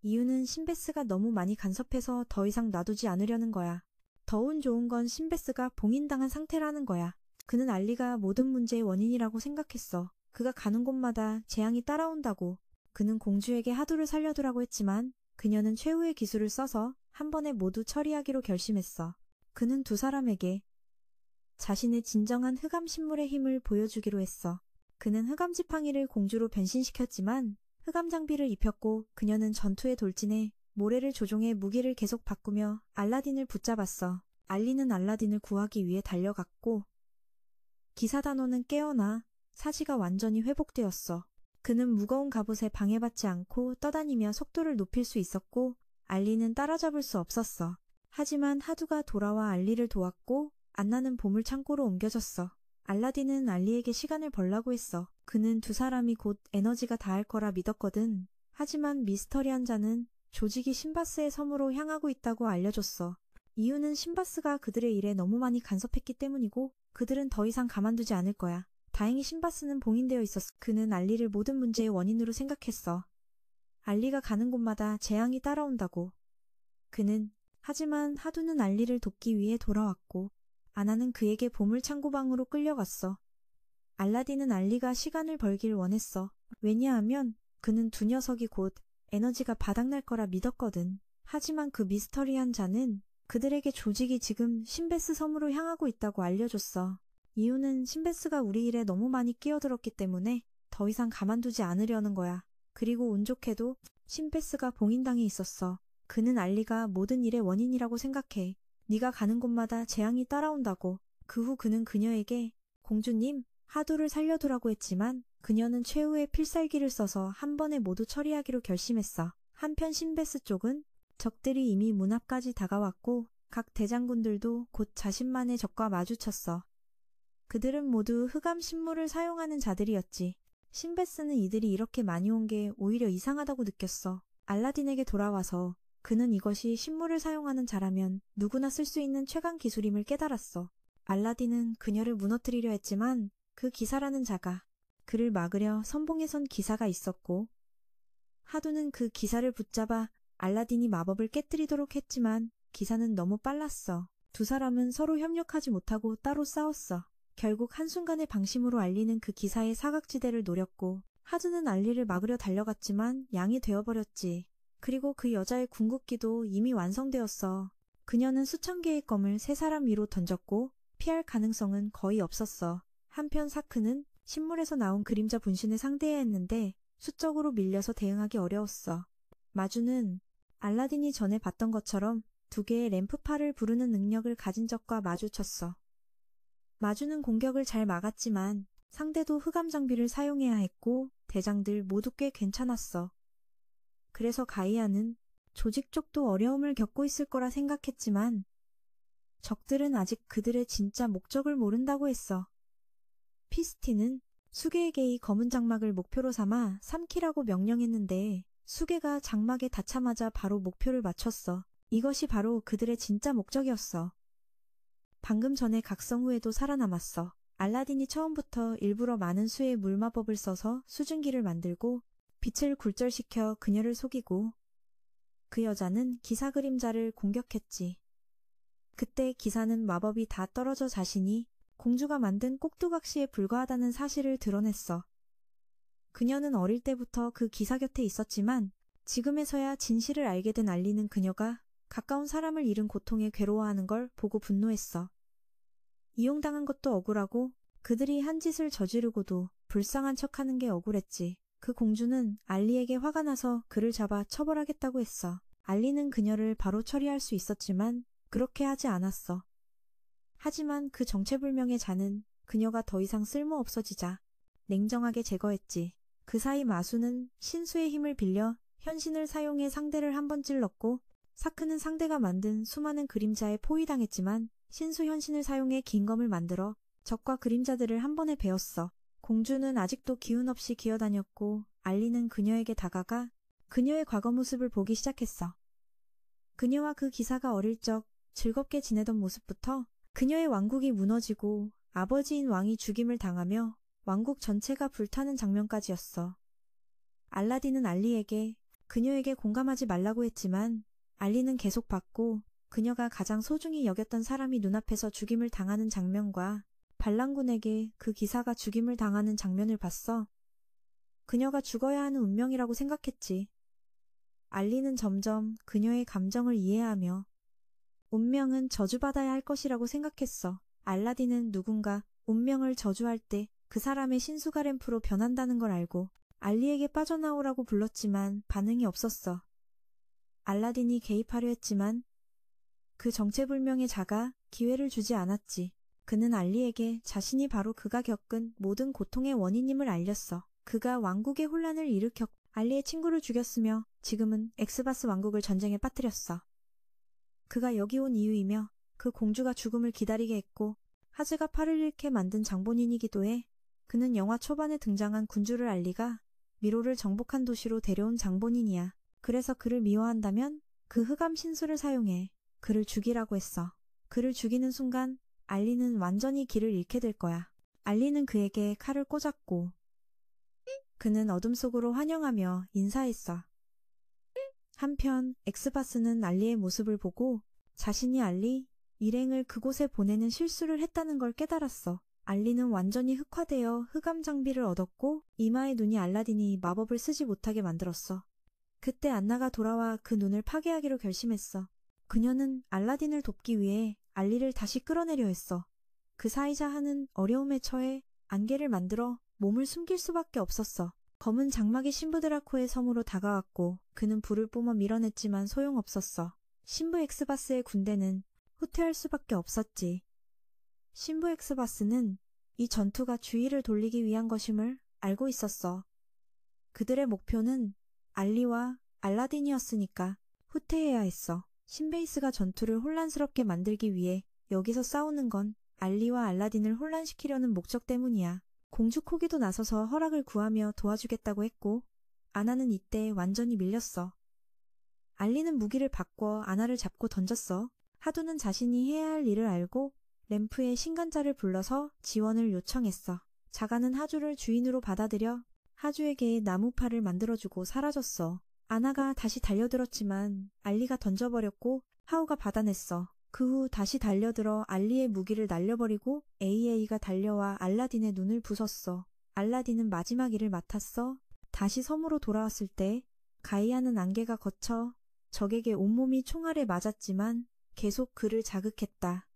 이유는 신베스가 너무 많이 간섭해서 더 이상 놔두지 않으려는 거야. 더 운 좋은 건 신베스가 봉인당한 상태라는 거야. 그는 알리가 모든 문제의 원인이라고 생각했어. 그가 가는 곳마다 재앙이 따라온다고. 그는 공주에게 하두를 살려두라고 했지만 그녀는 최후의 기술을 써서 한 번에 모두 처리하기로 결심했어. 그는 두 사람에게 자신의 진정한 흑암신물의 힘을 보여주기로 했어. 그는 흑암지팡이를 공주로 변신시켰지만 흑암 장비를 입혔고 그녀는 전투에 돌진해 모래를 조종해 무기를 계속 바꾸며 알라딘을 붙잡았어. 알리는 알라딘을 구하기 위해 달려갔고 기사단원은 깨어나 사지가 완전히 회복되었어. 그는 무거운 갑옷에 방해받지 않고 떠다니며 속도를 높일 수 있었고 알리는 따라잡을 수 없었어. 하지만 하두가 돌아와 알리를 도왔고 안나는 보물 창고로 옮겨졌어. 알라딘은 알리에게 시간을 벌라고 했어. 그는 두 사람이 곧 에너지가 닿을 거라 믿었거든. 하지만 미스터리한 자는 조직이 신바스의 섬으로 향하고 있다고 알려줬어. 이유는 신바스가 그들의 일에 너무 많이 간섭했기 때문이고 그들은 더 이상 가만두지 않을 거야. 다행히 신바스는 봉인되어 있었어. 그는 알리를 모든 문제의 원인으로 생각했어. 알리가 가는 곳마다 재앙이 따라온다고. 하지만 하두는 알리를 돕기 위해 돌아왔고 아나는 그에게 보물 창고방으로 끌려갔어. 알라딘은 알리가 시간을 벌길 원했어. 왜냐하면 그는 두 녀석이 곧 에너지가 바닥날 거라 믿었거든. 하지만 그 미스터리한 자는 그들에게 조직이 지금 신베스 섬으로 향하고 있다고 알려줬어. 이유는 신베스가 우리 일에 너무 많이 끼어들었기 때문에 더 이상 가만두지 않으려는 거야. 그리고 운 좋게도 신베스가 봉인당해 있었어. 그는 알리가 모든 일의 원인이라고 생각해. 네가 가는 곳마다 재앙이 따라온다고. 그 후 그는 그녀에게 공주님, 하두를 살려두라고 했지만 그녀는 최후의 필살기를 써서 한 번에 모두 처리하기로 결심했어. 한편 신베스 쪽은 적들이 이미 문 앞까지 다가왔고 각 대장군들도 곧 자신만의 적과 마주쳤어. 그들은 모두 흑암 신물을 사용하는 자들이었지. 신베스는 이들이 이렇게 많이 온 게 오히려 이상하다고 느꼈어. 알라딘에게 돌아와서 그는 이것이 신물을 사용하는 자라면 누구나 쓸 수 있는 최강 기술임을 깨달았어. 알라딘은 그녀를 무너뜨리려 했지만 그 기사라는 자가 그를 막으려 선봉에 선 기사가 있었고 하두는 그 기사를 붙잡아 알라딘이 마법을 깨뜨리도록 했지만 기사는 너무 빨랐어. 두 사람은 서로 협력하지 못하고 따로 싸웠어. 결국 한순간의 방심으로 알리는 그 기사의 사각지대를 노렸고 하두는 알리를 막으려 달려갔지만 양이 되어버렸지. 그리고 그 여자의 궁극기도 이미 완성되었어. 그녀는 수천 개의 검을 세 사람 위로 던졌고 피할 가능성은 거의 없었어. 한편 사크는 신물에서 나온 그림자 분신을 상대해야 했는데 수적으로 밀려서 대응하기 어려웠어. 마주는 알라딘이 전에 봤던 것처럼 두 개의 램프파를 부르는 능력을 가진 적과 마주쳤어. 마주는 공격을 잘 막았지만 상대도 흑암 장비를 사용해야 했고 대장들 모두 꽤 괜찮았어. 그래서 가이아는 조직 쪽도 어려움을 겪고 있을 거라 생각했지만 적들은 아직 그들의 진짜 목적을 모른다고 했어. 피스티는 수계에게 검은 장막을 목표로 삼아 삼키라고 명령했는데 수계가 장막에 닿자마자 바로 목표를 맞췄어. 이것이 바로 그들의 진짜 목적이었어. 방금 전에 각성 후에도 살아남았어. 알라딘이 처음부터 일부러 많은 수의 물마법을 써서 수증기를 만들고 빛을 굴절시켜 그녀를 속이고 그 여자는 기사 그림자를 공격했지. 그때 기사는 마법이 다 떨어져 자신이 공주가 만든 꼭두각시에 불과하다는 사실을 드러냈어. 그녀는 어릴 때부터 그 기사 곁에 있었지만 지금에서야 진실을 알게 된 알리는 그녀가 가까운 사람을 잃은 고통에 괴로워하는 걸 보고 분노했어. 이용당한 것도 억울하고 그들이 한 짓을 저지르고도 불쌍한 척하는 게 억울했지. 그 공주는 알리에게 화가 나서 그를 잡아 처벌하겠다고 했어. 알리는 그녀를 바로 처리할 수 있었지만 그렇게 하지 않았어. 하지만 그 정체불명의 자는 그녀가 더 이상 쓸모없어지자 냉정하게 제거했지. 그 사이 마수는 신수의 힘을 빌려 현신을 사용해 상대를 한 번 찔렀고 사크는 상대가 만든 수많은 그림자에 포위당했지만 신수 현신을 사용해 긴검을 만들어 적과 그림자들을 한 번에 베었어. 공주는 아직도 기운 없이 기어다녔고 알리는 그녀에게 다가가 그녀의 과거 모습을 보기 시작했어. 그녀와 그 기사가 어릴 적 즐겁게 지내던 모습부터 그녀의 왕국이 무너지고 아버지인 왕이 죽임을 당하며 왕국 전체가 불타는 장면까지였어. 알라딘은 알리에게 그녀에게 공감하지 말라고 했지만 알리는 계속 봤고 그녀가 가장 소중히 여겼던 사람이 눈앞에서 죽임을 당하는 장면과 반란군에게 그 기사가 죽임을 당하는 장면을 봤어. 그녀가 죽어야 하는 운명이라고 생각했지. 알리는 점점 그녀의 감정을 이해하며 운명은 저주받아야 할 것이라고 생각했어. 알라딘은 누군가 운명을 저주할 때 그 사람의 신수가렘프로 변한다는 걸 알고 알리에게 빠져나오라고 불렀지만 반응이 없었어. 알라딘이 개입하려 했지만 그 정체불명의 자가 기회를 주지 않았지. 그는 알리에게 자신이 바로 그가 겪은 모든 고통의 원인임을 알렸어. 그가 왕국의 혼란을 일으켰고 알리의 친구를 죽였으며 지금은 엑스바스 왕국을 전쟁에 빠뜨렸어. 그가 여기 온 이유이며 그 공주가 죽음을 기다리게 했고 하즈가 팔을 잃게 만든 장본인이기도 해. 그는 영화 초반에 등장한 군주를 알리가 미로를 정복한 도시로 데려온 장본인이야. 그래서 그를 미워한다면 그 흑암 신수를 사용해 그를 죽이라고 했어. 그를 죽이는 순간 알리는 완전히 길을 잃게 될 거야. 알리는 그에게 칼을 꽂았고 그는 어둠 속으로 환영하며 인사했어. 한편 엑스바스는 알리의 모습을 보고 자신이 알리 일행을 그곳에 보내는 실수를 했다는 걸 깨달았어. 알리는 완전히 흑화되어 흑암 장비를 얻었고 이마의 눈이 알라딘이 마법을 쓰지 못하게 만들었어. 그때 안나가 돌아와 그 눈을 파괴하기로 결심했어. 그녀는 알라딘을 돕기 위해 알리를 다시 끌어내려 했어. 그 사이자 하는 어려움에 처해 안개를 만들어 몸을 숨길 수밖에 없었어. 검은 장막이 신부 드라코의 섬으로 다가왔고 그는 불을 뿜어 밀어냈지만 소용없었어. 신부 엑스바스의 군대는 후퇴할 수밖에 없었지. 신부 엑스바스는 이 전투가 주의를 돌리기 위한 것임을 알고 있었어. 그들의 목표는 알리와 알라딘이었으니까 후퇴해야 했어. 신베이스가 전투를 혼란스럽게 만들기 위해 여기서 싸우는 건 알리와 알라딘을 혼란시키려는 목적 때문이야. 공주 코기도 나서서 허락을 구하며 도와주겠다고 했고 아나는 이때 완전히 밀렸어. 알리는 무기를 바꿔 아나를 잡고 던졌어. 하두는 자신이 해야 할 일을 알고 램프의 신간자를 불러서 지원을 요청했어. 자가는 하주를 주인으로 받아들여 하주에게 나무팔을 만들어주고 사라졌어. 아나가 다시 달려들었지만 알리가 던져버렸고 하우가 받아냈어. 그 후 다시 달려들어 알리의 무기를 날려버리고 AA가 달려와 알라딘의 눈을 부쉈어. 알라딘은 마지막 일을 맡았어. 다시 섬으로 돌아왔을 때 가이아는 안개가 거쳐 적에게 온몸이 총알에 맞았지만 계속 그를 자극했다.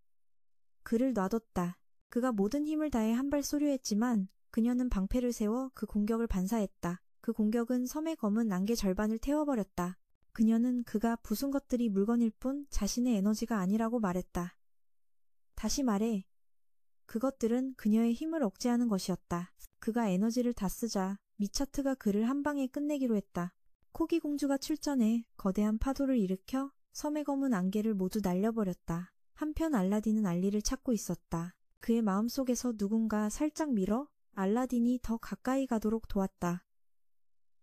그를 놔뒀다. 그가 모든 힘을 다해 한 발 소류했지만 그녀는 방패를 세워 그 공격을 반사했다. 그 공격은 섬의 검은 안개 절반을 태워버렸다. 그녀는 그가 부순 것들이 물건일 뿐 자신의 에너지가 아니라고 말했다. 다시 말해, 그것들은 그녀의 힘을 억제하는 것이었다. 그가 에너지를 다 쓰자 미차트가 그를 한 방에 끝내기로 했다. 코기 공주가 출전해 거대한 파도를 일으켜 섬의 검은 안개를 모두 날려버렸다. 한편 알라딘은 알리를 찾고 있었다. 그의 마음속에서 누군가 살짝 밀어 알라딘이 더 가까이 가도록 도왔다.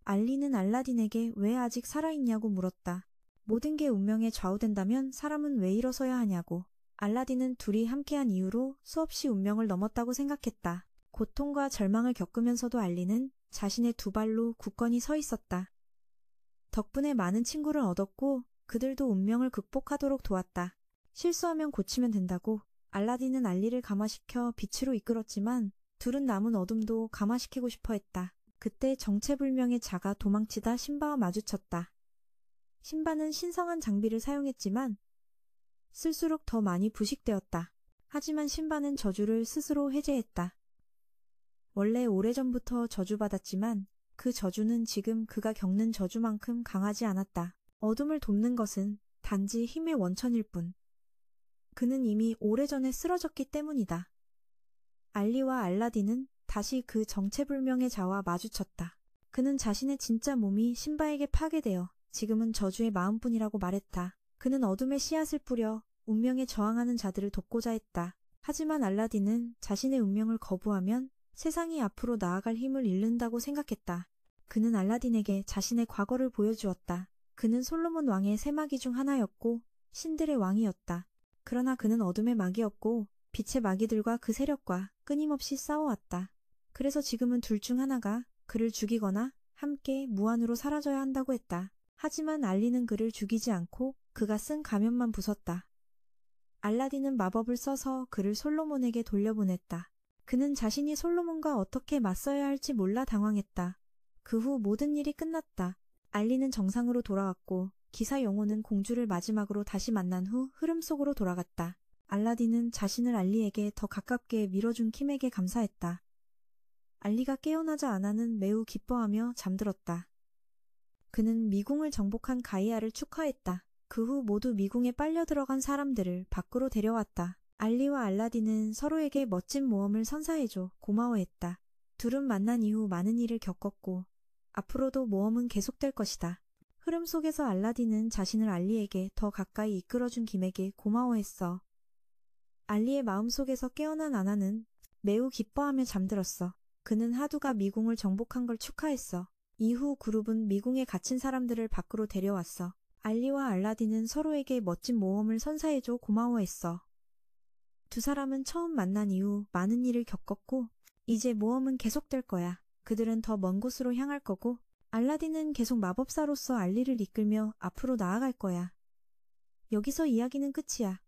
알리는 알라딘에게 왜 아직 살아있냐고 물었다. 모든 게 운명에 좌우된다면 사람은 왜 일어서야 하냐고. 알라딘은 둘이 함께한 이후로 수없이 운명을 넘었다고 생각했다. 고통과 절망을 겪으면서도 알리는 자신의 두 발로 굳건히 서 있었다. 덕분에 많은 친구를 얻었고 그들도 운명을 극복하도록 도왔다. 실수하면 고치면 된다고 알라딘은 알리를 감화시켜 빛으로 이끌었지만 둘은 남은 어둠도 감화시키고 싶어 했다. 그때 정체불명의 자가 도망치다 신바와 마주쳤다. 신바는 신성한 장비를 사용했지만 쓸수록 더 많이 부식되었다. 하지만 신바는 저주를 스스로 해제했다. 원래 오래전부터 저주받았지만 그 저주는 지금 그가 겪는 저주만큼 강하지 않았다. 어둠을 돕는 것은 단지 힘의 원천일 뿐. 그는 이미 오래전에 쓰러졌기 때문이다. 알리와 알라딘은 다시 그 정체불명의 자와 마주쳤다. 그는 자신의 진짜 몸이 신바에게 파괴되어 지금은 저주의 마음뿐이라고 말했다. 그는 어둠의 씨앗을 뿌려 운명에 저항하는 자들을 돕고자 했다. 하지만 알라딘은 자신의 운명을 거부하면 세상이 앞으로 나아갈 힘을 잃는다고 생각했다. 그는 알라딘에게 자신의 과거를 보여주었다. 그는 솔로몬 왕의 세 마귀 중 하나였고 신들의 왕이었다. 그러나 그는 어둠의 마귀였고 빛의 마귀들과 그 세력과 끊임없이 싸워왔다. 그래서 지금은 둘 중 하나가 그를 죽이거나 함께 무한으로 사라져야 한다고 했다. 하지만 알리는 그를 죽이지 않고 그가 쓴 가면만 부쉈다. 알라딘은 마법을 써서 그를 솔로몬에게 돌려보냈다. 그는 자신이 솔로몬과 어떻게 맞서야 할지 몰라 당황했다. 그 후 모든 일이 끝났다. 알리는 정상으로 돌아왔고 기사 영혼은 공주를 마지막으로 다시 만난 후 흐름 속으로 돌아갔다. 알라딘은 자신을 알리에게 더 가깝게 밀어준 킴에게 감사했다. 알리가 깨어나자 아나는 매우 기뻐하며 잠들었다. 그는 미궁을 정복한 가이아를 축하했다. 그 후 모두 미궁에 빨려 들어간 사람들을 밖으로 데려왔다. 알리와 알라딘은 서로에게 멋진 모험을 선사해줘 고마워했다. 둘은 만난 이후 많은 일을 겪었고 앞으로도 모험은 계속될 것이다. 흐름 속에서 알라딘은 자신을 알리에게 더 가까이 이끌어준 김에게 고마워했어. 알리의 마음속에서 깨어난 아나는 매우 기뻐하며 잠들었어. 그는 하두가 미궁을 정복한 걸 축하했어. 이후 그룹은 미궁에 갇힌 사람들을 밖으로 데려왔어. 알리와 알라딘은 서로에게 멋진 모험을 선사해줘 고마워했어. 두 사람은 처음 만난 이후 많은 일을 겪었고 이제 모험은 계속될 거야. 그들은 더 먼 곳으로 향할 거고 알라딘은 계속 마법사로서 알리를 이끌며 앞으로 나아갈 거야. 여기서 이야기는 끝이야.